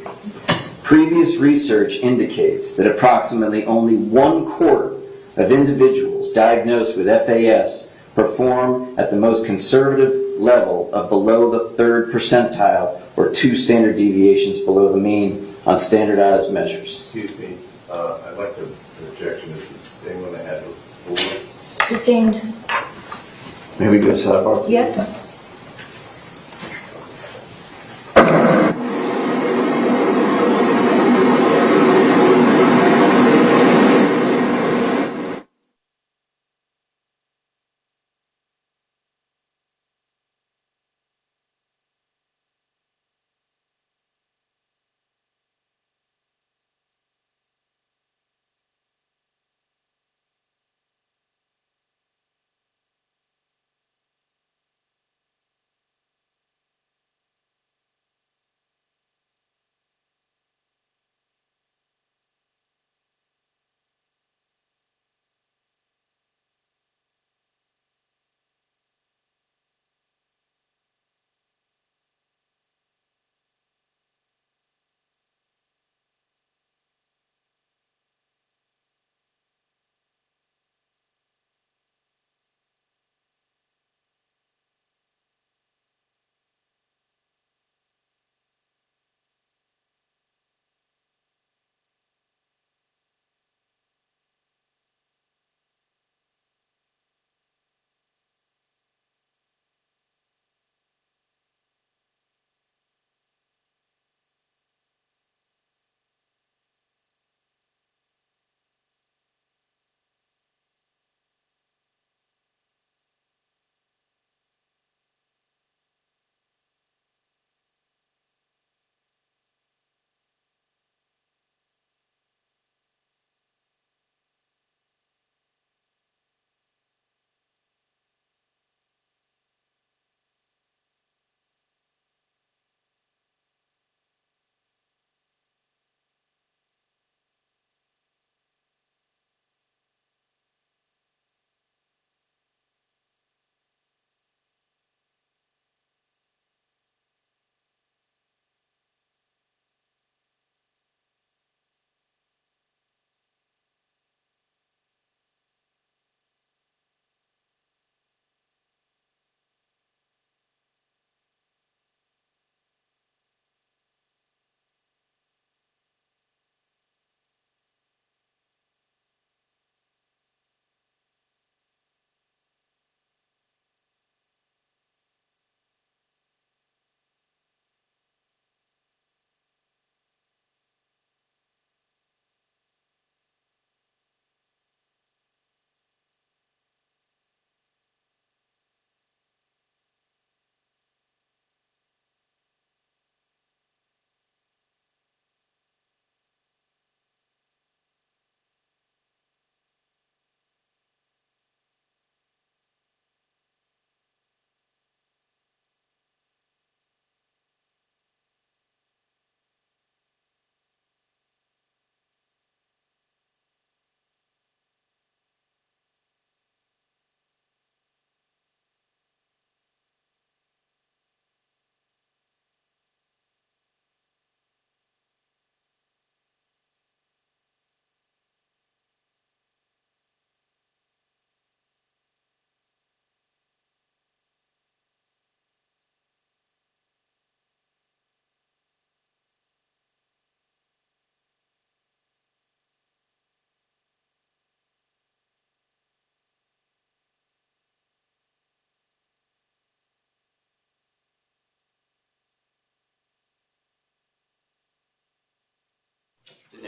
previous research indicates that approximately only 1/4 of individuals diagnosed with FAS perform at the most conservative level of below the 3rd percentile or 2 standard deviations below the mean on standardized measures. Excuse me, I'd like to objection. This is the same one I had before. Sustained. May we go sidebar? Yes?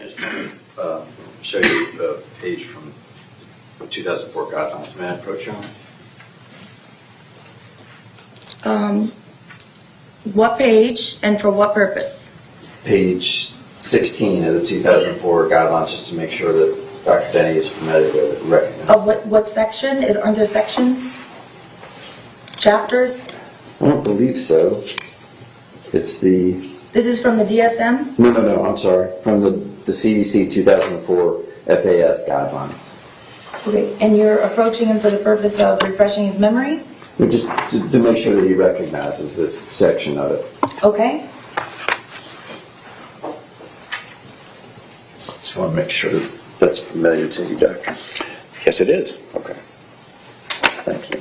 I just want to show you a page from 2004 guidelines. May I approach you on it? What page and for what purpose? Page 16 of the 2004 guidelines, just to make sure that Dr. Denny is familiar with it and recognizes. What section? Aren't there sections? Chapters? I don't believe so. It's the, This is from the DSM? no, I'm sorry, from the CDC 2004 FAS guidelines. Okay, and you're approaching him for the purpose of refreshing his memory? Just to make sure that he recognizes this section of it. Okay. Just want to make sure that that's familiar to you, Doctor. Yes, it is. Okay. Thank you.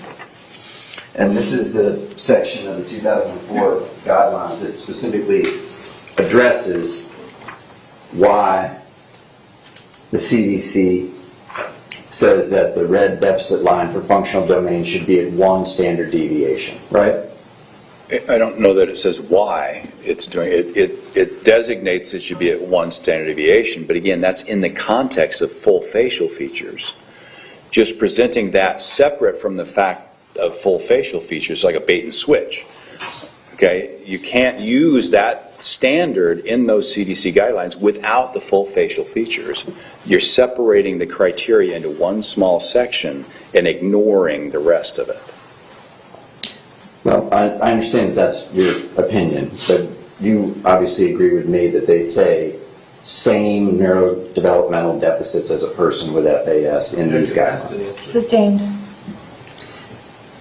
And this is the section of the 2004 guidelines that specifically addresses why the CDC says that the red deficit line for functional domain should be at 1 standard deviation, right? I don't know that it says why it's doing it. It designates it should be at 1 standard deviation, but again, that's in the context of full facial features. Just presenting that separate from the fact of full facial features, like a bait and switch. Okay, you can't use that standard in those CDC guidelines without the full facial features. You're separating the criteria into one small section and ignoring the rest of it. Well, I understand that's your opinion, but you obviously agree with me that they say same neurodevelopmental deficits as a person with FAS in these guidelines. Sustained.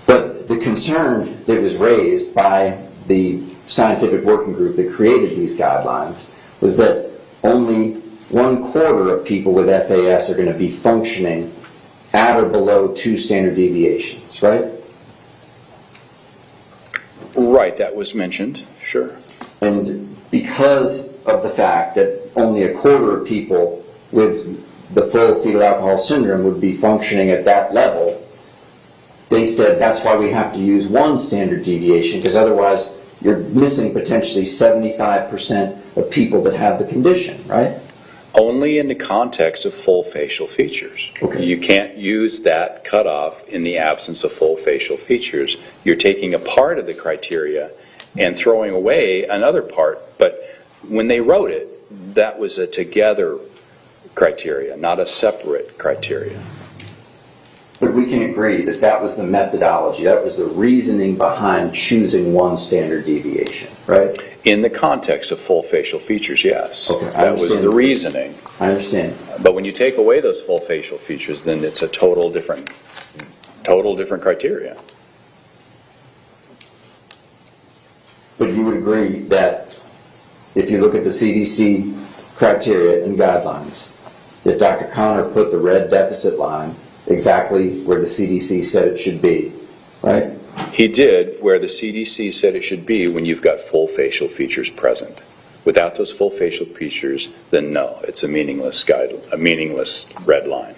But the concern that was raised by the scientific working group that created these guidelines was that only 1/4 of people with FAS are going to be functioning at or below 2 standard deviations, right? Right, that was mentioned, sure. And because of the fact that only 1/4 of people with the full fetal alcohol syndrome would be functioning at that level, they said that's why we have to use 1 standard deviation, because otherwise you're missing potentially 75% of people that have the condition, right? Only in the context of full facial features. Okay. You can't use that cutoff in the absence of full facial features. You're taking a part of the criteria and throwing away another part. But when they wrote it, that was a together criteria, not a separate criteria. But we can agree that that was the methodology, that was the reasoning behind choosing 1 standard deviation, right? In the context of full facial features, yes. Okay, I that was understand. the reasoning. I understand. But when you take away those full facial features, then it's a total different criteria. But you would agree that if you look at the CDC criteria and guidelines, that Dr. Connor put the red deficit line exactly where the CDC said it should be, right? He did where the CDC said it should be when you've got full facial features present. Without those full facial features, then no, it's a meaningless red line.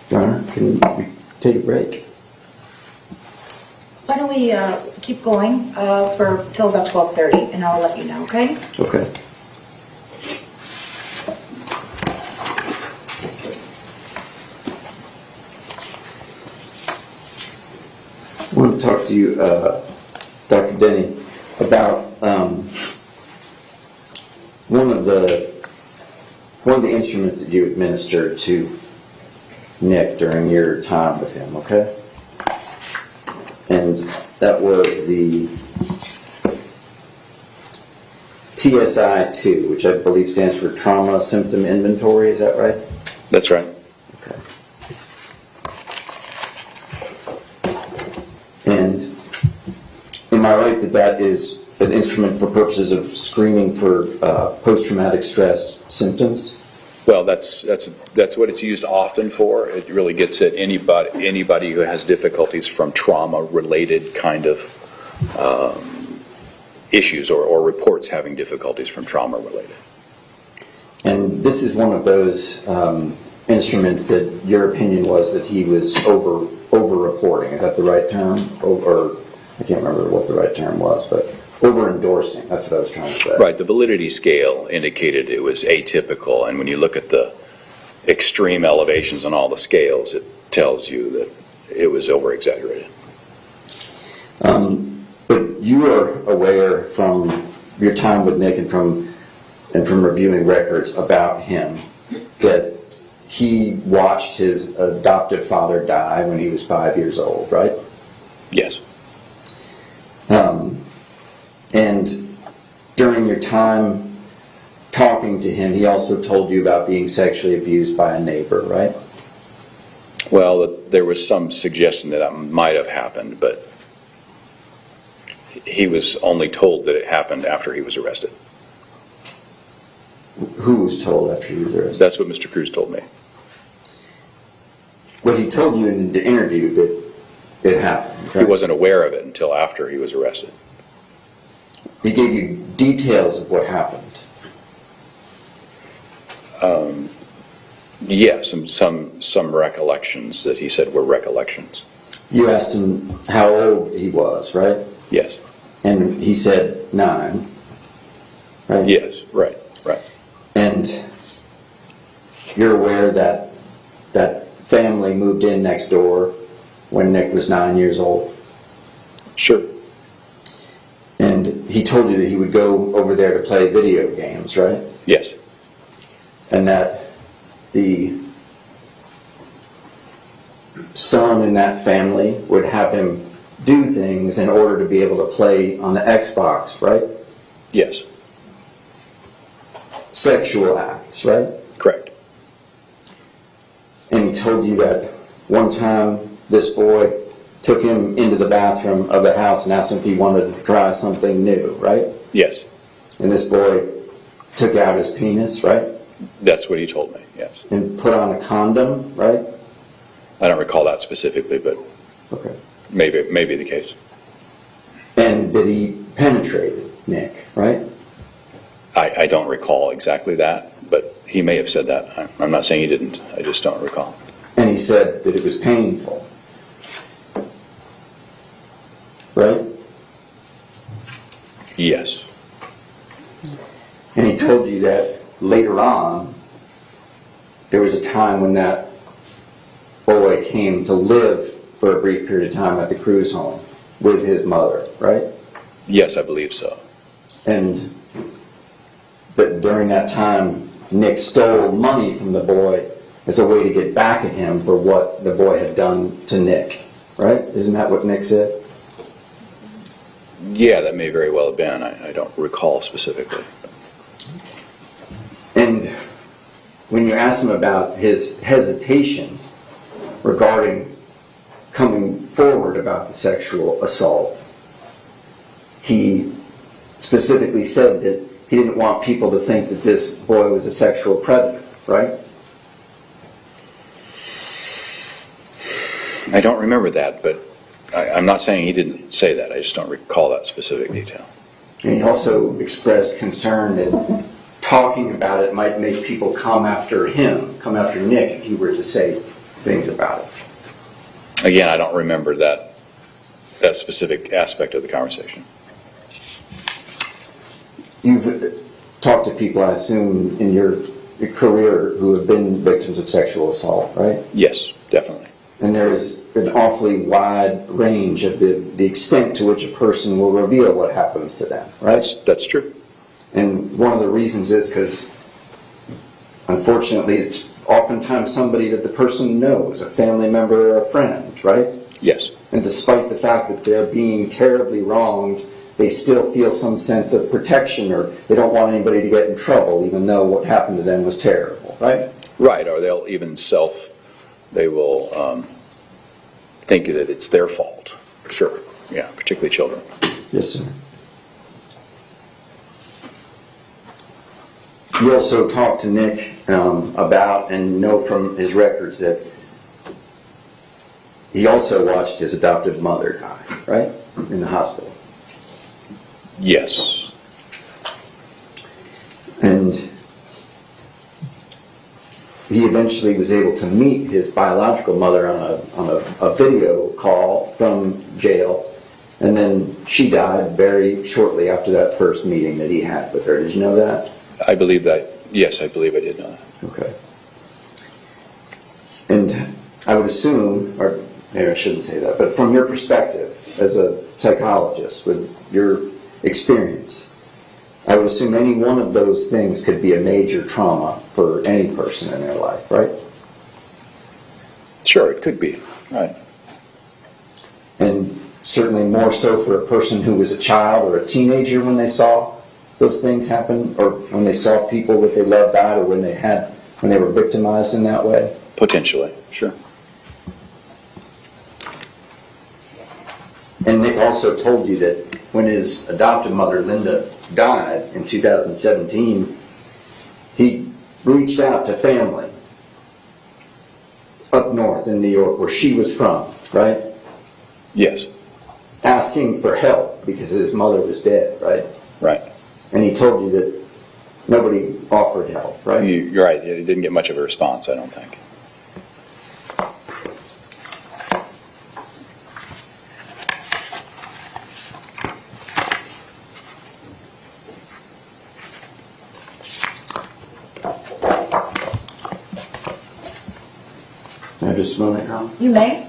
Connor, can we take a break? Why don't we keep going for till about 12:30, and I'll let you know, okay? Okay. I want to talk to you, Dr. Denny, about one of the instruments that you administered to Nick during your time with him, okay? And that was the TSI-2, which I believe stands for Trauma Symptom Inventory, is that right? That's right. Okay. And am I right that that is an instrument for purposes of screening for post-traumatic stress symptoms? Well, that's what it's used often for. It really gets at anybody who has difficulties from trauma-related kind of issues or reports having difficulties from trauma related. And this is one of those instruments that your opinion was that he was over-reporting. Is that the right term? Or I can't remember what the right term was, but over-endorsing. That's what I was trying to say. Right, the validity scale indicated it was atypical, and when you look at the extreme elevations on all the scales, it tells you that it was over-exaggerated. But you are aware from your time with Nick and from reviewing records about him that he watched his adoptive father die when he was 5 years old, right? Yes. And during your time talking to him, he also told you about being sexually abused by a neighbor, right? Well, there was some suggestion that might have happened, but he was only told that it happened after he was arrested. Who was told after he was arrested? That's what Mr. Cruz told me. Well, he told you in the interview that it happened, right? He wasn't aware of it until after he was arrested. He gave you details of what happened. Yes, some recollections that he said were recollections. You asked him how old he was, right? Yes. And he said 9, right? Yes, right. And you're aware that that family moved in next door when Nick was 9 years old? Sure. And he told you that he would go over there to play video games, right? Yes. And that the son in that family would have him do things in order to be able to play on the Xbox, right? Yes. Sexual acts, right? Correct. And he told you that one time this boy took him into the bathroom of the house and asked him if he wanted to try something new, right? Yes. And this boy took out his penis, right? That's what he told me, yes. And put on a condom, right? I don't recall that specifically, but Okay. maybe the case. And that he penetrated Nick, right? I don't recall exactly that, but he may have said that. I'm not saying he didn't. I just don't recall. And he said that it was painful, right? Yes. And he told you that later on, there was a time when that boy came to live for a brief period of time at the Cruz home with his mother, right? Yes, I believe so. And that during that time, Nick stole money from the boy as a way to get back at him for what the boy had done to Nick, right? Isn't that what Nick said? Yeah, that may very well have been. I don't recall specifically. And when you asked him about his hesitation regarding coming forward about the sexual assault, he specifically said that he didn't want people to think that this boy was a sexual predator, right? I don't remember that, but I'm not saying he didn't say that. I just don't recall that specific detail. And he also expressed concern that talking about it might make people come after him, come after Nick, if he were to say things about it. Again, I don't remember that specific aspect of the conversation. You've talked to people, I assume, in your career who have been victims of sexual assault, right? Yes, definitely. And there is an awfully wide range of the extent to which a person will reveal what happens to them, right? That's true. And one of the reasons is because, unfortunately, it's oftentimes somebody that the person knows, a family member or a friend, right? Yes. And despite the fact that they're being terribly wronged, they still feel some sense of protection, or they don't want anybody to get in trouble, even though what happened to them was terrible, right? Right, or they'll even they will think that it's their fault. Sure, yeah, particularly children. Yes, sir. You also talked to Nick about, and know from his records, that he also watched his adoptive mother die, right? In the hospital. Yes. And he eventually was able to meet his biological mother on a video call from jail, and then she died very shortly after that first meeting that he had with her. Did you know that? I believe that. Yes, I believe I did know that. Okay. And I would assume, or maybe I shouldn't say that, but from your perspective as a psychologist with your experience, I would assume any one of those things could be a major trauma for any person in their life, right? Sure, it could be. Right. And certainly more so for a person who was a child or a teenager when they saw those things happen, or when they saw people that they loved die, or when they were victimized in that way. Potentially, sure. And Nick also told you that when his adoptive mother, Linda, died in 2017, he reached out to family up north in New York, where she was from, right? Yes. Asking for help because his mother was dead, right? Right. And he told you that nobody offered help, right? You're right. He didn't get much of a response, I don't think. Now, just a moment, Carl. You may.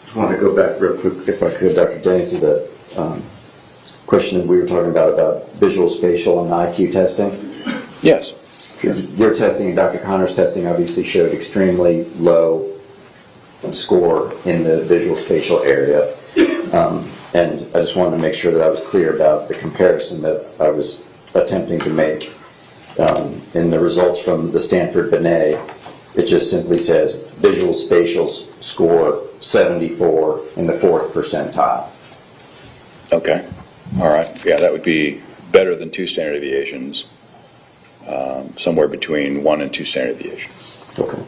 I want to go back real quick, if I could, Dr. Denny, to the question that we were talking about visual, spatial, and IQ testing. Yes. Because your testing and Dr. Connor's testing obviously showed extremely low score in the visual spatial area. And I just wanted to make sure that I was clear about the comparison that I was attempting to make. In the results from the Stanford Binet, it just simply says visual spatial score 74 in the 4th percentile. Okay. All right. Yeah, that would be better than 2 standard deviations. Somewhere between 1 and 2 standard deviations. Okay.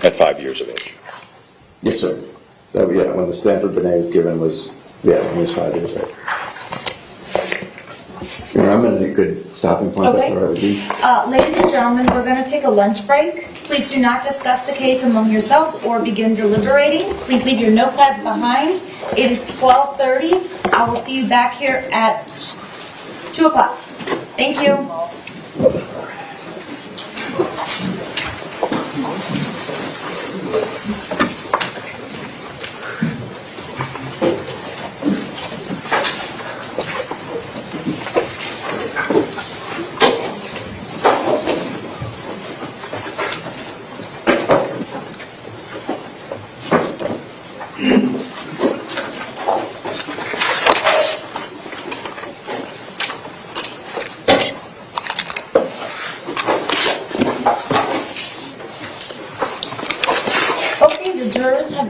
At 5 years of age. Yes, sir. Yeah, when the Stanford Binet was given when he was 5 years old. I'm at a good stopping point. Okay. That's all right with you. Ladies and gentlemen, we're going to take a lunch break. Please do not discuss the case among yourselves or begin deliberating. Please leave your notepads behind. It is 12:30. I will see you back here at 2 o'clock. Thank you.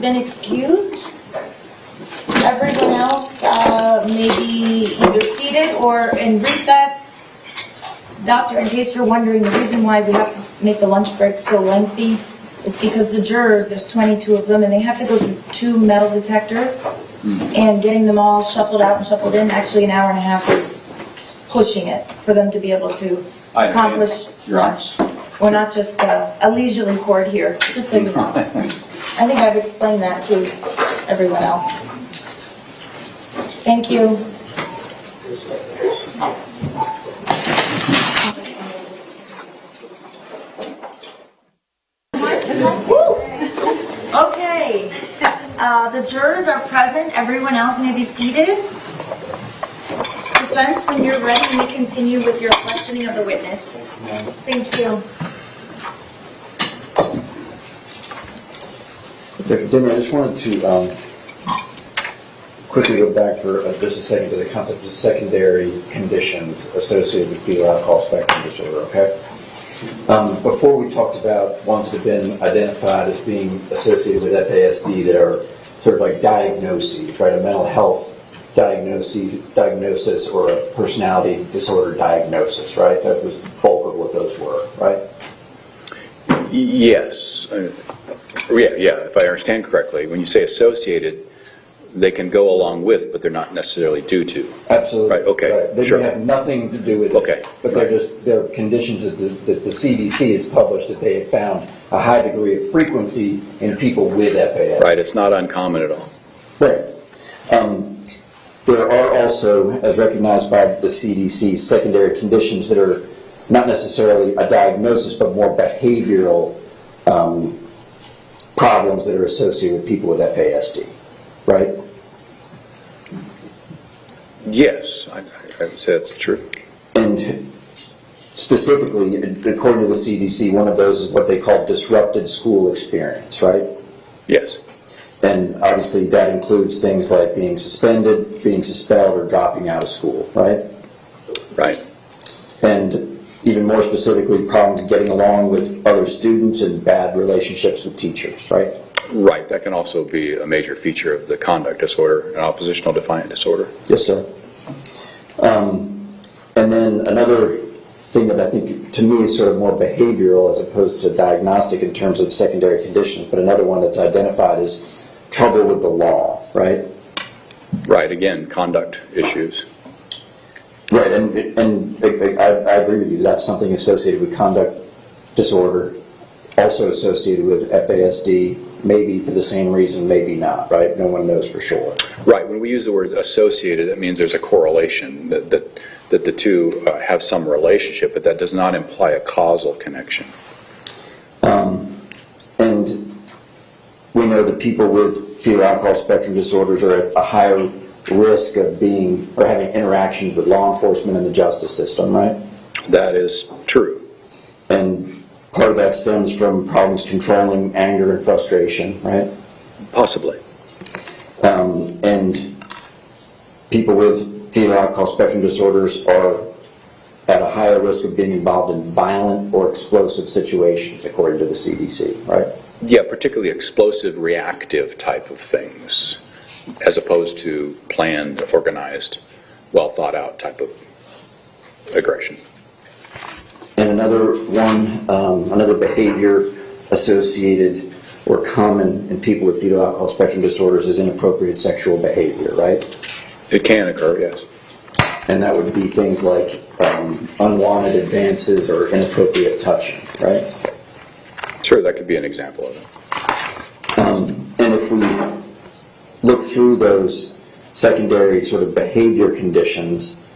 Been excused. Everyone else may be either seated or in recess. Doctor, in case you're wondering, the reason why we have to make the lunch break so lengthy is because the jurors, there's 22 of them, and they have to go through 2 metal detectors, and getting them all shuffled out and shuffled in, actually an hour and a half is pushing it for them to be able to accomplish lunch. We're not just a leisurely court here, just so you know. I think I've explained that to everyone else. Thank you. Okay. The jurors are present. Everyone else may be seated. Defense, when you're ready, you may continue with your questioning of the witness. Thank you. Dr. Denny, I just wanted to quickly go back for just a second to the concept of secondary conditions associated with fetal alcohol spectrum disorder, okay? Before we talked about ones that have been identified as being associated with FASD that are sort of like diagnoses, right? A mental health diagnosis or a personality disorder diagnosis, right? That was the bulk of what those were, right? Yes. Yeah, if I understand correctly, when you say associated, they can go along with, but they're not necessarily due to. Absolutely. Right, okay, Right. They sure. have nothing to do with it. Okay. But they're conditions that the CDC has published that they have found a high degree of frequency in people with FAS. Right, it's not uncommon at all. Right. There are also, as recognized by the CDC, secondary conditions that are not necessarily a diagnosis, but more behavioral problems that are associated with people with FASD, right? Yes, I would say that's true. And specifically, according to the CDC, one of those is what they call disrupted school experience, right? Yes. And obviously that includes things like being suspended, being expelled, or dropping out of school, right? Right. And even more specifically, problems getting along with other students and bad relationships with teachers, right? Right, that can also be a major feature of the conduct disorder, an oppositional defiant disorder. Yes, sir. And then another thing that I think to me is sort of more behavioral as opposed to diagnostic in terms of secondary conditions, but another one that's identified is trouble with the law, right? Right, again, conduct issues. Right, and I agree with you. That's something associated with conduct disorder, also associated with FASD, maybe for the same reason, maybe not, right? No one knows for sure. Right, when we use the word associated, that means there's a correlation, that the two have some relationship, but that does not imply a causal connection. And we know that people with fetal alcohol spectrum disorders are at a higher risk of being or having interactions with law enforcement and the justice system, right? That is true. And part of that stems from problems controlling anger and frustration, right? Possibly. And people with fetal alcohol spectrum disorders are at a higher risk of being involved in violent or explosive situations, according to the CDC, right? Yeah, particularly explosive, reactive type of things, as opposed to planned, organized, well thought out type of aggression. And another one, another behavior associated or common in people with fetal alcohol spectrum disorders is inappropriate sexual behavior, right? It can occur, yes. And that would be things like unwanted advances or inappropriate touching, right? Sure, that could be an example of it. And if we look through those secondary sort of behavior conditions,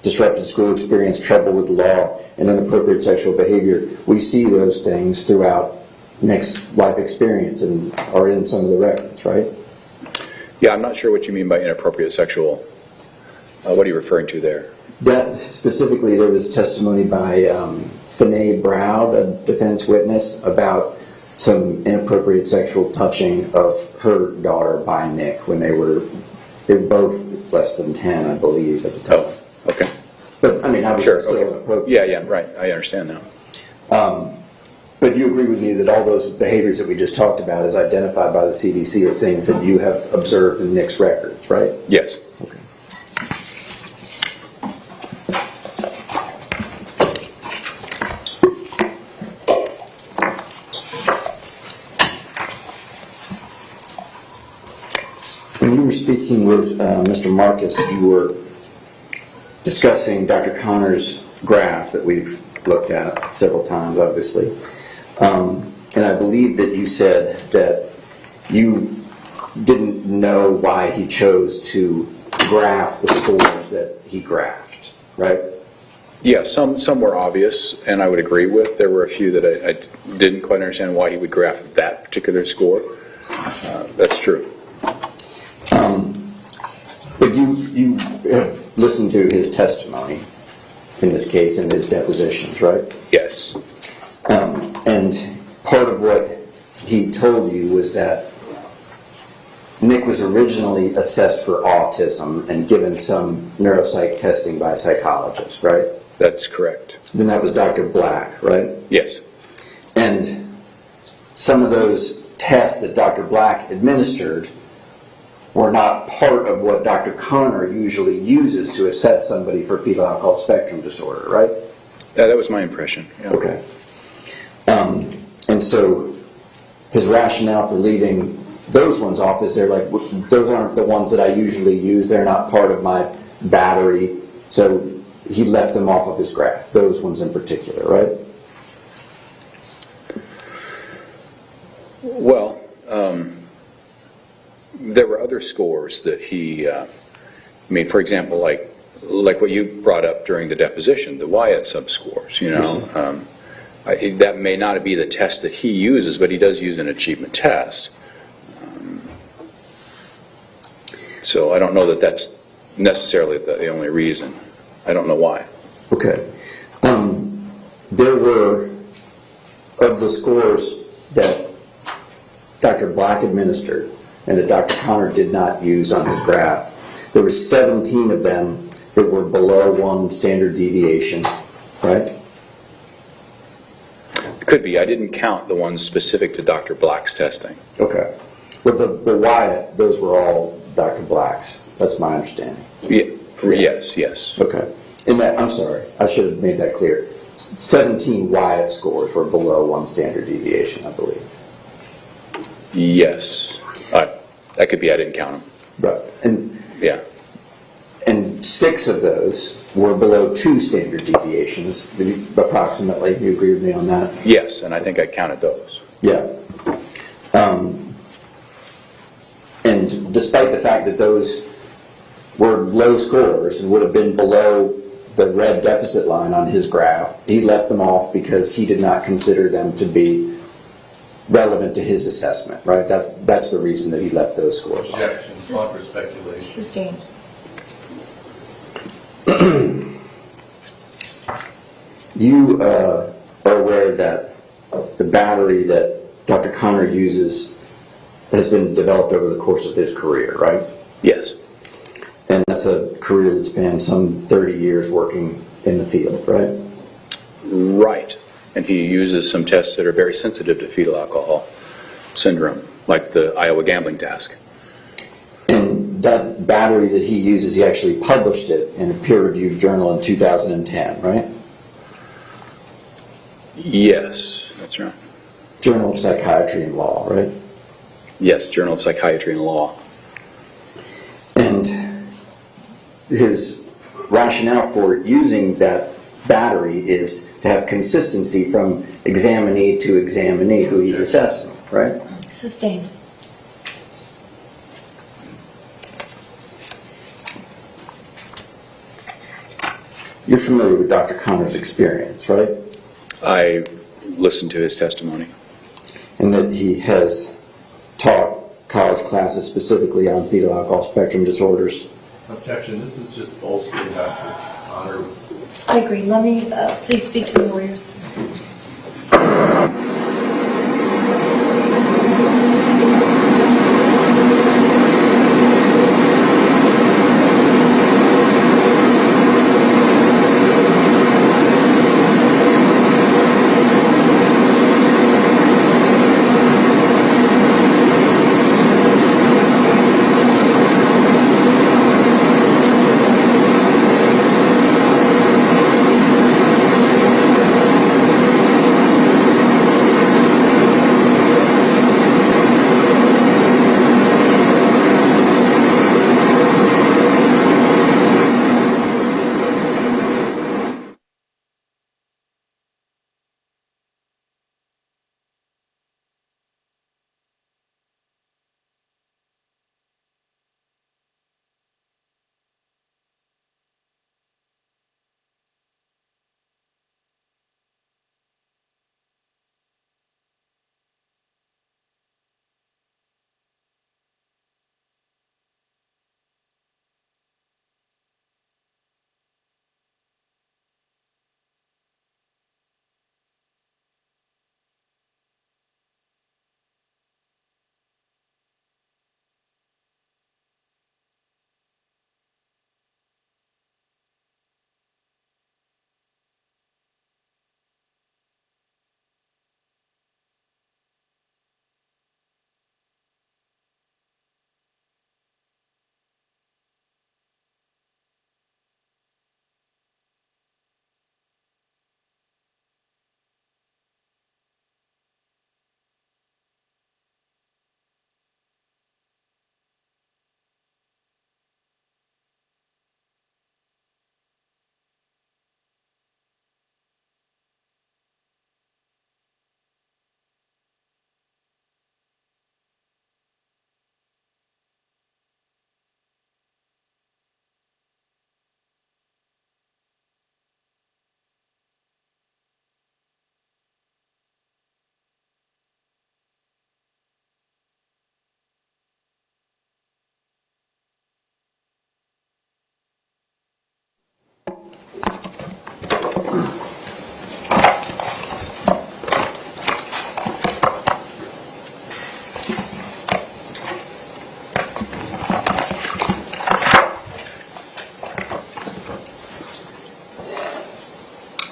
disrupted school experience, trouble with the law, and inappropriate sexual behavior, we see those things throughout Nick's life experience and are in some of the records, right? Yeah, I'm not sure what you mean by inappropriate sexual. What are you referring to there? That specifically, there was testimony by Fanae Browd, a defense witness, about some inappropriate sexual touching of her daughter by Nick when they were both less than 10, I believe, at the time. Oh, okay. But I mean, obviously, Sure, still okay. inappropriate. Yeah, right. I understand now. But you agree with me that all those behaviors that we just talked about, as identified by the CDC, are things that you have observed in Nick's records, right? Yes. Okay. When you were speaking with Mr. Marcus, you were discussing Dr. Connor's graph that we've looked at several times, obviously. And I believe that you said that you didn't know why he chose to graph the scores that he graphed, right? Yeah, some were obvious, and I would agree with. There were a few that I didn't quite understand why he would graph that particular score. That's true. But you have listened to his testimony in this case, in his depositions, right? Yes. And part of what he told you was that Nick was originally assessed for autism and given some neuropsych testing by a psychologist, right? That's correct. Then that was Dr. Black, right? Yes. And some of those tests that Dr. Black administered were not part of what Dr. Connor usually uses to assess somebody for fetal alcohol spectrum disorder, right? Yeah, that was my impression. Yeah. Okay. And so his rationale for leaving those ones off is they're like, those aren't the ones that I usually use. They're not part of my battery. So he left them off of his graph, those ones in particular, right? Well, there were other scores that he, I mean, for example, like what you brought up during the deposition, the Wyatt subscores, you know. That may not be the test that he uses, but he does use an achievement test. So I don't know that that's necessarily the only reason. I don't know why. Okay. There were, of the scores that Dr. Black administered and that Dr. Connor did not use on his graph, there were 17 of them that were below 1 standard deviation, right? It could be. I didn't count the ones specific to Dr. Black's testing. Okay. But the Wyatt, those were all Dr. Black's. That's my understanding. Yeah. Yes, yes. Okay. And that, I'm sorry, I should have made that clear. 17 Wyatt scores were below 1 standard deviation, I believe. Yes. That could be. I didn't count them. Right. Yeah. And 6 of those were below 2 standard deviations, approximately. You agree with me on that? Yes, and I think I counted those. Yeah. And despite the fact that those were low scores and would have been below the red deficit line on his graph, he left them off because he did not consider them to be relevant to his assessment, right? That's the reason that he left those scores off. Objection, proper speculation. Sustained. You are aware that the battery that Dr. Connor uses has been developed over the course of his career, right? Yes. And that's a career that spans some 30 years working in the field, right? Right. And he uses some tests that are very sensitive to fetal alcohol syndrome, like the Iowa gambling task. And that battery that he uses, he actually published it in a peer-reviewed journal in 2010, right? Yes, that's right. Journal of Psychiatry and Law, right? Yes, Journal of Psychiatry and Law. And his rationale for using that battery is to have consistency from examinee to examinee who he's assessing, right? Sustained. You're familiar with Dr. Connor's experience, right? I listened to his testimony. And that he has taught college classes specifically on fetal alcohol spectrum disorders. Objection, this is just bolstering Dr. Connor. I agree. Let me please speak to the lawyers.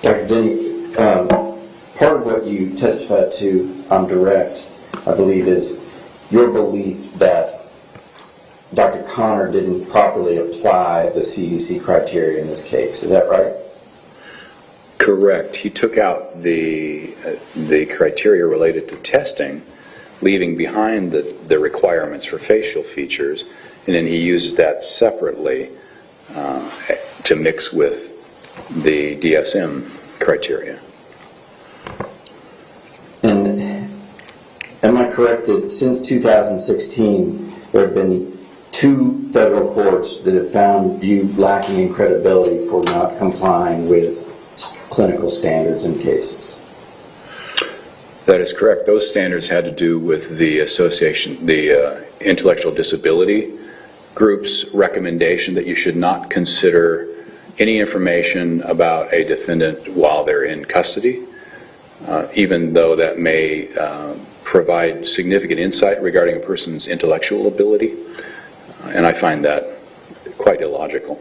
Dr. Denny, part of what you testified to on direct, I believe, is your belief that Dr. Connor didn't properly apply the CDC criteria in this case. Is that right? Correct. He took out the criteria related to testing, leaving behind the requirements for facial features, and then he used that separately to mix with the DSM criteria. And am I correct that since 2016 there have been 2 federal courts that have found you lacking in credibility for not complying with clinical standards in cases? That is correct. Those standards had to do with the association, the intellectual disability group's recommendation that you should not consider any information about a defendant while they're in custody, even though that may provide significant insight regarding a person's intellectual ability. And I find that quite illogical.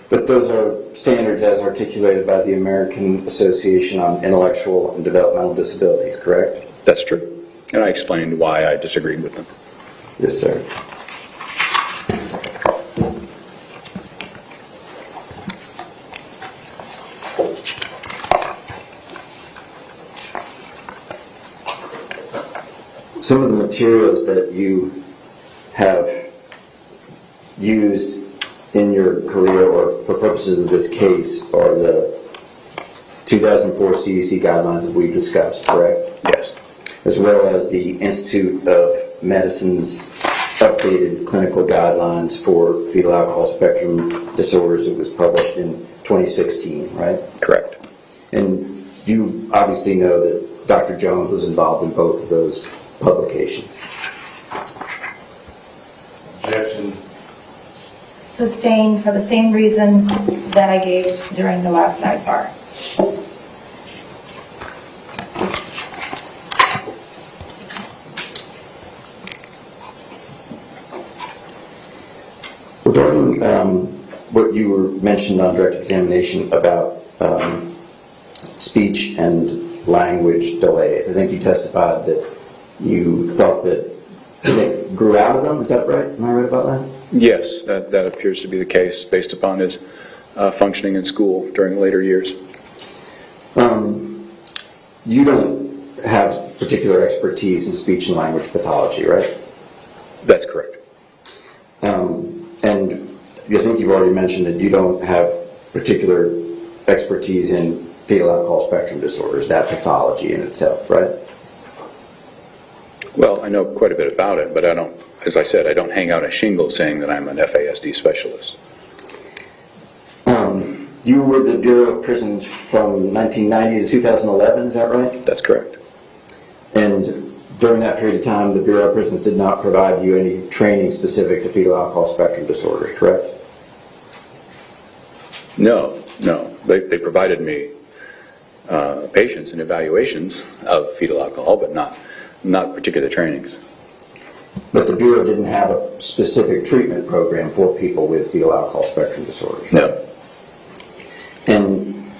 But those are standards as articulated by the American Association on Intellectual and Developmental Disabilities, correct? That's true. And I explained why I disagreed with them. Yes, sir. Some of the materials that you have used in your career or for purposes of this case are the 2004 CDC guidelines that we discussed, correct? Yes. As well as the Institute of Medicine's updated clinical guidelines for fetal alcohol spectrum disorders. It was published in 2016, right? Correct. And you obviously know that Dr. Jones was involved in both of those publications. Objection. Sustained for the same reasons that I gave during the last sidebar. Regarding what you were mentioned on direct examination about speech and language delays, I think you testified that you thought that it grew out of them. Is that right? Am I right about that? Yes, that appears to be the case based upon his functioning in school during later years. You don't have particular expertise in speech and language pathology, right? That's correct. And I think you've already mentioned that you don't have particular expertise in fetal alcohol spectrum disorders, that pathology in itself, right? Well, I know quite a bit about it, but I don't, as I said, I don't hang out a shingle saying that I'm an FASD specialist. You were the Bureau of Prisons from 1990 to 2011, is that right? That's correct. And during that period of time, the Bureau of Prisons did not provide you any training specific to fetal alcohol spectrum disorders, correct? No. They provided me patients and evaluations of fetal alcohol, but not particular trainings. But the Bureau didn't have a specific treatment program for people with fetal alcohol spectrum disorders, right? No. And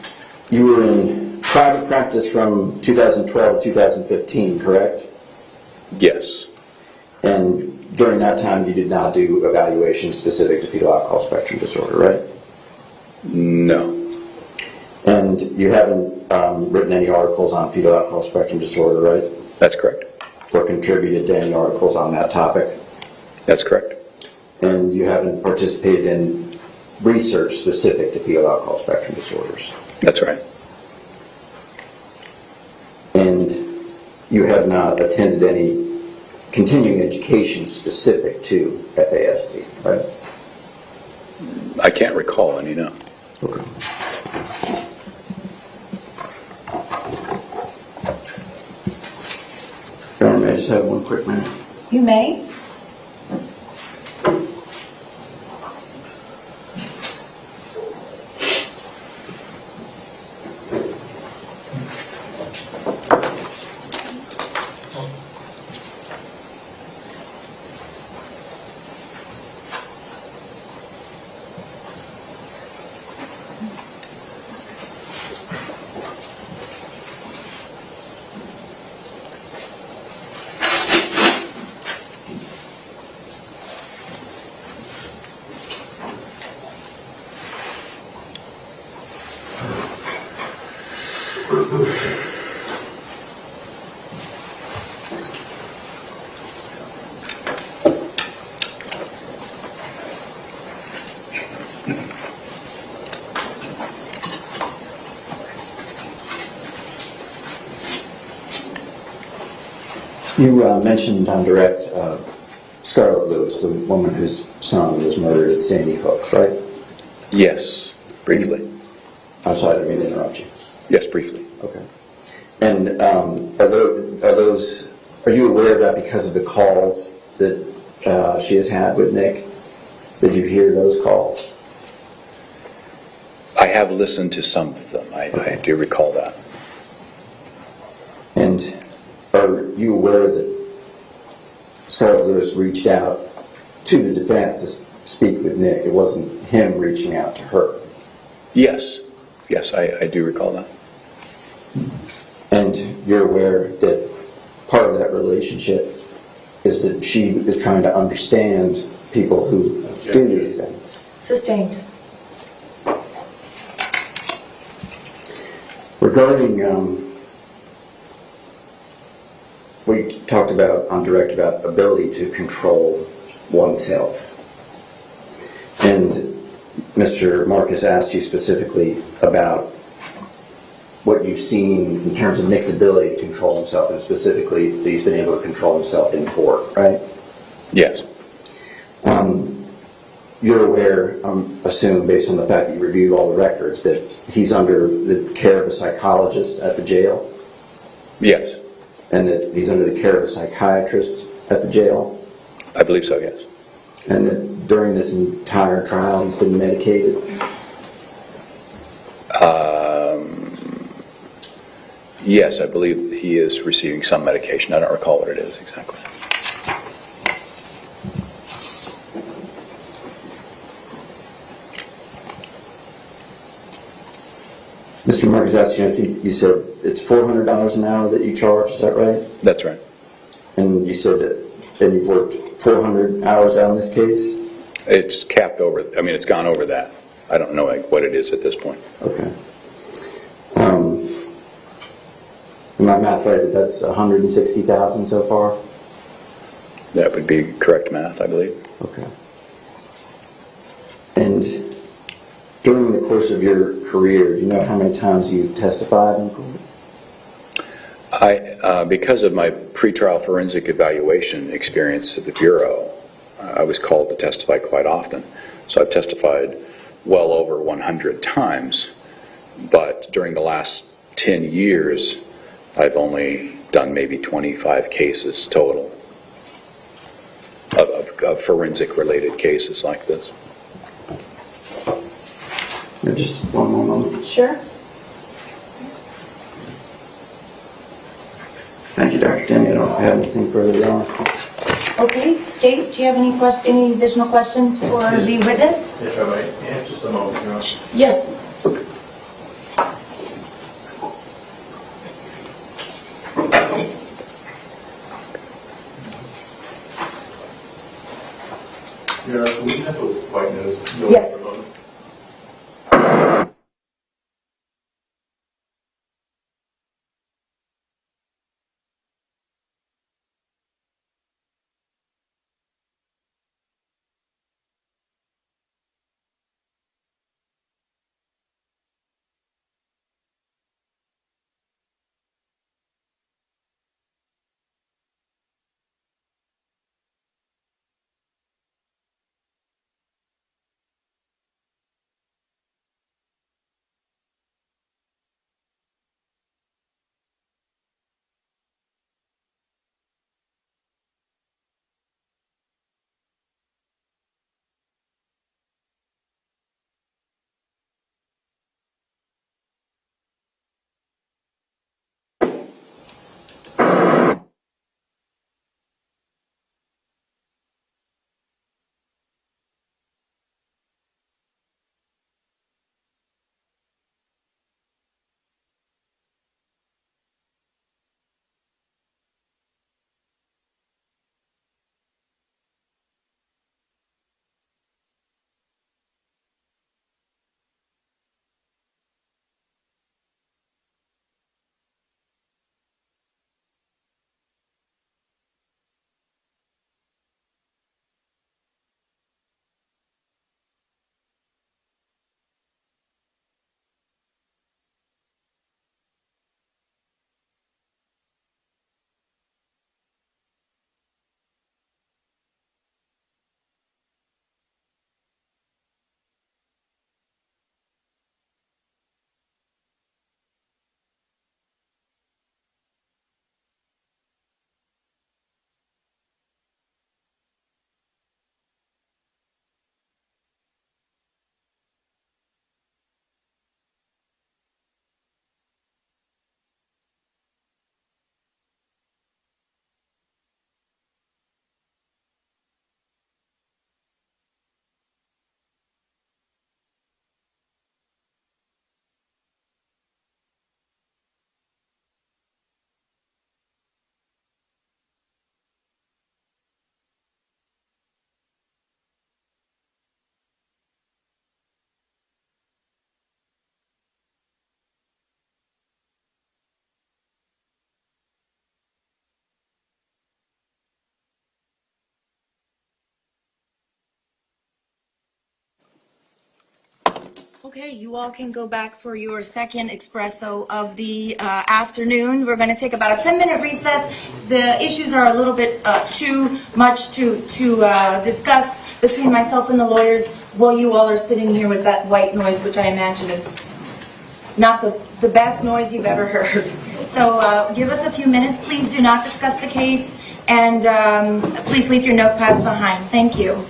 you were in private practice from 2012 to 2015, correct? Yes. And during that time, you did not do evaluations specific to fetal alcohol spectrum disorder, right? No. And you haven't written any articles on fetal alcohol spectrum disorder, right? That's correct. Or contributed to any articles on that topic? That's correct. And you haven't participated in research specific to fetal alcohol spectrum disorders? That's right. And you have not attended any continuing education specific to FASD, right? I can't recall any, no. Okay. May I just have one quick minute? You may. You mentioned on direct Scarlett Lewis, the woman whose son was murdered at Sandy Hook, right? Yes, briefly. I'm sorry, I didn't mean to interrupt you. Yes, briefly. Okay. And are you aware of that because of the calls that she has had with Nick? Did you hear those calls? I have listened to some of them. I do recall that. And are you aware that Scarlett Lewis reached out to the defense to speak with Nick? It wasn't him reaching out to her. Yes. Yes, I do recall that. And you're aware that part of that relationship is that she is trying to understand people who do these things. Sustained. Regarding we talked about on direct about ability to control oneself. And Mr. Marcus asked you specifically about what you've seen in terms of Nick's ability to control himself, and specifically that he's been able to control himself in court, right? Yes. You're aware, assume based on the fact that you reviewed all the records, that he's under the care of a psychologist at the jail? Yes. And that he's under the care of a psychiatrist at the jail? I believe so, yes. And that during this entire trial he's been medicated? Yes, I believe he is receiving some medication. I don't recall what it is exactly. Mr. Marcus asked you, I think you said it's $400 an hour that you charge, is that right? That's right. And you said that and you've worked 400 hours out in this case? It's capped over, I mean, it's gone over that. I don't know what it is at this point. Okay. Am I math right that that's 160,000 so far? That would be correct math, I believe. Okay. And during the course of your career, do you know how many times you've testified in court? Because of my pretrial forensic evaluation experience at the Bureau, I was called to testify quite often. So I've testified well over 100 times, but during the last 10 years, I've only done maybe 25 cases total of forensic related cases like this. Just one more moment. Sure. Thank you, Dr. Denny. I don't have anything further on. Okay, State, do you have any additional questions for the witness? If I might, yeah, just a moment, Your Honor. Yes. Your Honor, we have a white nose. Yes. Okay, you all can go back for your second espresso of the afternoon. We're going to take about a 10-minute recess. The issues are a little bit too much to discuss between myself and the lawyers while you all are sitting here with that white noise, which I imagine is not the best noise you've ever heard. So give us a few minutes. Please do not discuss the case, and please leave your notepads behind. Thank you.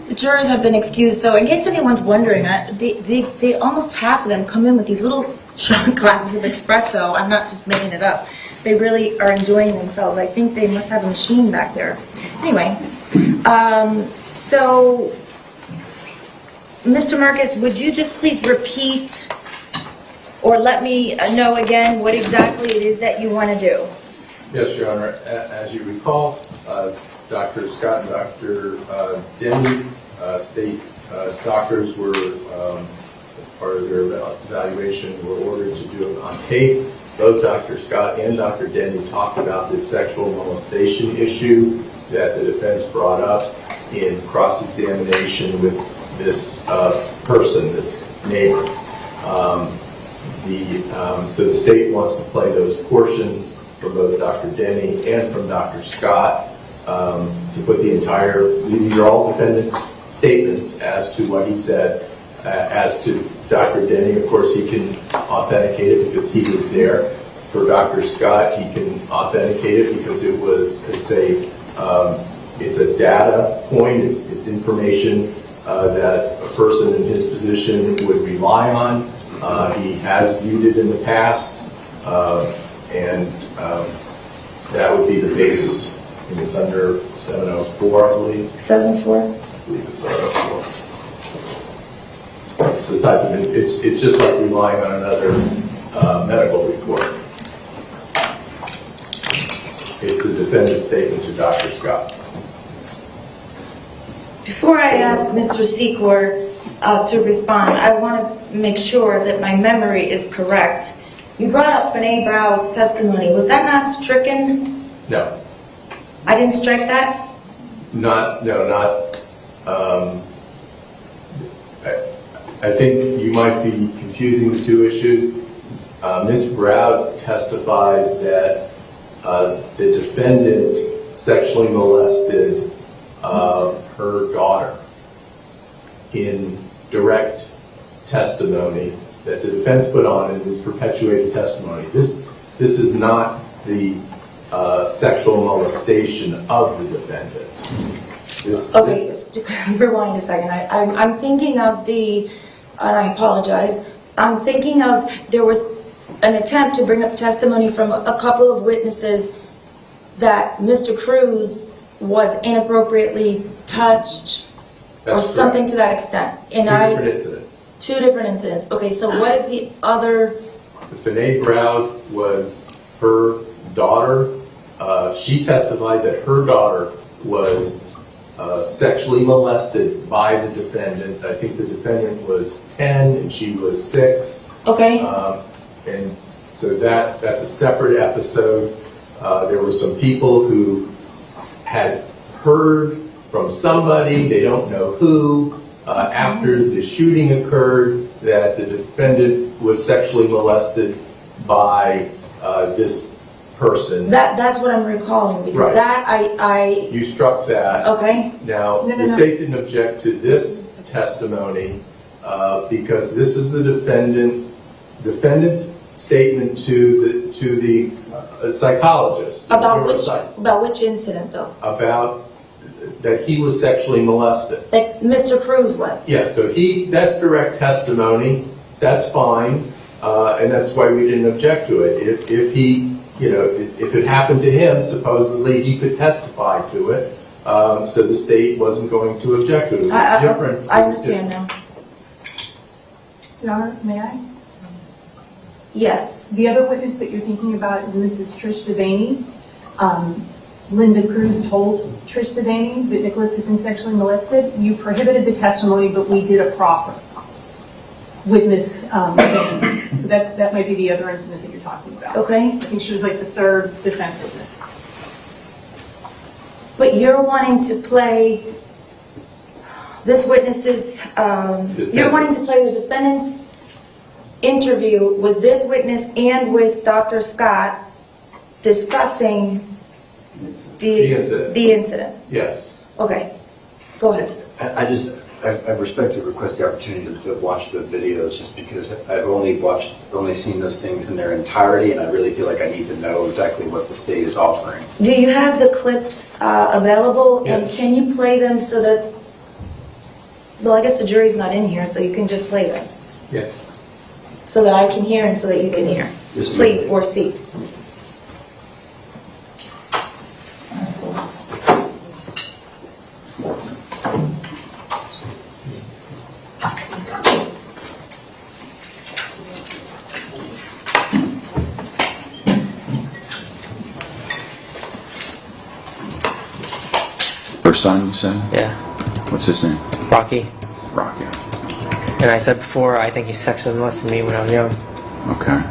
The jurors have been excused, so in case anyone's wondering, they almost half of them come in with these little shot glasses of espresso. I'm not just making it up. They really are enjoying themselves. I think they must have a machine back there. Anyway, so Mr. Marcus, would you just please repeat or let me know again what exactly it is that you want to do? Yes, Your Honor. As you recall, Dr. Scott and Dr. Denny, state doctors were, as part of their evaluation, were ordered to do it on tape. Both Dr. Scott and Dr. Denny talked about this sexual molestation issue that the defense brought up in cross-examination with this person, this neighbor. So the state wants to play those portions from both Dr. Denny and from Dr. Scott to put the entire, these are all defendants' statements as to what he said. As to Dr. Denny, of course, he can authenticate it because he was there. For Dr. Scott, he can authenticate it because it's a data point, it's information that a person in his position would rely on. He has viewed it in the past, and that would be the basis. I think it's under 704, I believe. 7-4? I believe it's 704. It's the type of, it's just like relying on another medical report. It's the defendant's statement to Dr. Scott. Before I ask Mr. Sh00ter to respond, I want to make sure that my memory is correct. You brought up Frantic Brown's testimony. Was that not stricken? No. I didn't strike that? I think you might be confusing the two issues. Ms. Brown testified that the defendant sexually molested her daughter in direct testimony that the defense put on in his perpetuated testimony. This is not the sexual molestation of the defendant. Okay, rewind a second. I'm thinking of and I apologize, I'm thinking of there was an attempt to bring up testimony from a couple of witnesses that Mr. Cruz was inappropriately touched or something to that extent. And Two different incidents. Two different incidents. Okay, so what is the other? Frantic Brown was her daughter. She testified that her daughter was sexually molested by the defendant. I think the defendant was 10 and she was 6. Okay. And so that's a separate episode. There were some people who had heard from somebody, they don't know who, after the shooting occurred, that the defendant was sexually molested by this person. That's what I'm recalling, because Right. that You struck that. Okay. Now, the state didn't object to this testimony because this is the defendant's statement to the psychologist. About which incident though? About that he was sexually molested. That Mr. Cruz was. Yes, so that's direct testimony. That's fine, and that's why we didn't object to it. If it happened to him, supposedly he could testify to it. So the state wasn't going to object to it. It was different. I understand now. Your Honor, may I? Yes. The other witness that you're thinking about is Mrs. Trish Devaney. Linda Cruz told Trish Devaney that Nikolas had been sexually molested. You prohibited the testimony, but we did a proffer with Ms. Devaney. So that might be the other incident that you're talking about. Okay. I think she was like the third defense witness. But you're wanting to play this witness's, you're wanting to play the defendant's interview with this witness and with Dr. Scott discussing the incident. Yes. Okay, go ahead. I respect to request the opportunity to watch the videos just because I've only seen those things in their entirety, and I really feel like I need to know exactly what the state is offering. Do you have the clips available? Yes. And can you play them so that, well, I guess the jury's not in here, so you can just play them. Yes. So that I can hear and so that you can hear. Yes, ma'am. Please, or see. Her son, you said? Yeah. What's his name? Rocky. Rocky. And I said before, I think he sexually molested me when I was young. Okay.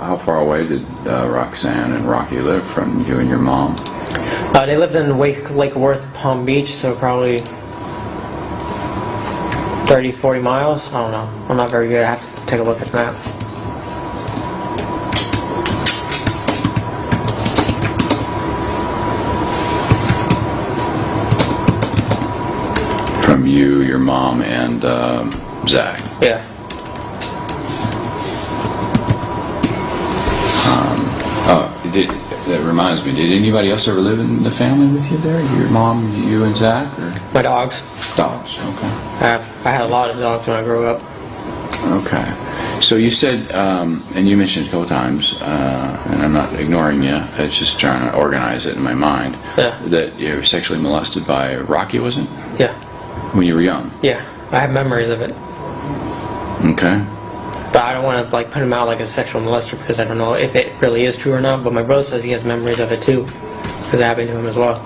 How far away did Roxanne and Rocky live from you and your mom? They lived in Lake Worth, Palm Beach, so probably 30, 40 miles. I don't know. I'm not very good. I have to take a look at the map. From you, your mom, and Zach. Yeah. That reminds me, did anybody else ever live in the family with you there? Your mom, you and Zach? Or? My dogs. Dogs, okay. I had a lot of dogs when I grew up. Okay. So you said, and you mentioned a couple times, and I'm not ignoring you, it's just trying to organize it in my mind, that you were sexually molested by Rocky, wasn't it? Yeah. When you were young? Yeah. I have memories of it. Okay. But I don't want to put him out like a sexual molester because I don't know if it really is true or not. But my brother says he has memories of it too, because it happened to him as well.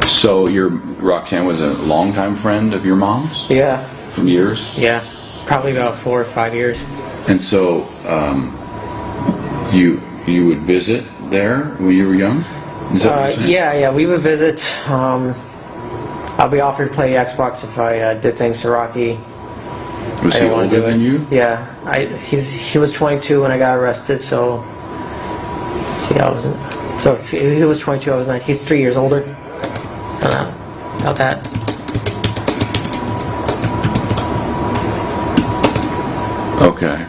So your Roxanne was a longtime friend of your mom's? Yeah. From years? Yeah. Probably about 4 or 5 years. And so you would visit there when you were young? Is that what you're saying? Yeah, we would visit. I'll be offered to play Xbox if I did things to Rocky. Was he older than you? Yeah, he was 22 when I got arrested, so see, I wasn't. So if he was 22, I was 9. He's 3 years older. I don't know about that. Okay.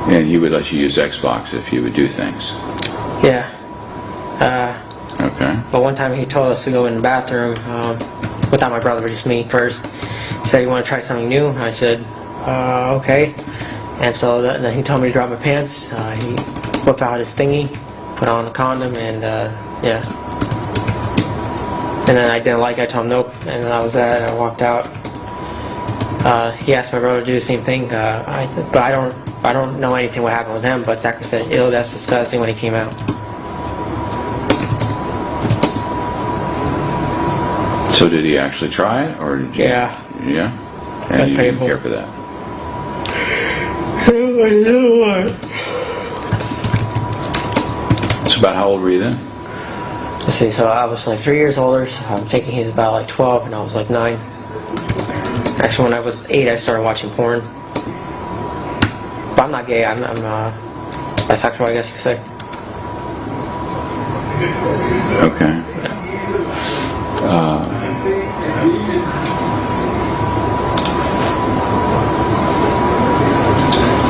And he would let you use Xbox if you would do things? Yeah. Okay. But one time he told us to go in the bathroom without my brother, just me first. He said, "You want to try something new?" I said, "Okay." And so then he told me to drop my pants. He whipped out his thingy, put on a condom, and yeah. And then I didn't like it. I told him nope, and then that was that. I walked out. He asked my brother to do the same thing, but I don't know anything what happened with him. But Zachary said, "Ew, that's disgusting," when he came out. So did he actually try it, or did you? Yeah. Yeah. And That's you didn't painful. care for that. So about how old were you then? Let's see, so I was like 3 years older. I'm thinking he's about like 12, and I was like 9. Actually, when I was 8, I started watching porn. But I'm not gay. I'm bisexual, I guess you could say. Okay.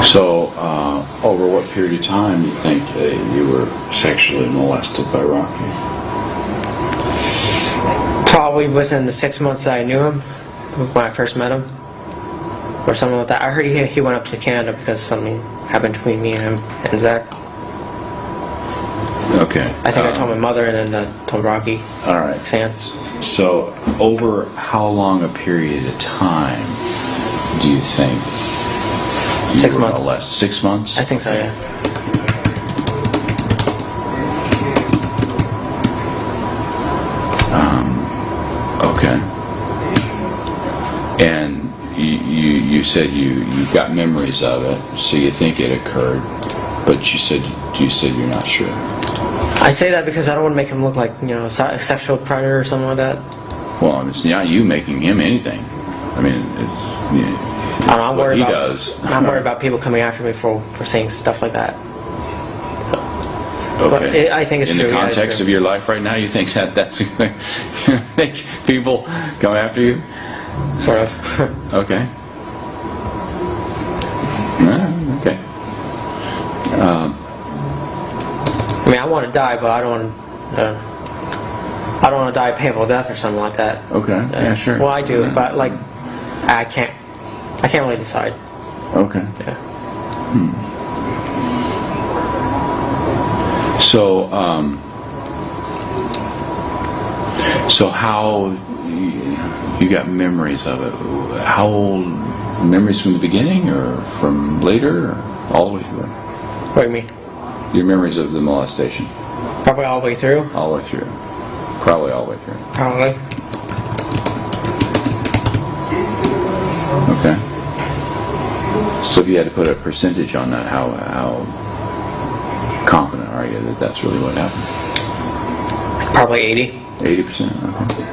So, over what period of time do you think you were sexually molested by Rocky? Probably within the 6 months that I knew him, when I first met him, or something like that. I heard he went up to Canada because something happened between me and him and Zach. Okay. I think I told my mother and then told Rocky. All right. Sans. So, over how long a period of time do you think? 6 months. Molested? 6 months? I think so, yeah. Okay. And you said you got memories of it, so you think it occurred, but you said you're not sure. I say that because I don't want to make him look like, a sexual predator or something like that. Well, it's not you making him anything. I mean, it's I'm what worried he about, does. I'm worried about people coming after me for saying stuff like that. So, Okay. But I think it's in true. the context of your life right now, you think that's going to make people come after you? Sort of. Okay. Okay. I mean, I want to die, but I don't want to die a painful death or something like that. Okay. Yeah, sure. Well, I do, but like, I can't really decide. Okay. Yeah. So, so how you got memories of it? How old? Memories from the beginning, or from later, or all the way through? What do you mean? Your memories of the molestation? Probably all the way through. All the way through. Probably all the way through. Probably. Okay. So if you had to put a percentage on that, how confident are you that that's really what happened? Probably 80. 80%? Okay.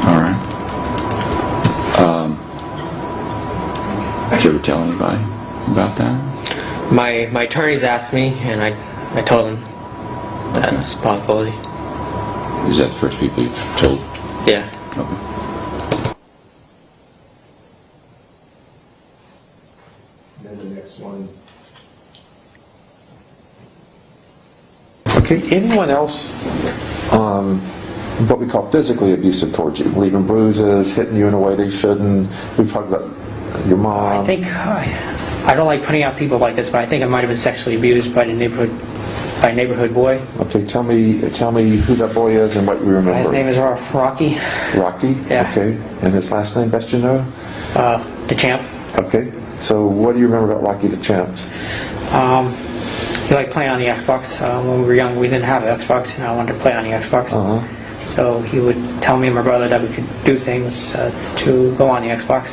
All right. Did you ever tell anybody about that? My attorneys asked me, and I told them that Okay. it's a possibility. Is that the first people you've told? Yeah. Okay. And the next one. Okay, anyone else what we call physically abusive towards you, leaving bruises, hitting you in a way they shouldn't? We've talked about your mom. I think I don't like putting out people like this, but I think I might have been sexually abused by a neighborhood boy. Okay, tell me who that boy is and what you remember. His name is Rocky. Rocky? Yeah. Okay, and his last name, best you know? The Champ. Okay, so what do you remember about Rocky the Champ? He liked playing on the Xbox. When we were young, we didn't have an Xbox, and I wanted to play on the Xbox. Uh-huh. So he would tell me and my brother that we could do things to go on the Xbox.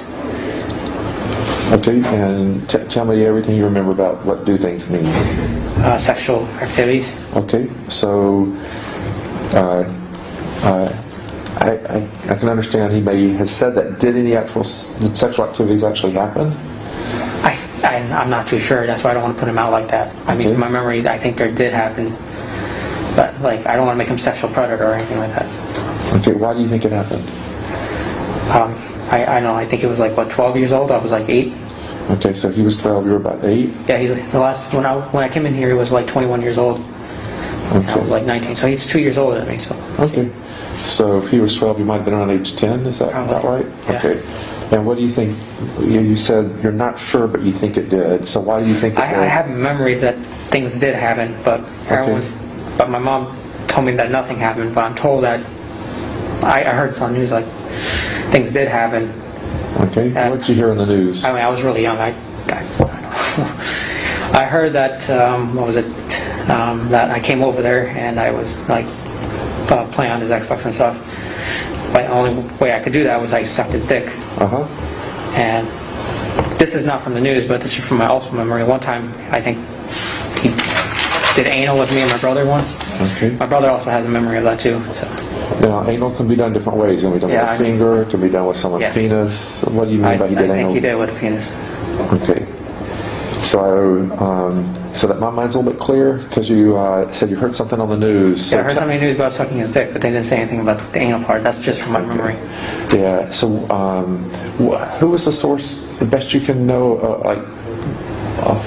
Okay, and tell me everything you remember about what do things means. Sexual activities. Okay, so I can understand he may have said that. Did any actual sexual activities actually happen? I'm not too sure. That's why I don't want to put him out like that. I mean, Okay. my memory, I think there did happen, but like I don't want to make him sexual predator or anything like that. Okay, why do you think it happened? I know. I think it was like 12 years old. I was like 8. Okay, so he was 12, you were about 8? Yeah, when I came in here, he was like 21 years old. And I was like 19, so he's 2 years older than me. So Okay. So if he was 12, you might have been around age 10, is that Probably. about right? Yeah. Okay. And what do you think, you said you're not sure, but you think it did. So why do you think it I did? have memories that things did happen, but but my mom told me that nothing happened. But I'm told that I heard on the news like things did happen. Okay, what did you hear on the news? I mean, I was really young. I heard that that I came over there and I was like playing on his Xbox and stuff. But the only way I could do that was I sucked his dick. Uh-huh. And this is not from the news, but this is from my also memory. One time, I think he did anal with me and my brother once. Okay. My brother also has a memory of that too. So. Now, anal can be done different ways. It can be done with a finger, it can be done with someone's penis. What do you mean by he did anal? I think he did with a penis. Okay. So, so that my mind's a little bit clear, because you said you heard something on the news. Yeah, I heard something on the news about sucking his dick, but they didn't say anything about the anal part. That's just from my memory. Yeah, so who was the source, the best you can know,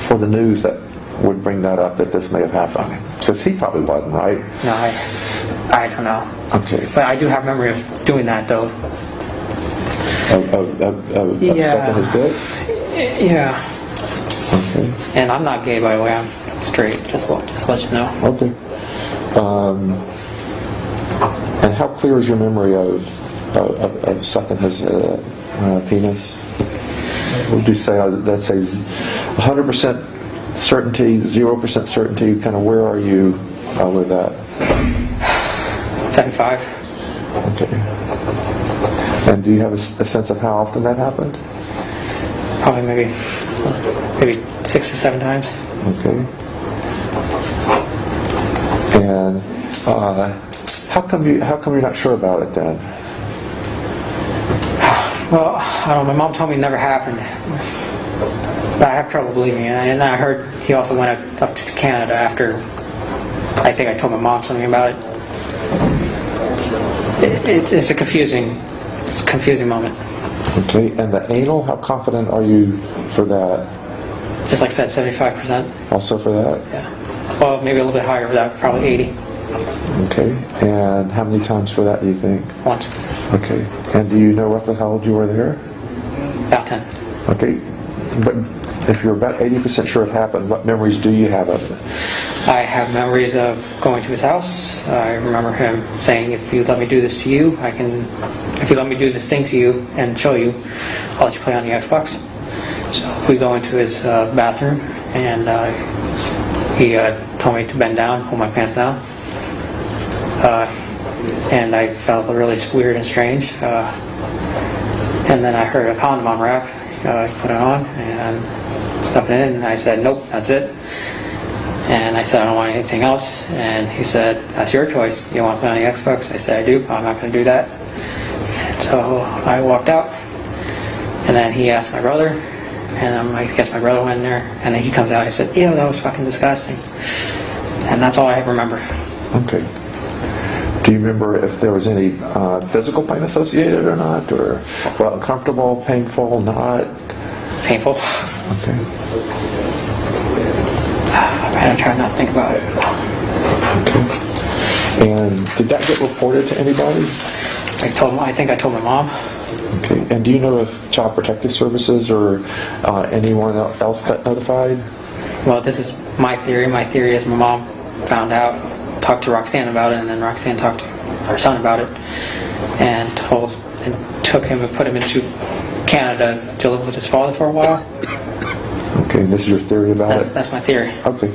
for the news that would bring that up, that this may have happened? Because he probably wasn't, right? No, I don't know. Okay. But I do have memory of doing that, though. Of sucking his dick? Yeah. Okay. And I'm not gay, by the way. I'm straight. Just let you know. Okay. And how clear is your memory of sucking his penis? Would you say, let's say, 100% certainty, 0% certainty? Kind of where are you with that? 75. Okay. And do you have a sense of how often that happened? Probably maybe 6 or 7 times. Okay. And how come you're not sure about it then? Well, I don't know. My mom told me it never happened. But I have trouble believing it. And I heard he also went up to Canada after. I think I told my mom something about it. It's a confusing moment. Okay. And the anal, how confident are you for that? Just like I said, 75%. Also for that? Yeah. Well, maybe a little bit higher for that, probably 80. Okay. And how many times for that do you think? Once. Okay. And do you know roughly how old you were there? About 10. Okay. But if you're about 80% sure it happened, what memories do you have of it? I have memories of going to his house. I remember him saying, if you let me do this to you, if you let me do this thing to you and show you, I'll let you play on the Xbox. So we go into his bathroom, and he told me to bend down, pull my pants down. And I felt really weird and strange. And then I heard a condom unwrap. He put it on and stuffed it in, and I said, nope, that's it. And I said, I don't want anything else. And he said, that's your choice. You want to play on the Xbox? I said, I do. I'm not going to do that. And so I walked out, and then he asked my brother, and I guess my brother went in there, and then he comes out and he said, ew, that was fucking disgusting. And that's all I remember. Okay. Do you remember if there was any physical pain associated or not? Or, well, uncomfortable, painful, not? Painful. Okay. I'm trying not to think about it. Okay. And did that get reported to anybody? I think I told my mom. Okay. And do you know if Child Protective Services or anyone else got notified? Well, this is my theory. My theory is my mom found out, talked to Roxanne about it, and then Roxanne talked to her son about it, and took him and put him into Canada to live with his father for a while. Okay, this is your theory about it? That's my theory. Okay.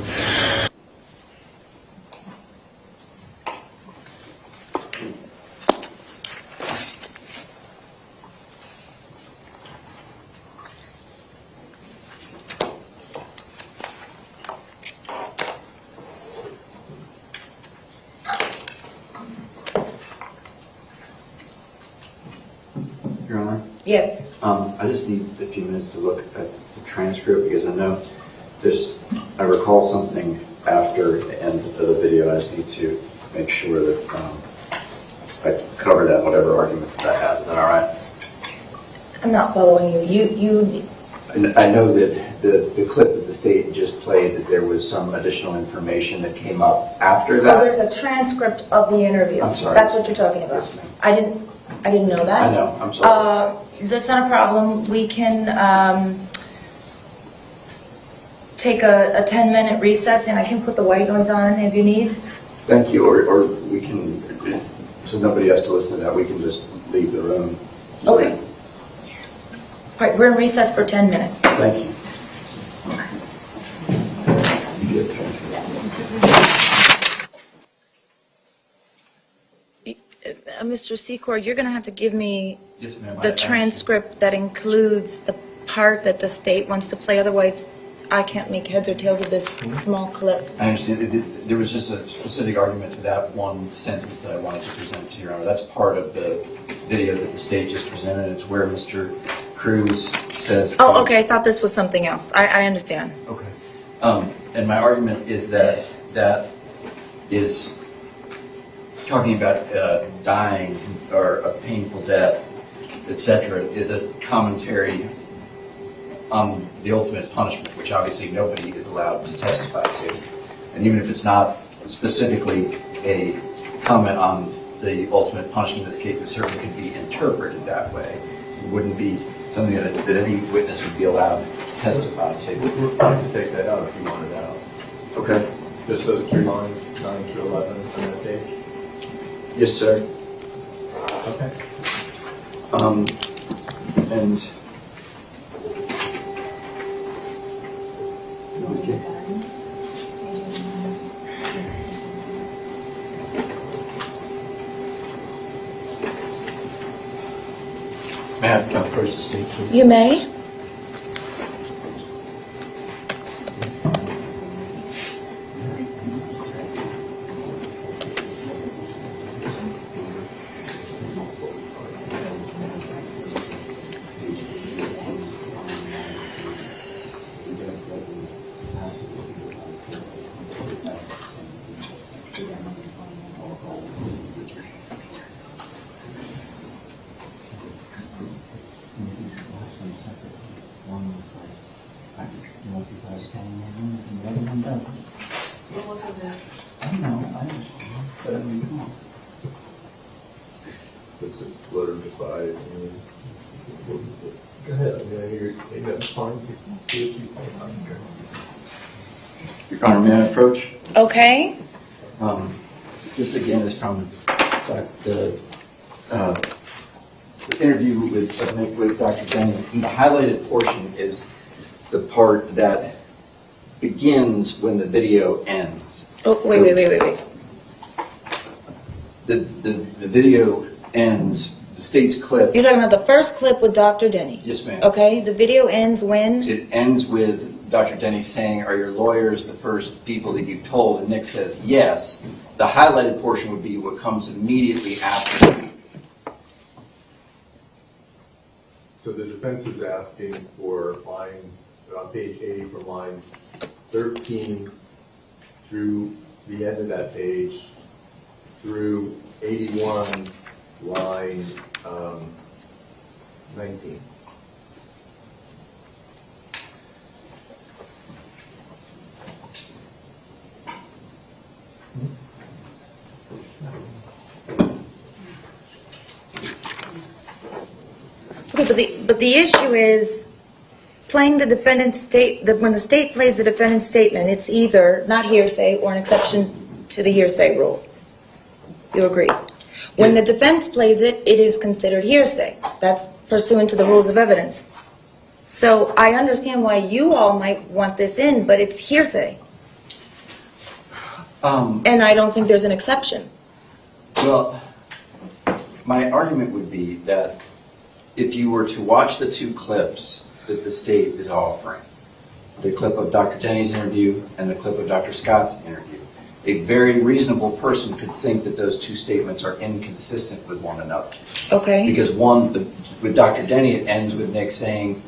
Your Honor? Yes. I just need a few minutes to look at the transcript because I know I recall something after the end of the video. I just need to make sure that I cover that, whatever arguments that I have. Is that all right? I'm not following you. I know that the clip that the state just played, that there was some additional information that came up after that. Oh, there's a transcript of the interview. I'm sorry. That's what you're talking about. Yes, ma'am. I didn't know that. I know. I'm sorry. That's not a problem. We can take a 10-minute recess, and I can put the white noise on if you need. Thank you. Or we can, so nobody has to listen to that, we can just leave the room. Okay. All right, we're in recess for 10 minutes. Thank you. Mr. Secor, you're going to have to give me Yes, ma'am. the transcript that includes the part that the state wants to play, otherwise I can't make heads or tails of this small clip. I understand. There was just a specific argument to that one sentence that I wanted to present to Your Honor. That's part of the video that the state just presented. It's where Mr. Cruz says... Oh, okay, I thought this was something else. I understand. Okay. And my argument is that that is talking about dying or a painful death, etc., is a commentary on the ultimate punishment, which obviously nobody is allowed to testify to. And even if it's not specifically a comment on the ultimate punishment in this case, it certainly could be interpreted that way. It wouldn't be something that any witness would be allowed to testify to. We're fine to take that out if you want it out. Okay. Just those 3 lines, 9 through 11 on that page. Yes, sir. Okay. And may I approach the state, please? You may. Let's just let her decide. Go ahead. That's fine. Just see what you say. Your Honor, may I approach? Okay. This again is from the interview with Dr. Denny. And the highlighted portion is the part that begins when the video ends. Oh, wait. The video ends, the state's clip. You're talking about the first clip with Dr. Denny? Yes, ma'am. Okay, the video ends when? It ends with Dr. Denny saying, "Are your lawyers the first people that you've told?" And Nick says, "Yes." The highlighted portion would be what comes immediately after. So the defense is asking for lines, on page 80, from lines 13 through the end of that page, through 81, line 19. Okay, but the issue is playing the defendant's when the state plays the defendant's statement, it's either not hearsay or an exception to the hearsay rule. You agree? When the defense plays it, it is considered hearsay. That's pursuant to the rules of evidence. So I understand why you all might want this in, but it's hearsay. And I don't think there's an exception. Well, my argument would be that if you were to watch the 2 clips that the state is offering, the clip of Dr. Denny's interview and the clip of Dr. Scott's interview, a very reasonable person could think that those 2 statements are inconsistent with one another. Okay. Because one, with Dr. Denny, it ends with Nick saying,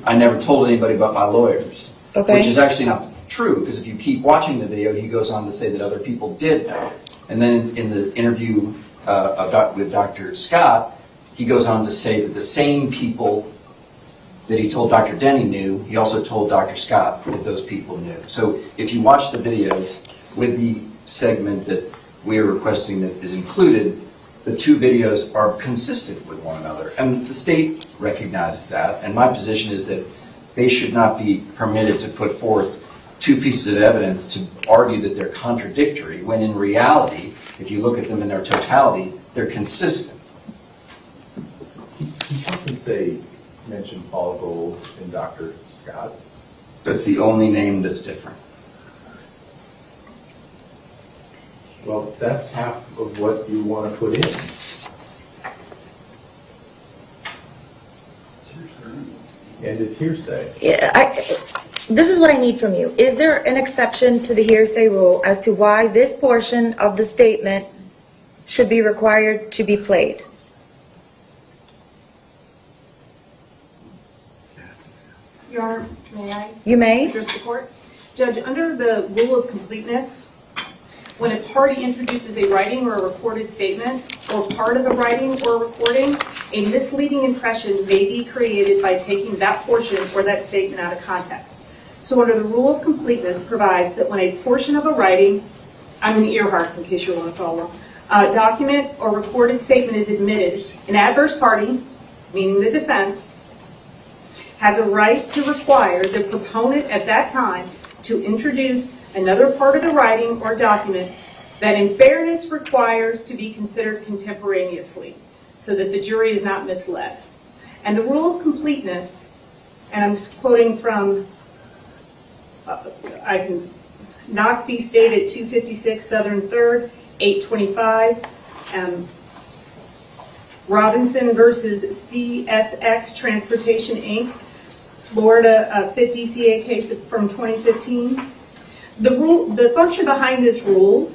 "I never told anybody but my lawyers." Okay. Which is actually not true, because if you keep watching the video, he goes on to say that other people did know. And then in the interview with Dr. Scott, he goes on to say that the same people that he told Dr. Denny knew, he also told Dr. Scott that those people knew. So if you watch the videos with the segment that we are requesting that is included, the 2 videos are consistent with one another. And the state recognizes that, and my position is that they should not be permitted to put forth 2 pieces of evidence to argue that they're contradictory, when in reality, if you look at them in their totality, they're consistent. He doesn't mention Paul Gold in Dr. Scott's. That's the only name that's different. Well, that's half of what you want to put in. And it's hearsay. Yeah, this is what I need from you. Is there an exception to the hearsay rule as to why this portion of the statement should be required to be played? Your Honor, may I? You may. Address the court? Judge, under the rule of completeness, when a party introduces a writing or a recorded statement, or part of a writing or a recording, a misleading impression may be created by taking that portion or that statement out of context. So under the rule of completeness provides that when a portion of a writing, I'm in Earhart's in case you want to follow, a document or recorded statement is admitted, an adverse party, meaning the defense, has a right to require the proponent at that time to introduce another part of the writing or document that in fairness requires to be considered contemporaneously so that the jury is not misled. And the rule of completeness, and I'm just quoting from Knox v. State at 256 Southern 3rd, 825, Robinson versus CSX Transportation, Inc., Florida 50 CA case from 2015. The function behind this rule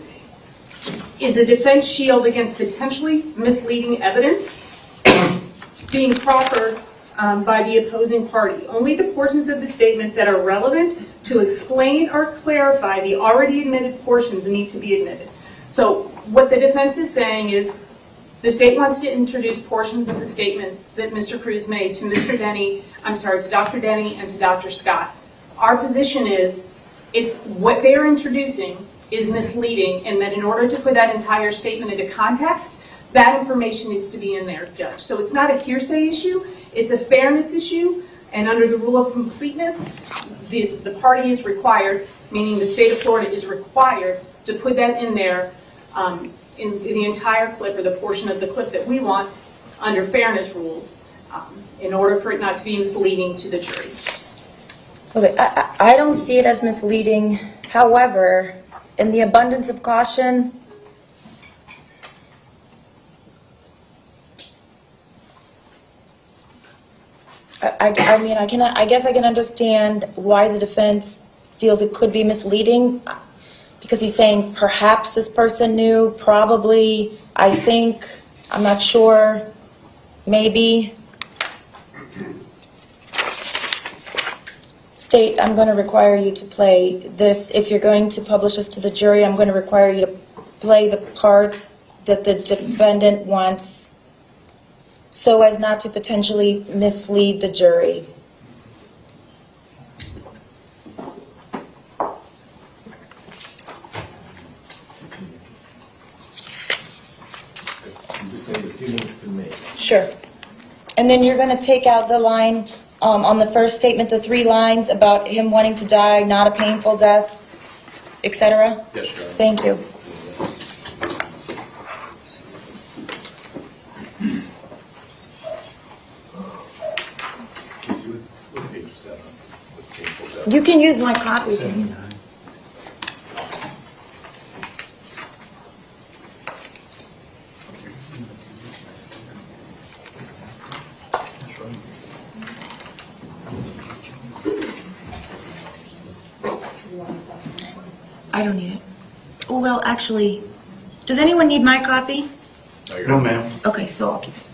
is a defense shield against potentially misleading evidence being proffered by the opposing party. Only the portions of the statement that are relevant to explain or clarify the already admitted portions need to be admitted. So what the defense is saying is the state wants to introduce portions of the statement that Mr. Cruz made to Dr. Denny and to Dr. Scott. Our position is it's what they're introducing is misleading, and that in order to put that entire statement into context, that information needs to be in there, Judge. So it's not a hearsay issue, it's a fairness issue, and under the rule of completeness, the party is required, meaning the state of Florida is required to put that in there in the entire clip or the portion of the clip that we want under fairness rules in order for it not to be misleading to the jury. Okay, I don't see it as misleading. However, in the abundance of caution, I guess I can understand why the defense feels it could be misleading, because he's saying perhaps this person knew, probably, I think, I'm not sure, maybe. State, I'm going to require you to play this. If you're going to publish this to the jury, I'm going to require you to play the part that the defendant wants so as not to potentially mislead the jury. Sure. And then you're going to take out the line on the first statement, the 3 lines about him wanting to die, not a painful death, etc.? Yes, Your Honor. Thank you. You can use my copy. I don't need it. Oh, well, actually, does anyone need my copy? No, ma'am. Okay, so I'll keep it.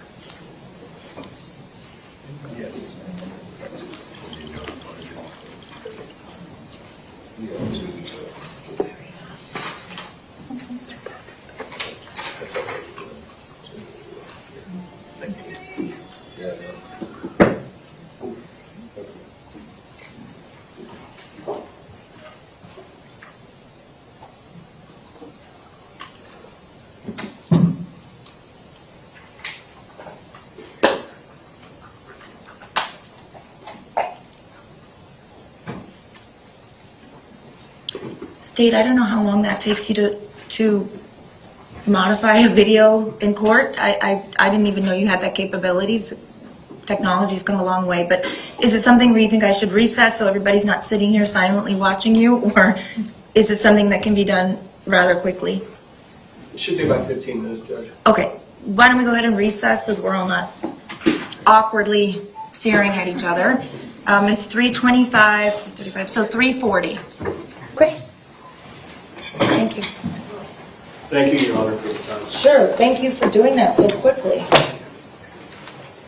State, I don't know how long that takes you to modify a video in court. I didn't even know you had that capabilities. Technology's come a long way, but is it something where you think I should recess so everybody's not sitting here silently watching you, or is it something that can be done rather quickly? It should be about 15 minutes, Judge. Okay, why don't we go ahead and recess so that we're all not awkwardly staring at each other. It's 3:25, 3:35, so 3:40. Okay. Thank you. Thank you, Your Honor, for the time. Sure, thank you for doing that so quickly.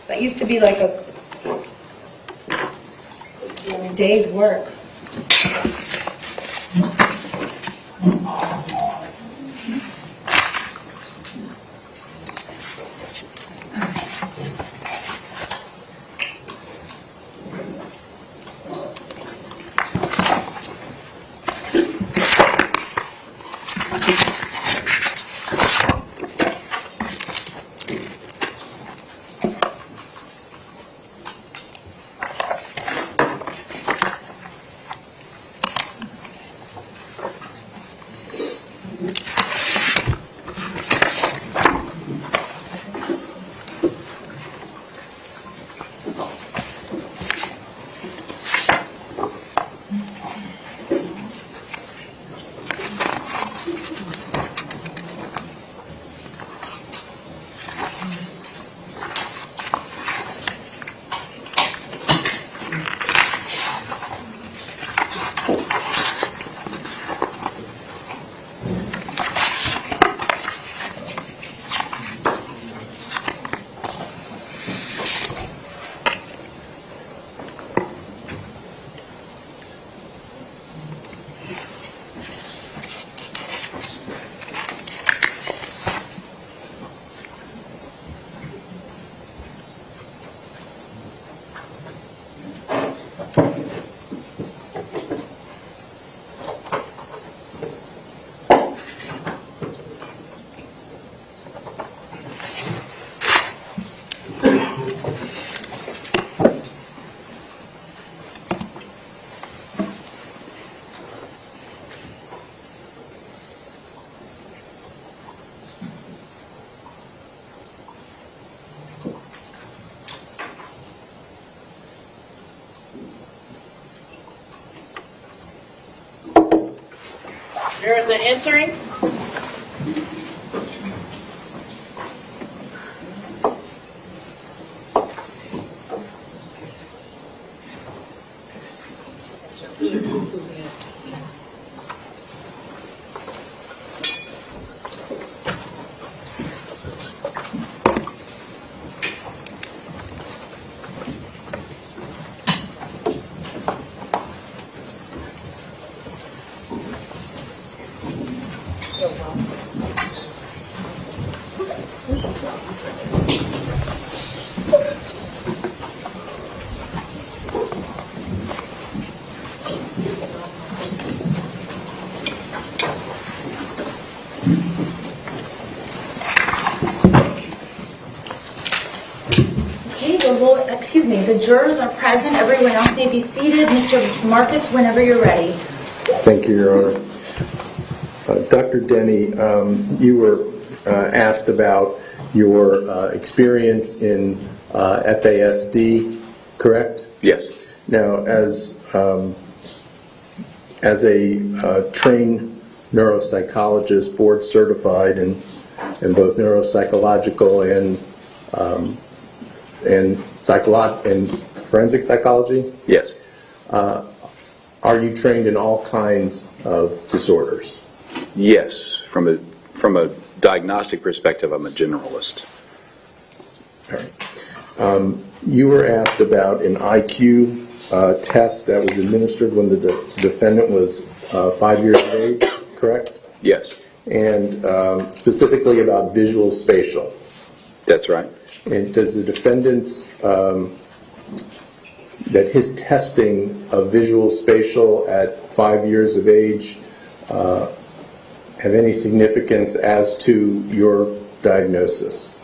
That used to be like a day's work. Jurors are entering. The jurors are present. Everyone else may be seated. Mr. Marcus, whenever you're ready. Thank you, Your Honor. Dr. Denny, you were asked about your experience in FASD, correct? Yes. Now, as a trained neuropsychologist, board certified in both neuropsychological and forensic psychology? Yes. Are you trained in all kinds of disorders? Yes. From a diagnostic perspective, I'm a generalist. All right. You were asked about an IQ test that was administered when the defendant was 5 years of age, correct? Yes. And specifically about visual spatial. That's right. And does the defendant's, that his testing of visual spatial at 5 years of age have any significance as to your diagnosis?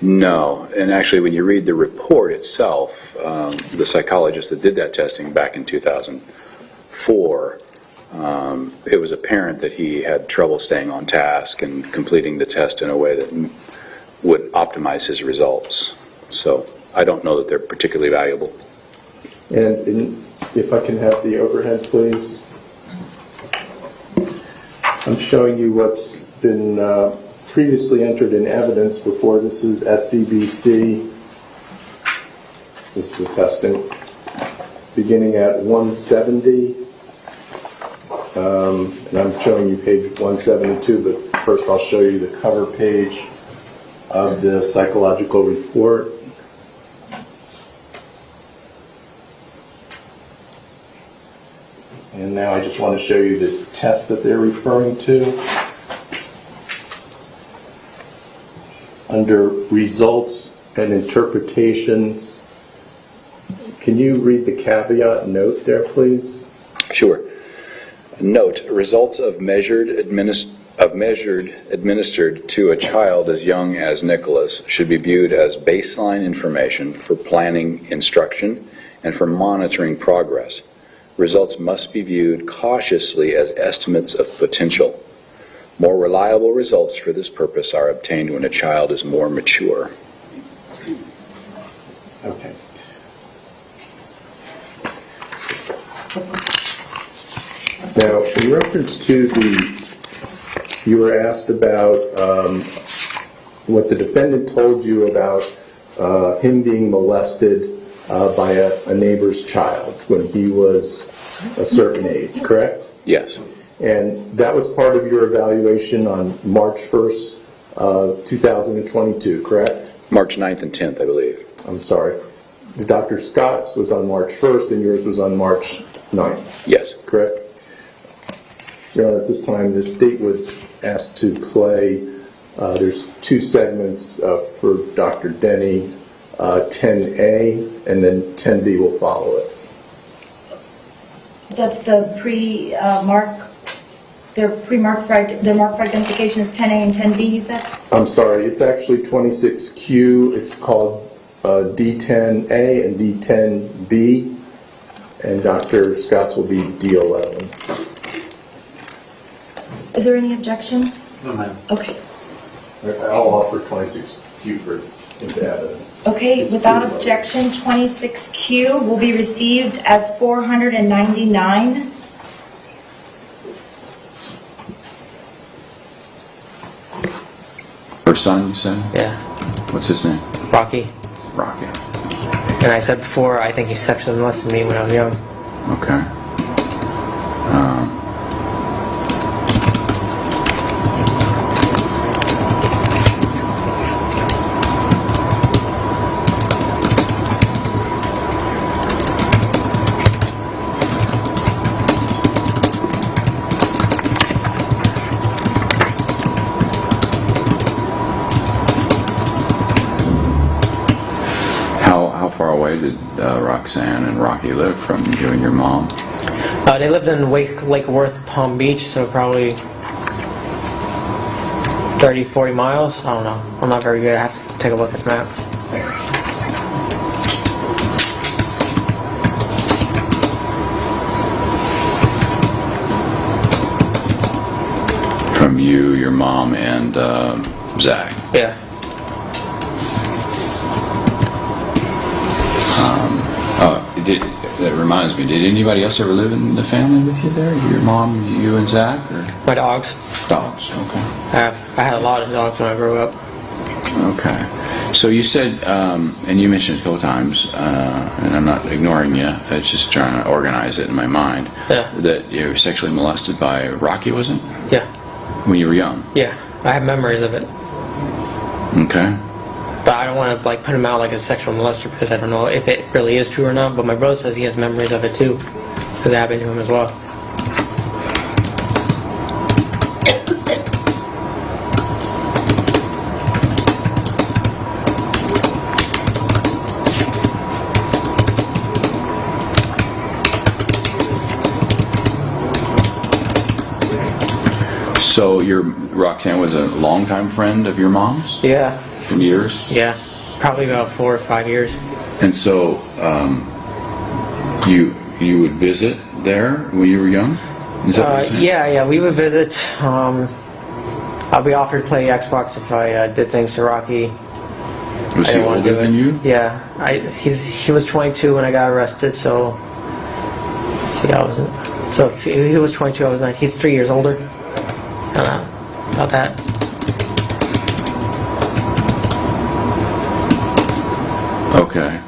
No. And actually, when you read the report itself, the psychologist that did that testing back in 2004, it was apparent that he had trouble staying on task and completing the test in a way that would optimize his results. So I don't know that they're particularly valuable. And if I can have the overhead, please. I'm showing you what's been previously entered in evidence before. This is SVBC This is the testing. Beginning at 170. And I'm showing you page 172, but first I'll show you the cover page of the psychological report. And now I just want to show you the test that they're referring to. Under results and interpretations, can you read the caveat note there, please? Sure. Note, results of measured administered to a child as young as Nikolas should be viewed as baseline information for planning instruction and for monitoring progress. Results must be viewed cautiously as estimates of potential. More reliable results for this purpose are obtained when a child is more mature. Okay. Now, in reference to you were asked about what the defendant told you about him being molested by a neighbor's child when he was a certain age, correct? Yes. And that was part of your evaluation on March 1st, 2022, correct? March 9th and 10th, I believe. I'm sorry. Dr. Scott's was on March 1st and yours was on March 9th. Yes. Correct? Your Honor, at this time, the state would ask to play, there's two segments for Dr. Denny, 10A, and then 10B will follow it. That's the pre-mark, their mark for identification is 10A and 10B, you said? I'm sorry, it's actually 26Q. It's called D10A and D10B, and Dr. Scott's will be D11. Is there any objection? No, ma'am. Okay. I'll offer 26Q for into evidence. Okay, It's without pre-voted. objection, 26Q will be received as 499. Her son, you said? Yeah. What's his name? Rocky. Rocky. And I said before, I think he sexually molested me when I was young. Okay. How far away did Roxanne and Rocky live from you and your mom? They lived in Lake Worth, Palm Beach, so probably 30, 40 miles. I don't know. I'm not very good. I have to take a look at the map. From you, your mom, and Zach. Yeah. That reminds me, did anybody else ever live in the family with you there? Your mom, you and Zach? Or? My dogs. Dogs, okay. I had a lot of dogs when I grew up. Okay. So you said, and you mentioned it a couple times, and I'm not ignoring you, it's just trying to organize it in my mind, that you were sexually molested by Rocky, wasn't it? Yeah. When you were young? Yeah. I have memories of it. Okay. But I don't want to put him out like a sexual molester because I don't know if it really is true or not. But my brother says he has memories of it too, because it happened to him as well. So Roxanne was a longtime friend of your mom's? Yeah. From years? Yeah. Probably about 4 or 5 years. And so you would visit there when you were young? Is that what you're saying? Yeah, we would visit. I'll be offered to play Xbox if I did things to Rocky. Was he older than you? Yeah. He was 22 when I got arrested, so... See, I wasn't... So if he was 22, I was 9. He's 3 years older. I don't know about that. Okay.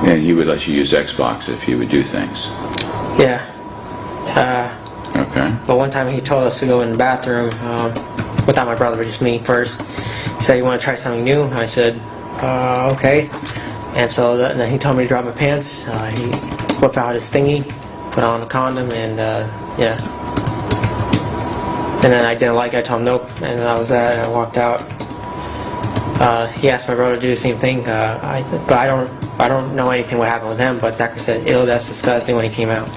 And he would let you use Xbox if you would do things. Yeah. Okay. But one time he told us to go in the bathroom without my brother, but just me first. He said, "You want to try something new?" I said, "Okay." And so then he told me to drop my pants. He whipped out his thingy, put on a condom, and yeah. And then I didn't like it. I told him nope, and that was that. And I walked out. He asked my brother to do the same thing, but I don't know anything what happened with him. But Zachary said, "Ew, that's disgusting," when he came out.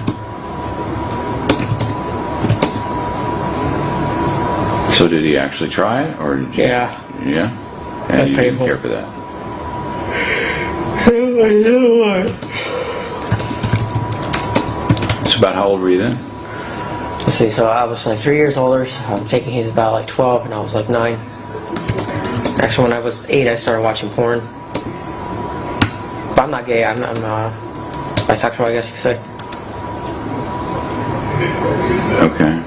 So did he actually try it, or did you? Yeah. Yeah. And That's you didn't painful. care for that. So about how old were you then? Let's see, so I was like 3 years older. I'm taking his about like 12, and I was like 9. Actually, when I was 8, I started watching porn. But I'm not gay. I'm bisexual, I guess you could say. Okay.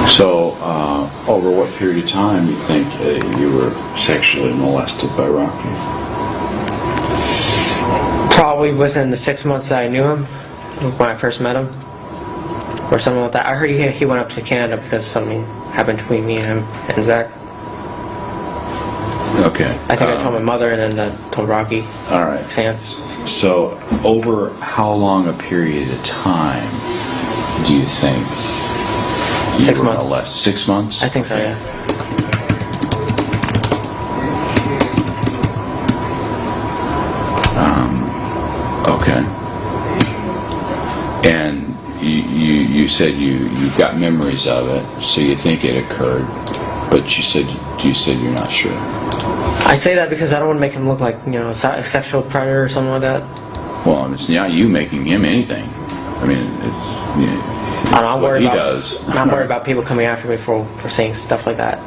So, over what period of time do you think you were sexually molested by Rocky? Probably within the 6 months that I knew him, when I first met him, or something like that. I heard he went up to Canada because something happened between me and him and Zach. Okay. I think I told my mother, and then told Rocky. All right. Sam. So, over how long a period of time do you think? 6 months. 6 months? I think so, yeah. Okay. And you said you got memories of it, so you think it occurred, but you said you're not sure. I say that because I don't want to make him look like, a sexual predator or something like that. Well, it's not you making him anything. I mean, it's I'm what worried he about, does. I'm worried about people coming after me for saying stuff like that.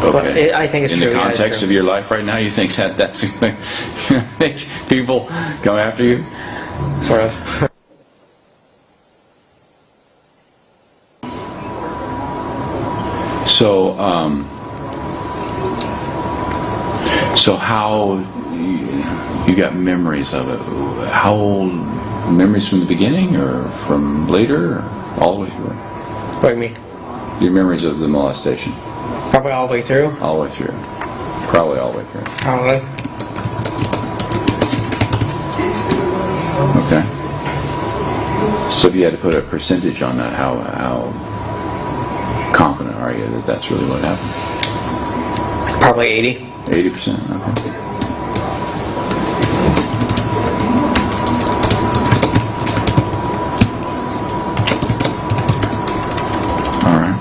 Okay. But I think it's in true. the Yeah, it's context true. of your life right now, you think that's going to make people come after you? Sort of. So, so how you got memories of it? How old? Memories from the beginning, or from later, or all the way through? What do you mean? Your memories of the molestation? Probably all the way through. All the way through. Probably all the way through. Probably. Okay. So if you had to put a percentage on that, how confident are you that that's really what happened? Probably 80. 80%? Okay. All right.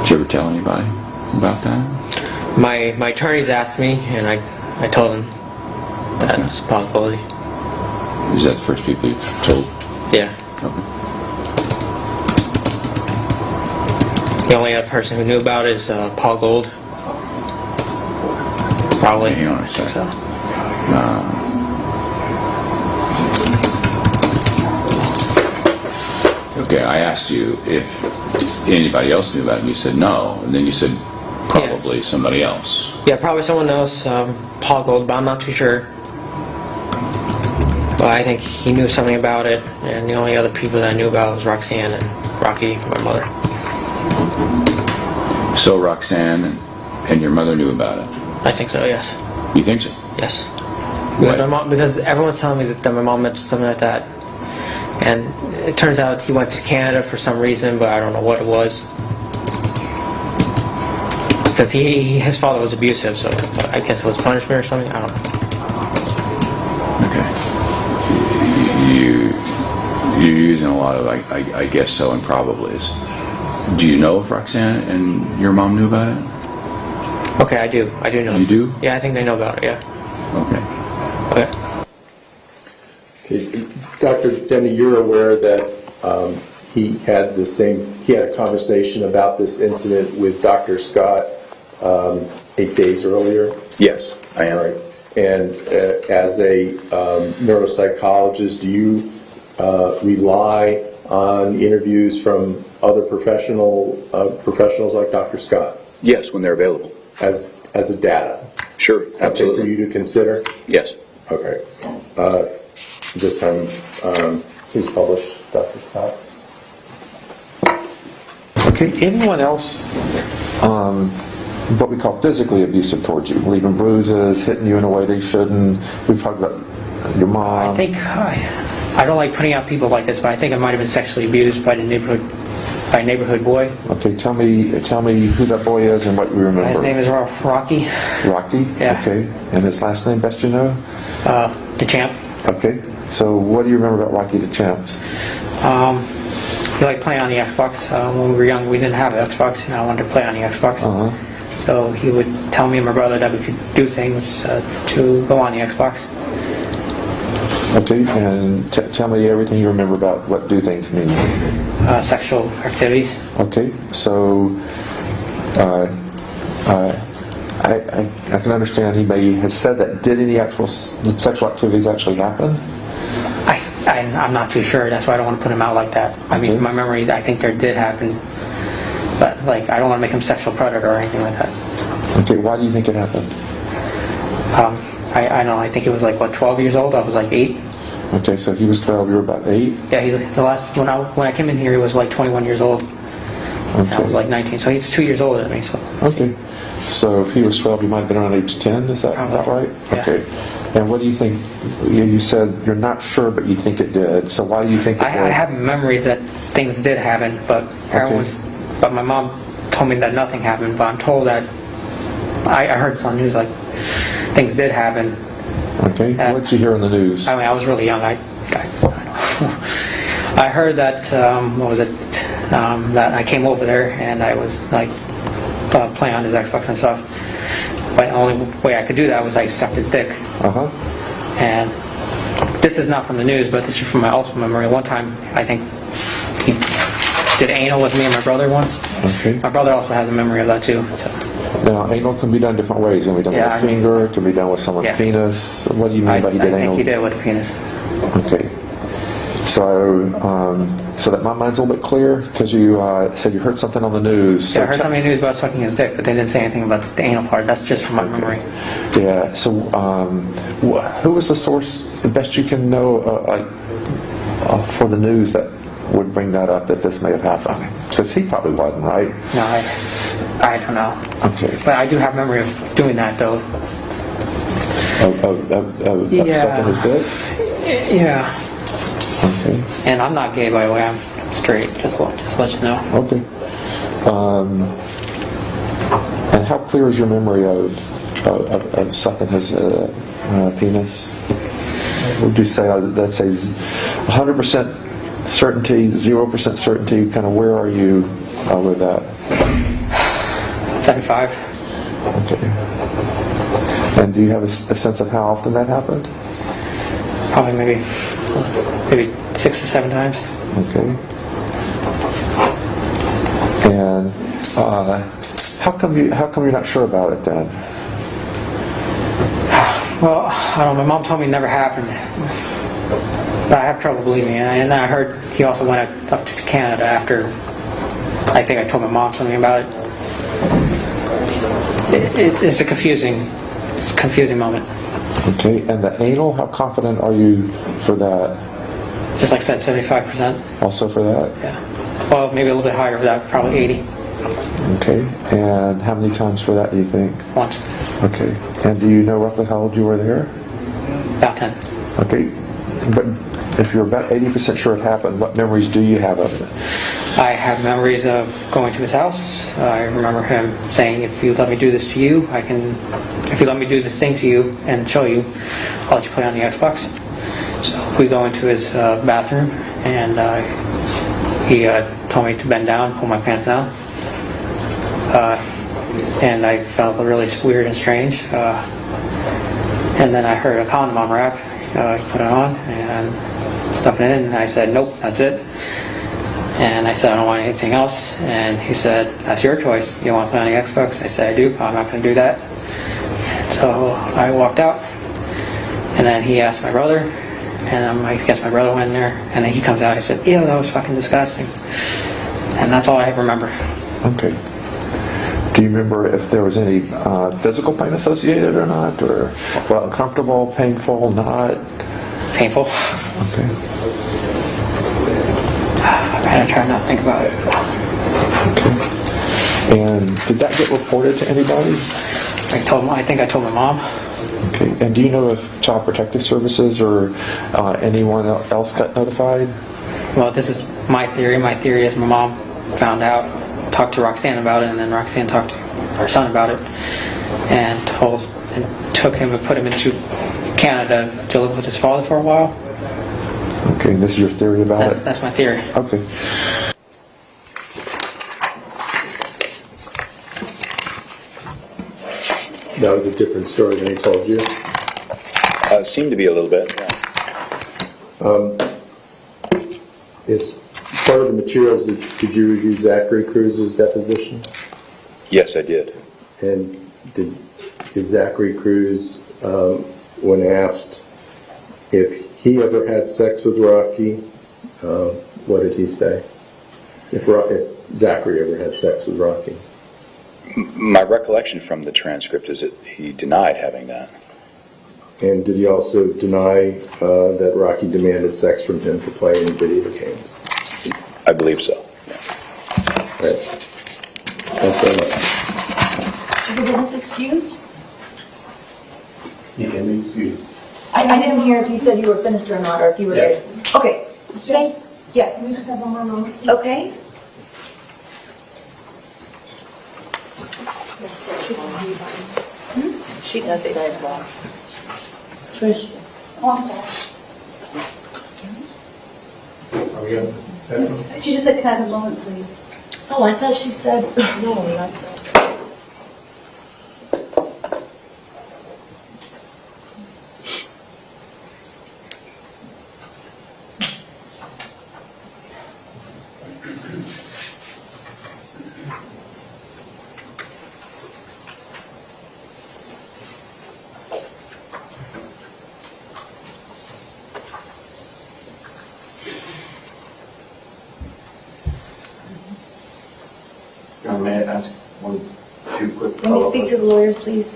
Did you ever tell anybody about that? My attorneys asked me, and I told them that it's a possibility. Is that the first people you've told? Yeah. Okay. The only other person who knew about it is Paul Gold. Probably. Hang on a second. So. Okay, I asked you if anybody else knew about it, and you said no, and then you said probably somebody else. Yeah, probably someone else, Paul Gold, but I'm not too sure. But I think he knew something about it, and the only other people that I knew about was Roxanne and Rocky, my mother. So Roxanne and your mother knew about it? I think so, yes. You think so? Yes. What? Because everyone's telling me that my mom mentioned something like that. And it turns out he went to Canada for some reason, but I don't know what it was. Because his father was abusive, so I guess it was punishment or something. I don't know. Okay. You're using a lot of I guess so and probablys. Do you know if Roxanne and your mom knew about it? Okay, I do. I do know. You do? Yeah, I think they know about it, yeah. Okay. Okay. Okay. Dr. Demi, you're aware that he had a conversation about this incident with Dr. Scott 8 days earlier? Yes, I am. All right. And as a neuropsychologist, do you rely on interviews from other professionals like Dr. Scott Yes, when they're available. as a data? Sure, Something for absolutely. you to consider? Yes. Okay. This time, please publish Dr. Scott's. Okay, anyone else what we call physically abusive towards you, leaving bruises, hitting you in a way they shouldn't? We've talked about your mom. I think I don't like putting out people like this, but I think I might have been sexually abused by a neighborhood boy. Okay, tell me who that boy is and what you remember. His name is Rocky. Rocky? Yeah. Okay, and his last name, best you know? DeChamp. Okay, so what do you remember about Rocky DeChamp? He liked playing on the Xbox. When we were young, we didn't have an Xbox, and I wanted to play on the Xbox. So he would tell me and my brother that we could do things to go on the Xbox. Okay, and tell me everything you remember about what do things means. Sexual activities. Okay, so I can understand he may have said that. Did any actual sexual activities actually happen? I'm not too sure. That's why I don't want to put him out like that. I mean, my memory, I think there did happen, but like I don't want to make him sexual predator or anything like that. Okay, why do you think it happened? I don't know. I think it was like 12 years old. I was like 8. Okay, so he was 12. You were about 8. Yeah, when I came in here, he was like 21 years old. And I was like 19, so he's 2 years older than me. So. Okay, so if he was 12, he might have been around age 10. Is that right? Yeah. Okay. And what do you think? You said you're not sure, but you think it did. So why do you think it did? I have memories that things did happen, but but my mom told me that nothing happened. But I'm told that I heard this on the news, like things did happen. Okay. What did you hear on the news? I mean, I was really young. I heard that what was it? That I came over there and I was like playing on his Xbox and stuff. But the only way I could do that was I sucked his dick. And this is not from the news, but this is from my also memory. One time, I think he did anal with me and my brother once. Okay. My brother also has a memory of that too. So. Now, anal can be done different ways. It can be done with a finger. It can be done with someone's penis. What do you mean by he did anal? I think he did with the penis. Okay. So that my mind's a little bit clear because you said you heard something on the news. Yeah, I heard something on the news about sucking his dick, but they didn't say anything about the anal part. That's just from my memory. Yeah. So who was the source, the best you can know, for the news that would bring that up, that this may have happened? Because he probably wasn't, right? No, I don't know. Okay. But I do have memory of doing that, though. Of sucking his dick? Yeah. Okay. And I'm not gay, by the way. I'm straight. Just let you know. Okay. And how clear is your memory of sucking his penis? Would you say, let's say, 100% certainty, 0% certainty? Kind of where are you with that? 75. Okay. And do you have a sense of how often that happened? Probably maybe 6 or 7 times. Okay. And how come you're not sure about it then? Well, I don't know. My mom told me it never happened. But I have trouble believing it. And I heard he also went up to Canada after. I think I told my mom something about it. It's a confusing moment. Okay, and the anal, how confident are you for that? Just like I said, 75%. Also for that? Yeah. Well, maybe a little bit higher for that, probably 80. Okay, and how many times for that do you think? Once. Okay, and do you know roughly how old you were there? About 10. Okay, but if you're about 80% sure it happened, what memories do you have of it? I have memories of going to his house. I remember him saying, if you let me do this to you, if you let me do this thing to you and show you, I'll let you play on the Xbox. So we go into his bathroom, and he told me to bend down, pull my pants down. And I felt really weird and strange. And then I heard a condom unwrap. He put it on and stuffed it in, and I said, nope, that's it. And I said, I don't want anything else. And he said, that's your choice. You want to play on the Xbox? I said, I do. I'm not going to do that. So I walked out. And then he asked my brother. And I guess my brother went in there. And then he comes out. I said, ew, that was fucking disgusting. And that's all I remember. Okay. Do you remember if there was any physical pain associated or not? Or, well, uncomfortable, painful, not? Painful. Okay. I gotta try not to think about it. Okay. And did that get reported to anybody? I think I told my mom. Okay. And do you know if Child Protective Services or anyone else got notified? Well, this is my theory. My theory is my mom found out, talked to Roxanne about it, and then Roxanne talked to her son about it, and took him and put him into Canada to live with his father for a while. Okay, and this is your theory about it? That's my theory. Okay. That was a different story than he told you? Seemed to be a little bit, yeah. Is part of the materials, did you review Zachary Cruz's deposition? Yes, I did. And did Zachary Cruz, when asked if he ever had sex with Rocky, what did he say? If Zachary ever had sex with Rocky? My recollection from the transcript is that he denied having that. And did he also deny that Rocky demanded sex from him to play in video games? I believe so. Yeah. Right. Thanks very much. Is the witness excused? You can be excused. I didn't hear if you said you were finished or not, or if you were Yes. there. Okay. Yes. Can we just have one more moment? Okay. She does it. Trish. Oh, I'm sorry. Are we good? She just said, can I have a moment, please? Oh, I thought she said. No, not that. May I ask two quick Let me speak to the lawyers, please.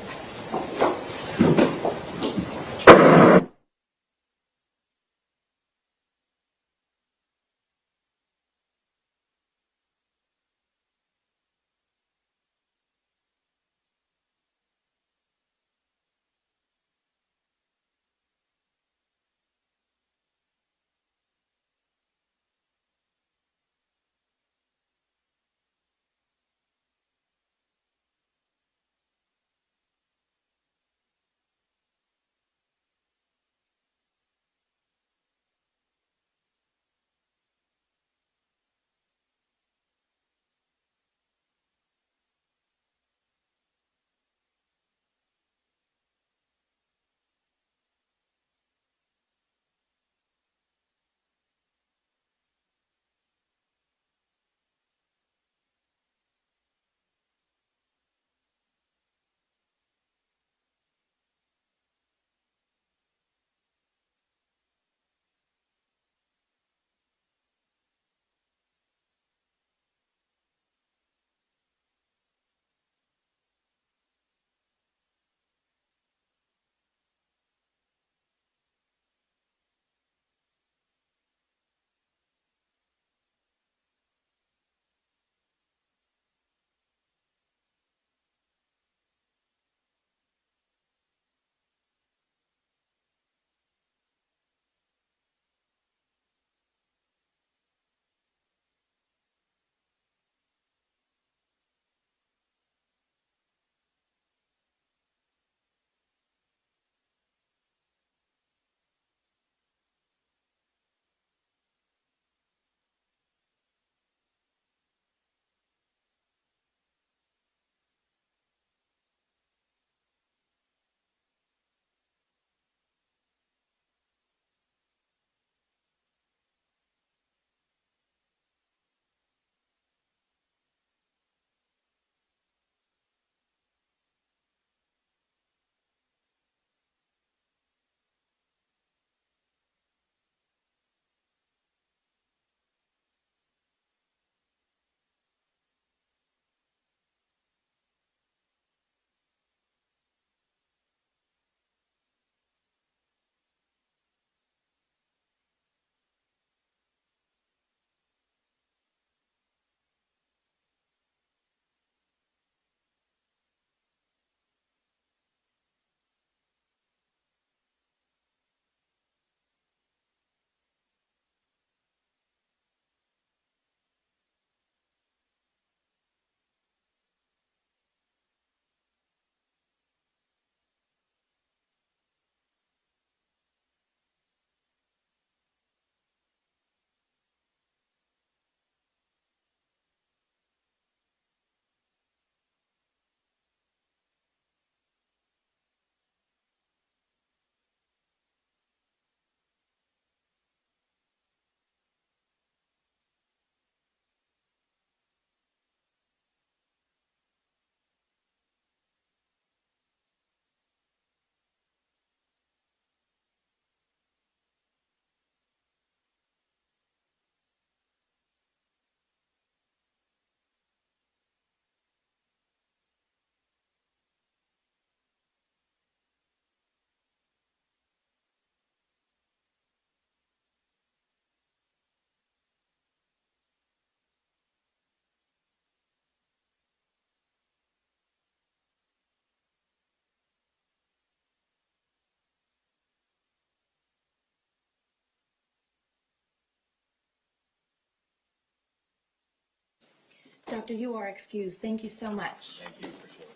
Doctor, you are excused. Thank you so much. Thank you, appreciate it.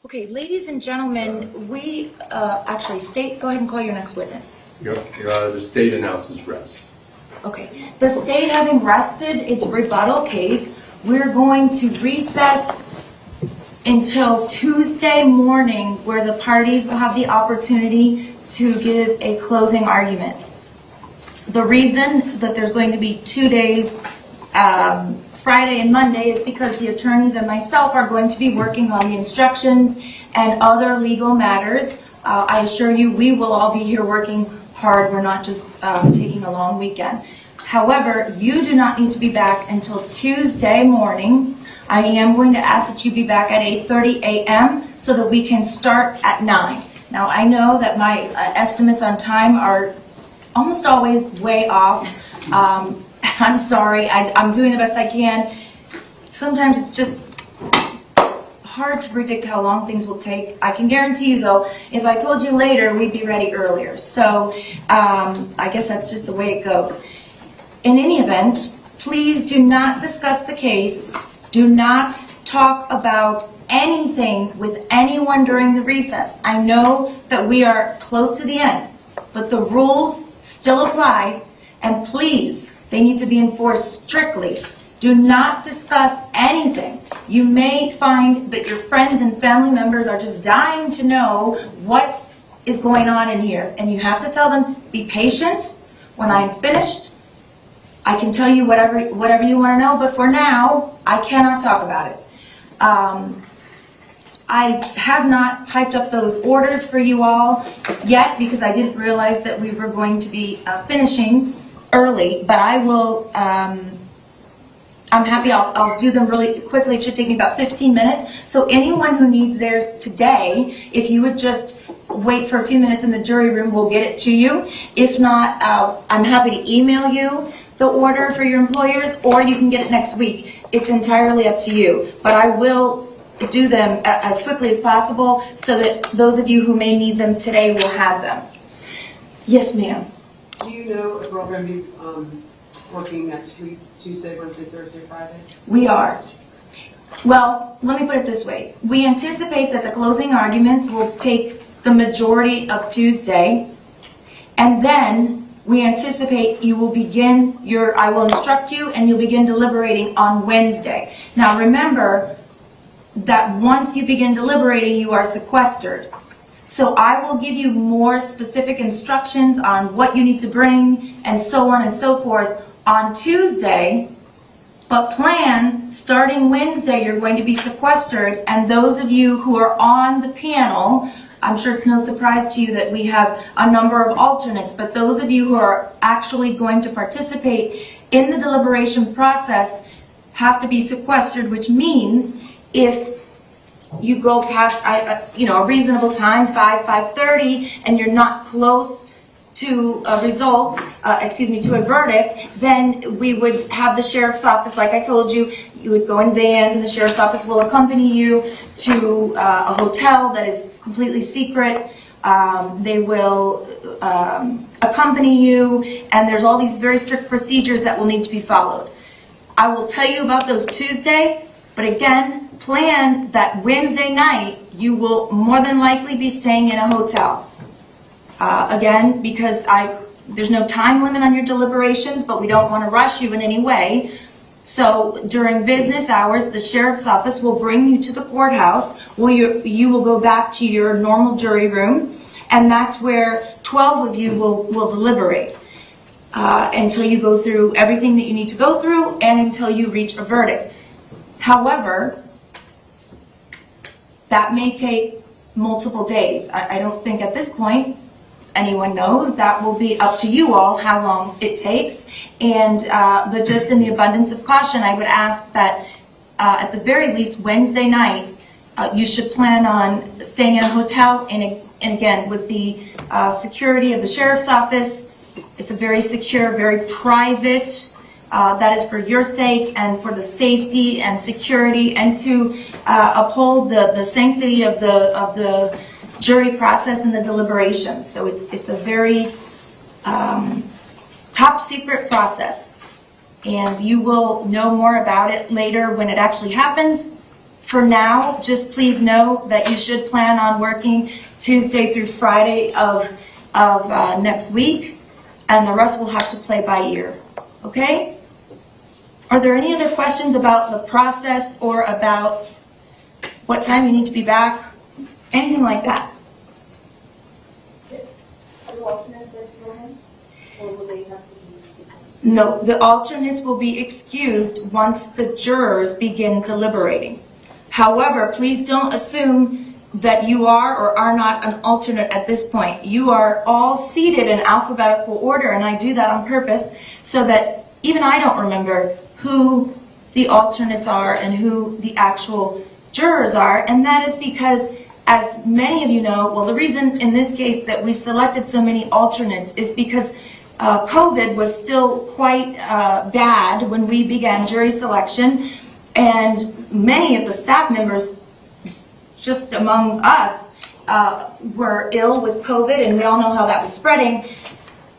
Okay, ladies and gentlemen, we actually state, go ahead and call your next witness. The state announces rest. Okay, the state having rested its rebuttal case, we're going to recess until Tuesday morning, where the parties will have the opportunity to give a closing argument. The reason that there's going to be 2 days, Friday and Monday, is because the attorneys and myself are going to be working on the instructions and other legal matters. I assure you, we will all be here working hard. We're not just taking a long weekend. However, you do not need to be back until Tuesday morning. I am going to ask that you be back at 8:30 a.m. so that we can start at 9. Now, I know that my estimates on time are almost always way off. I'm sorry. I'm doing the best I can. Sometimes it's just hard to predict how long things will take. I can guarantee you, though, if I told you later, we'd be ready earlier. So I guess that's just the way it goes. In any event, please do not discuss the case. Do not talk about anything with anyone during the recess. I know that we are close to the end, but the rules still apply, and please, they need to be enforced strictly. Do not discuss anything. You may find that your friends and family members are just dying to know what is going on in here, and you have to tell them, be patient. When I'm finished, I can tell you whatever you want to know, but for now, I cannot talk about it. I have not typed up those orders for you all yet because I didn't realize that we were going to be finishing early, but I will, I'm happy, I'll do them really quickly. It should take me about 15 minutes. So anyone who needs theirs today, if you would just wait for a few minutes in the jury room, we'll get it to you. If not, I'm happy to email you the order for your employers, or you can get it next week. It's entirely up to you. But I will do them as quickly as possible so that those of you who may need them today will have them. Yes, ma'am. Do you know if we're going to be working next week, Tuesday, Wednesday, Thursday, Friday? We are. Well, let me put it this way. We anticipate that the closing arguments will take the majority of Tuesday, and then we anticipate you will begin I will instruct you and you'll begin deliberating on Wednesday. Now remember that once you begin deliberating, you are sequestered. So I will give you more specific instructions on what you need to bring and so on and so forth on Tuesday, but plan starting Wednesday you're going to be sequestered, and those of you who are on the panel, I'm sure it's no surprise to you that we have a number of alternates, but those of you who are actually going to participate in the deliberation process have to be sequestered, which means if you go past a reasonable time, 5:30, and you're not close to a result, to a verdict, then we would have the sheriff's office, like I told you, you would go in vans and the sheriff's office will accompany you to a hotel that is completely secret. They will accompany you, and there's all these very strict procedures that will need to be followed. I will tell you about those Tuesday, but again, plan that Wednesday night you will more than likely be staying in a hotel. Again, because there's no time limit on your deliberations, but we don't want to rush you in any way. So during business hours, the sheriff's office will bring you to the courthouse where you will go back to your normal jury room, and that's where 12 of you will deliberate until you go through everything that you need to go through and until you reach a verdict. However, that may take multiple days. I don't think at this point anyone knows. That will be up to you all how long it takes. And but just in the abundance of caution, I would ask that at the very least Wednesday night you should plan on staying in a hotel, and again with the security of the sheriff's office. It's a very secure, very private. That is for your sake and for the safety and security, and to uphold the sanctity of the jury process and the deliberations. So it's a very top secret process. and you will know more about it later when it actually happens. For now, just please know that you should plan on working Tuesday through Friday of next week, and the rest will have to play by ear. Okay? Are there any other questions about the process or about what time you need to be back? Anything like that? No, the alternates will be excused once the jurors begin deliberating. However, please don't assume that you are or are not an alternate at this point. You are all seated in alphabetical order, and I do that on purpose so that even I don't remember who the alternates are and who the actual jurors are, and that is because, as many of you know, well, the reason in this case that we selected so many alternates is because COVID was still quite bad when we began jury selection, and many of the staff members just among us were ill with COVID, and we all know how that was spreading,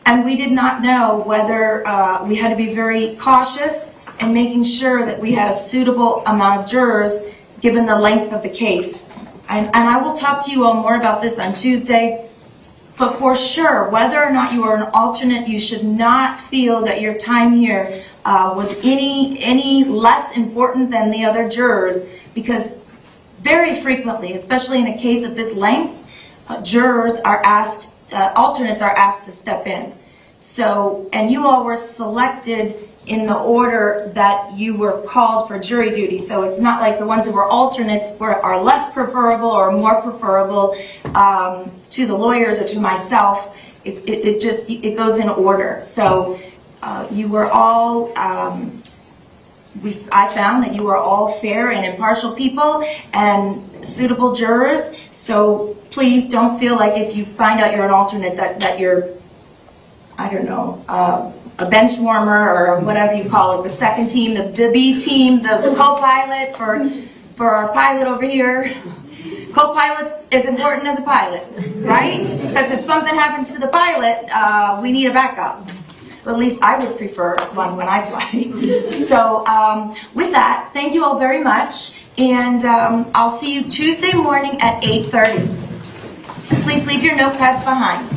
and we did not know whether we had to be very cautious and making sure that we had a suitable amount of jurors given the length of the case. And I will talk to you all more about this on Tuesday. But for sure, whether or not you are an alternate, you should not feel that your time here was any less important than the other jurors, because very frequently, especially in a case of this length, jurors are asked, alternates are asked to step in. So, and you all were selected in the order that you were called for jury duty. So it's not like the ones that were alternates are less preferable or more preferable to the lawyers or to myself. It goes in order. So you were all, I found that you were all fair and impartial people and suitable jurors. So please don't feel like if you find out you're an alternate that you're, I don't know, a bench warmer or whatever you call it, the second team, the B team, the co-pilot for our pilot over here. Co-pilot's as important as a pilot, right? Because if something happens to the pilot, we need a backup. At least I would prefer one when I fly. So with that, thank you all very much, and I'll see you Tuesday morning at 8:30. Please leave your notepads behind.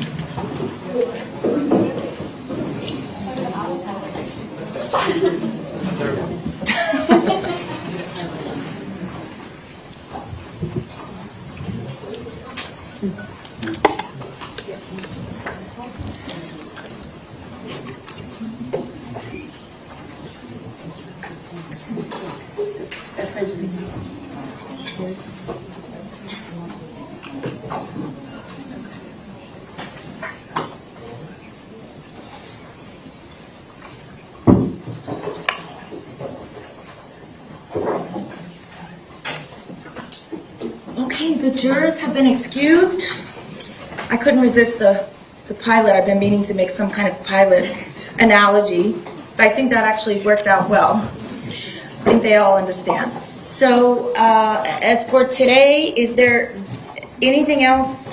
Okay, the jurors have been excused. I couldn't resist the pilot. I've been meaning to make some kind of pilot analogy, but I think that actually worked out well. I think they all understand. So as for today, is there anything else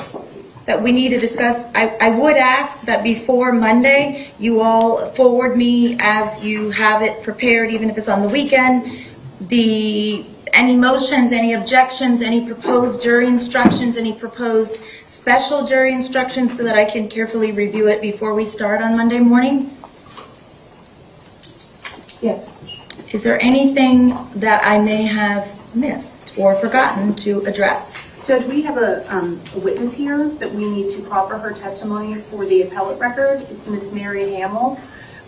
that we need to discuss? I would ask that before Monday, you all forward me as you have it prepared, even if it's on the weekend, any motions, any objections, any proposed jury instructions, any proposed special jury instructions, so that I can carefully review it before we start on Monday morning? Yes. Is there anything that I may have missed or forgotten to address? Judge, we have a witness here that we need to proffer her testimony for the appellate record. It's Miss Mary Hamill.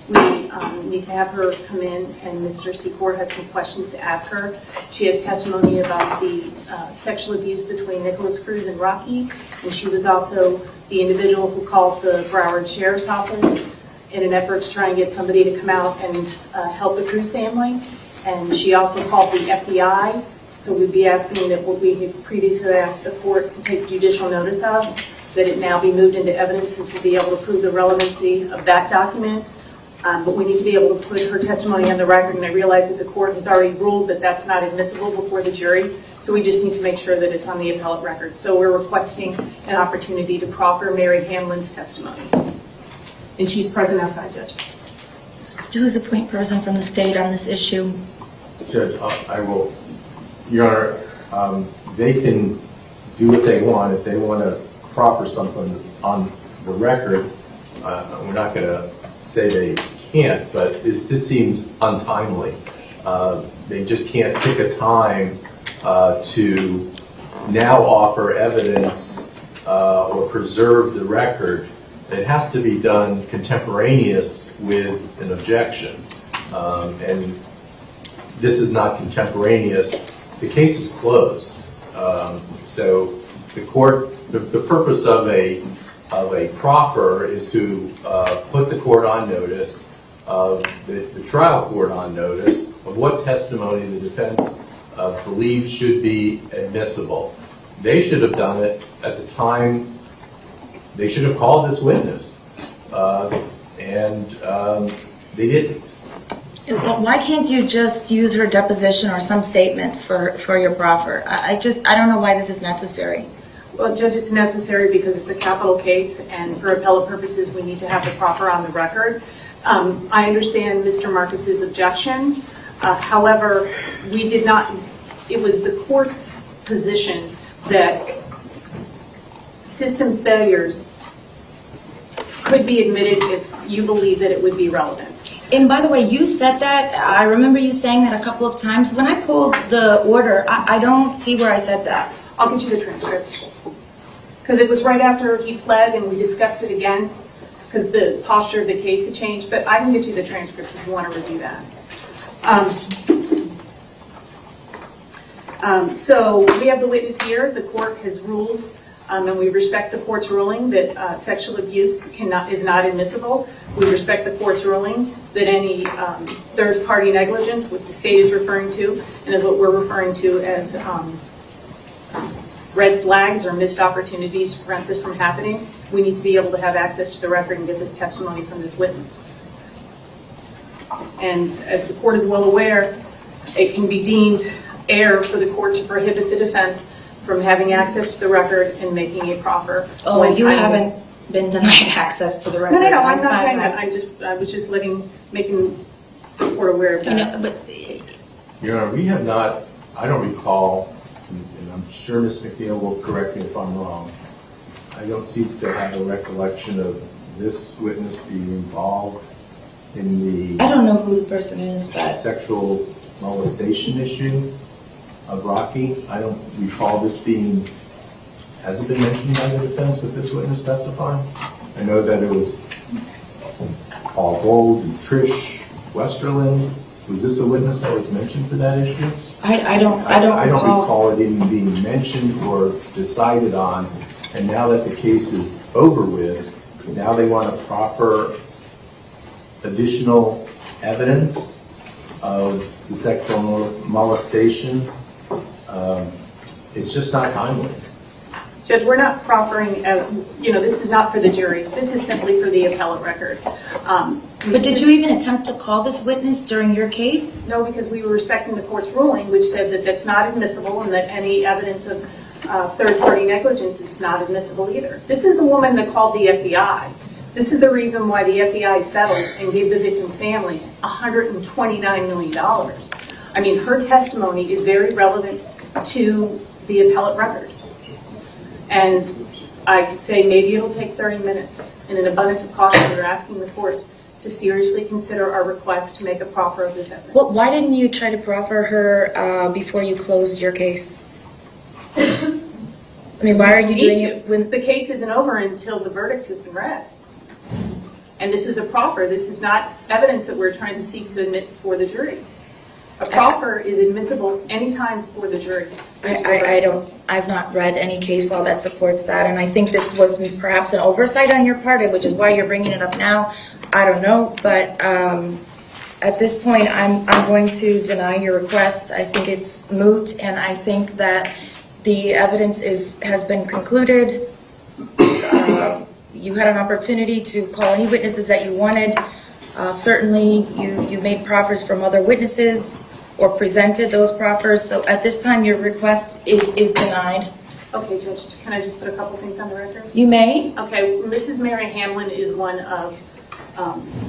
We need to have her come in, and Mr. Sh00ter has some questions to ask her. She has testimony about the sexual abuse between Nikolas Cruz and Rocky, and she was also the individual who called the Broward Sheriff's Office in an effort to try and get somebody to come out and help the Cruz family. And she also called the FBI, so we'd be asking that what we had previously asked the court to take judicial notice of, that it now be moved into evidence, since we'll be able to prove the relevancy of that document. But we need to be able to put her testimony on the record, and I realize that the court has already ruled that that's not admissible before the jury, so we just need to make sure that it's on the appellate record. So we're requesting an opportunity to proffer Mary Hamlin's testimony. And she's present outside, Judge. Who's the point person from the state on this issue? Judge, I will, Your Honor, they can do what they want. If they want to proffer something on the record, we're not going to say they can't, but this seems untimely. They just can't pick a time to now offer evidence or preserve the record. It has to be done contemporaneous with an objection. And this is not contemporaneous. The case is closed. So the court, the purpose of a proffer is to put the court on notice, the trial court on notice of what testimony the defense believes should be admissible. They should have done it at the time. They should have called this witness, and they didn't. Why can't you just use her deposition or some statement for your proffer? I don't know why this is necessary. Well, Judge, it's necessary because it's a capital case, and for appellate purposes, we need to have the proffer on the record. I understand Mr. Marcus's objection. However, we did not, it was the court's position that system failures could be admitted if you believe that it would be relevant. And by the way, you said that. I remember you saying that a couple of times. When I pulled the order, I don't see where I said that. I'll get you the transcript. Because it was right after he fled and we discussed it again, because the posture of the case had changed. But I can get you the transcript if you want to review that. So we have the witness here. The court has ruled, and we respect the court's ruling that sexual abuse is not admissible. We respect the court's ruling that any third-party negligence, what the state is referring to, and is what we're referring to as red flags or missed opportunities to prevent this from happening, we need to be able to have access to the record and get this testimony from this witness. And as the court is well aware, it can be deemed error for the court to prohibit the defense from having access to the record and making a proffer. Oh, you haven't been denied access to the record. No, I'm not saying that. I was just making the court aware of that. Your Honor, we have not, I don't recall, and I'm sure Ms. McNeil will correct me if I'm wrong, I don't seem to have a recollection of this witness being involved in the I don't know who the person is, but sexual molestation issue of Rocky. I don't recall this being, has it been mentioned by the defense with this witness testifying? I know that it was Paul Gold and Trish Westerland. Was this a witness that was mentioned for that issue? I don't recall it even being mentioned or decided on. And now that the case is over with, now they want to proffer additional evidence of the sexual molestation. It's just not timely. Judge, we're not proffering, this is not for the jury. This is simply for the appellate record. But did you even attempt to call this witness during your case? No, because we were respecting the court's ruling, which said that that's not admissible and that any evidence of third-party negligence is not admissible either. This is the woman that called the FBI. This is the reason why the FBI settled and gave the victims' families $129 million. I mean, her testimony is very relevant to the appellate record. And I could say maybe it'll take 30 minutes. In an abundance of caution, we're asking the court to seriously consider our request to make a proffer of this evidence. Well, why didn't you try to proffer her before you closed your case? I mean, why are you doing it when the case isn't over until the verdict has been read? And this is a proffer. This is not evidence that we're trying to seek to admit for the jury. A proffer is admissible anytime for the jury. I've not read any case law that supports that, and I think this was perhaps an oversight on your part, which is why you're bringing it up now. I don't know, but at this point, I'm going to deny your request. I think it's moot, and I think that the evidence has been concluded. You had an opportunity to call any witnesses that you wanted. Certainly, you made proffers from other witnesses or presented those proffers. So at this time, your request is denied. Okay, Judge, can I just put a couple things on the record? You may. Okay, Mrs. Mary Hamlin is one of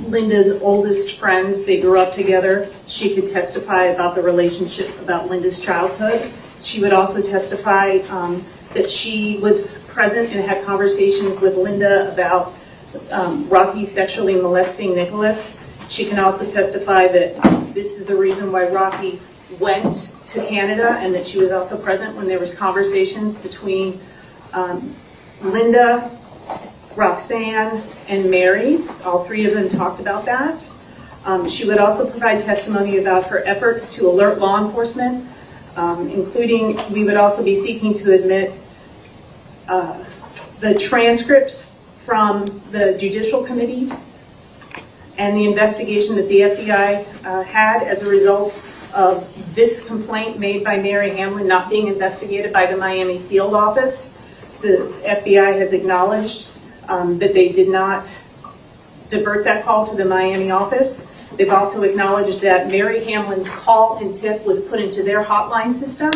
Linda's oldest friends. They grew up together. She could testify about the relationship, about Linda's childhood. She would also testify that she was present and had conversations with Linda about Rocky sexually molesting Nikolas. She can also testify that this is the reason why Rocky went to Canada, and that she was also present when there was conversations between Linda, Roxanne, and Mary. All three of them talked about that. She would also provide testimony about her efforts to alert law enforcement, including we would also be seeking to admit the transcripts from the Judicial Committee and the investigation that the FBI had as a result of this complaint made by Mary Hamlin not being investigated by the Miami field office. The FBI has acknowledged that they did not divert that call to the Miami office. They've also acknowledged that Mary Hamlin's call and tip was put into their hotline system,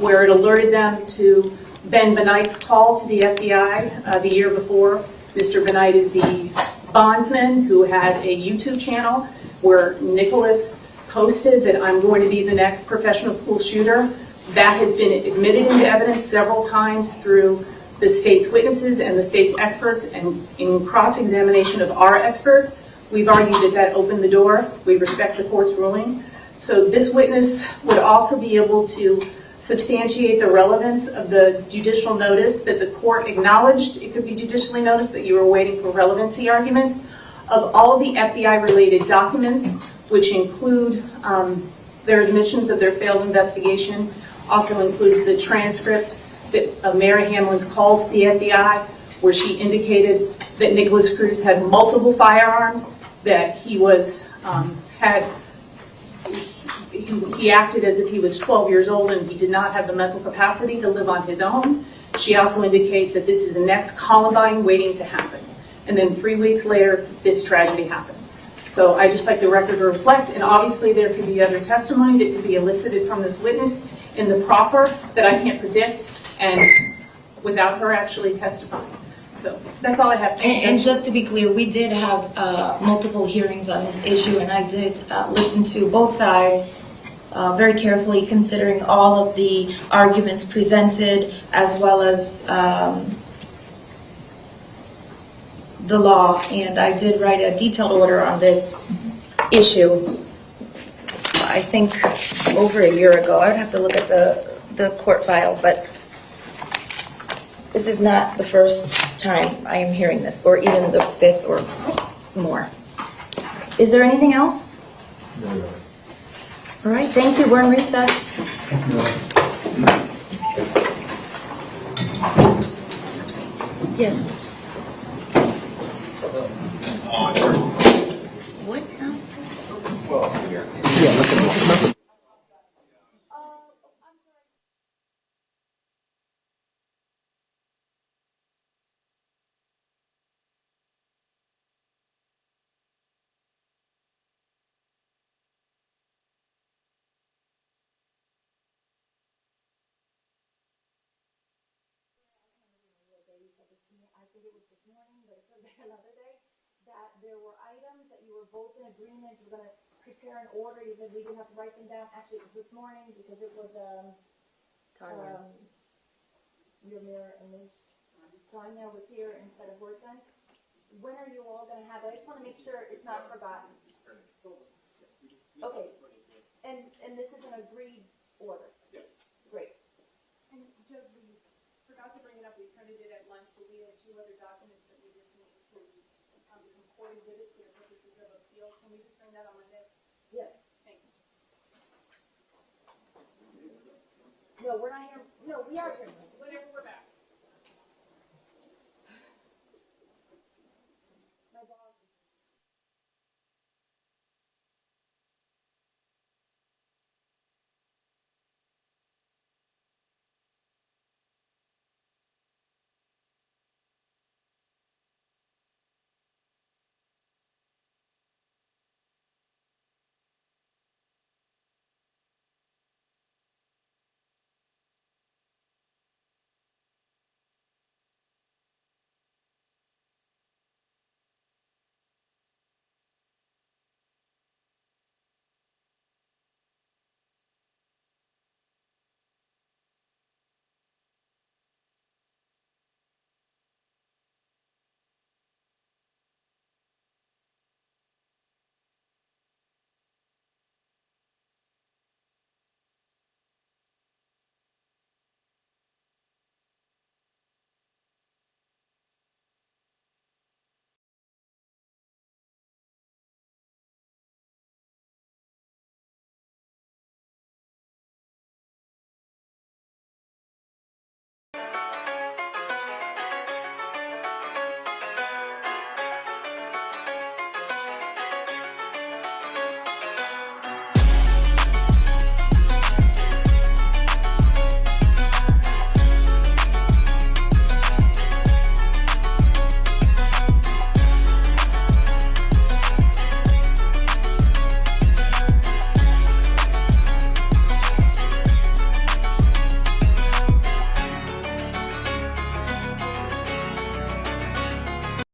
where it alerted them to Ben Benight's call to the FBI the year before. Mr. Benight is the bondsman who had a YouTube channel where Nikolas posted that I'm going to be the next professional school shooter. That has been admitted into evidence several times through the state's witnesses and the state's experts, and in cross-examination of our experts, we've argued that that opened the door. We respect the court's ruling. So this witness would also be able to substantiate the relevance of the judicial notice that the court acknowledged it could be judicially noticed, but you were waiting for relevancy arguments of all the FBI-related documents, which include their admissions of their failed investigation, also includes the transcript of Mary Hamlin's call to the FBI, where she indicated that Nikolas Cruz had multiple firearms, that he was he acted as if he was 12 years old and he did not have the mental capacity to live on his own. She also indicated that this is the next Columbine waiting to happen. And then 3 weeks later, this tragedy happened. So I just like the record to reflect, and obviously there could be other testimony that could be elicited from this witness in the proffer that I can't predict, and without her actually testifying. So that's all I have. And just to be clear, we did have multiple hearings on this issue, and I did listen to both sides very carefully, considering all of the arguments presented, as well as the law, and I did write a detailed order on this issue, I think over a year ago. I would have to look at the court file, but this is not the first time I am hearing this, or even the fifth or more. Is there anything else? No. All right, thank you. We're in recess. Yes. What now? I think it was this morning, but it could have been another day, that there were items that you were both in agreement, you were going to prepare an order, you said we didn't have to write them down. Actually, it was this morning because it was your mirror image. Tanya was here instead of Horton. When are you all going to have it? I just want to make sure it's not forgotten. Okay. And this is an agreed order? Yes. Great. And Judge, we forgot to bring it up. We printed it at lunch, but we had 2 other documents that we just need to become court exhibits for the purposes of appeal. Can we just bring that on Monday? Yes. Thank you. No, we're not here. No, we are here.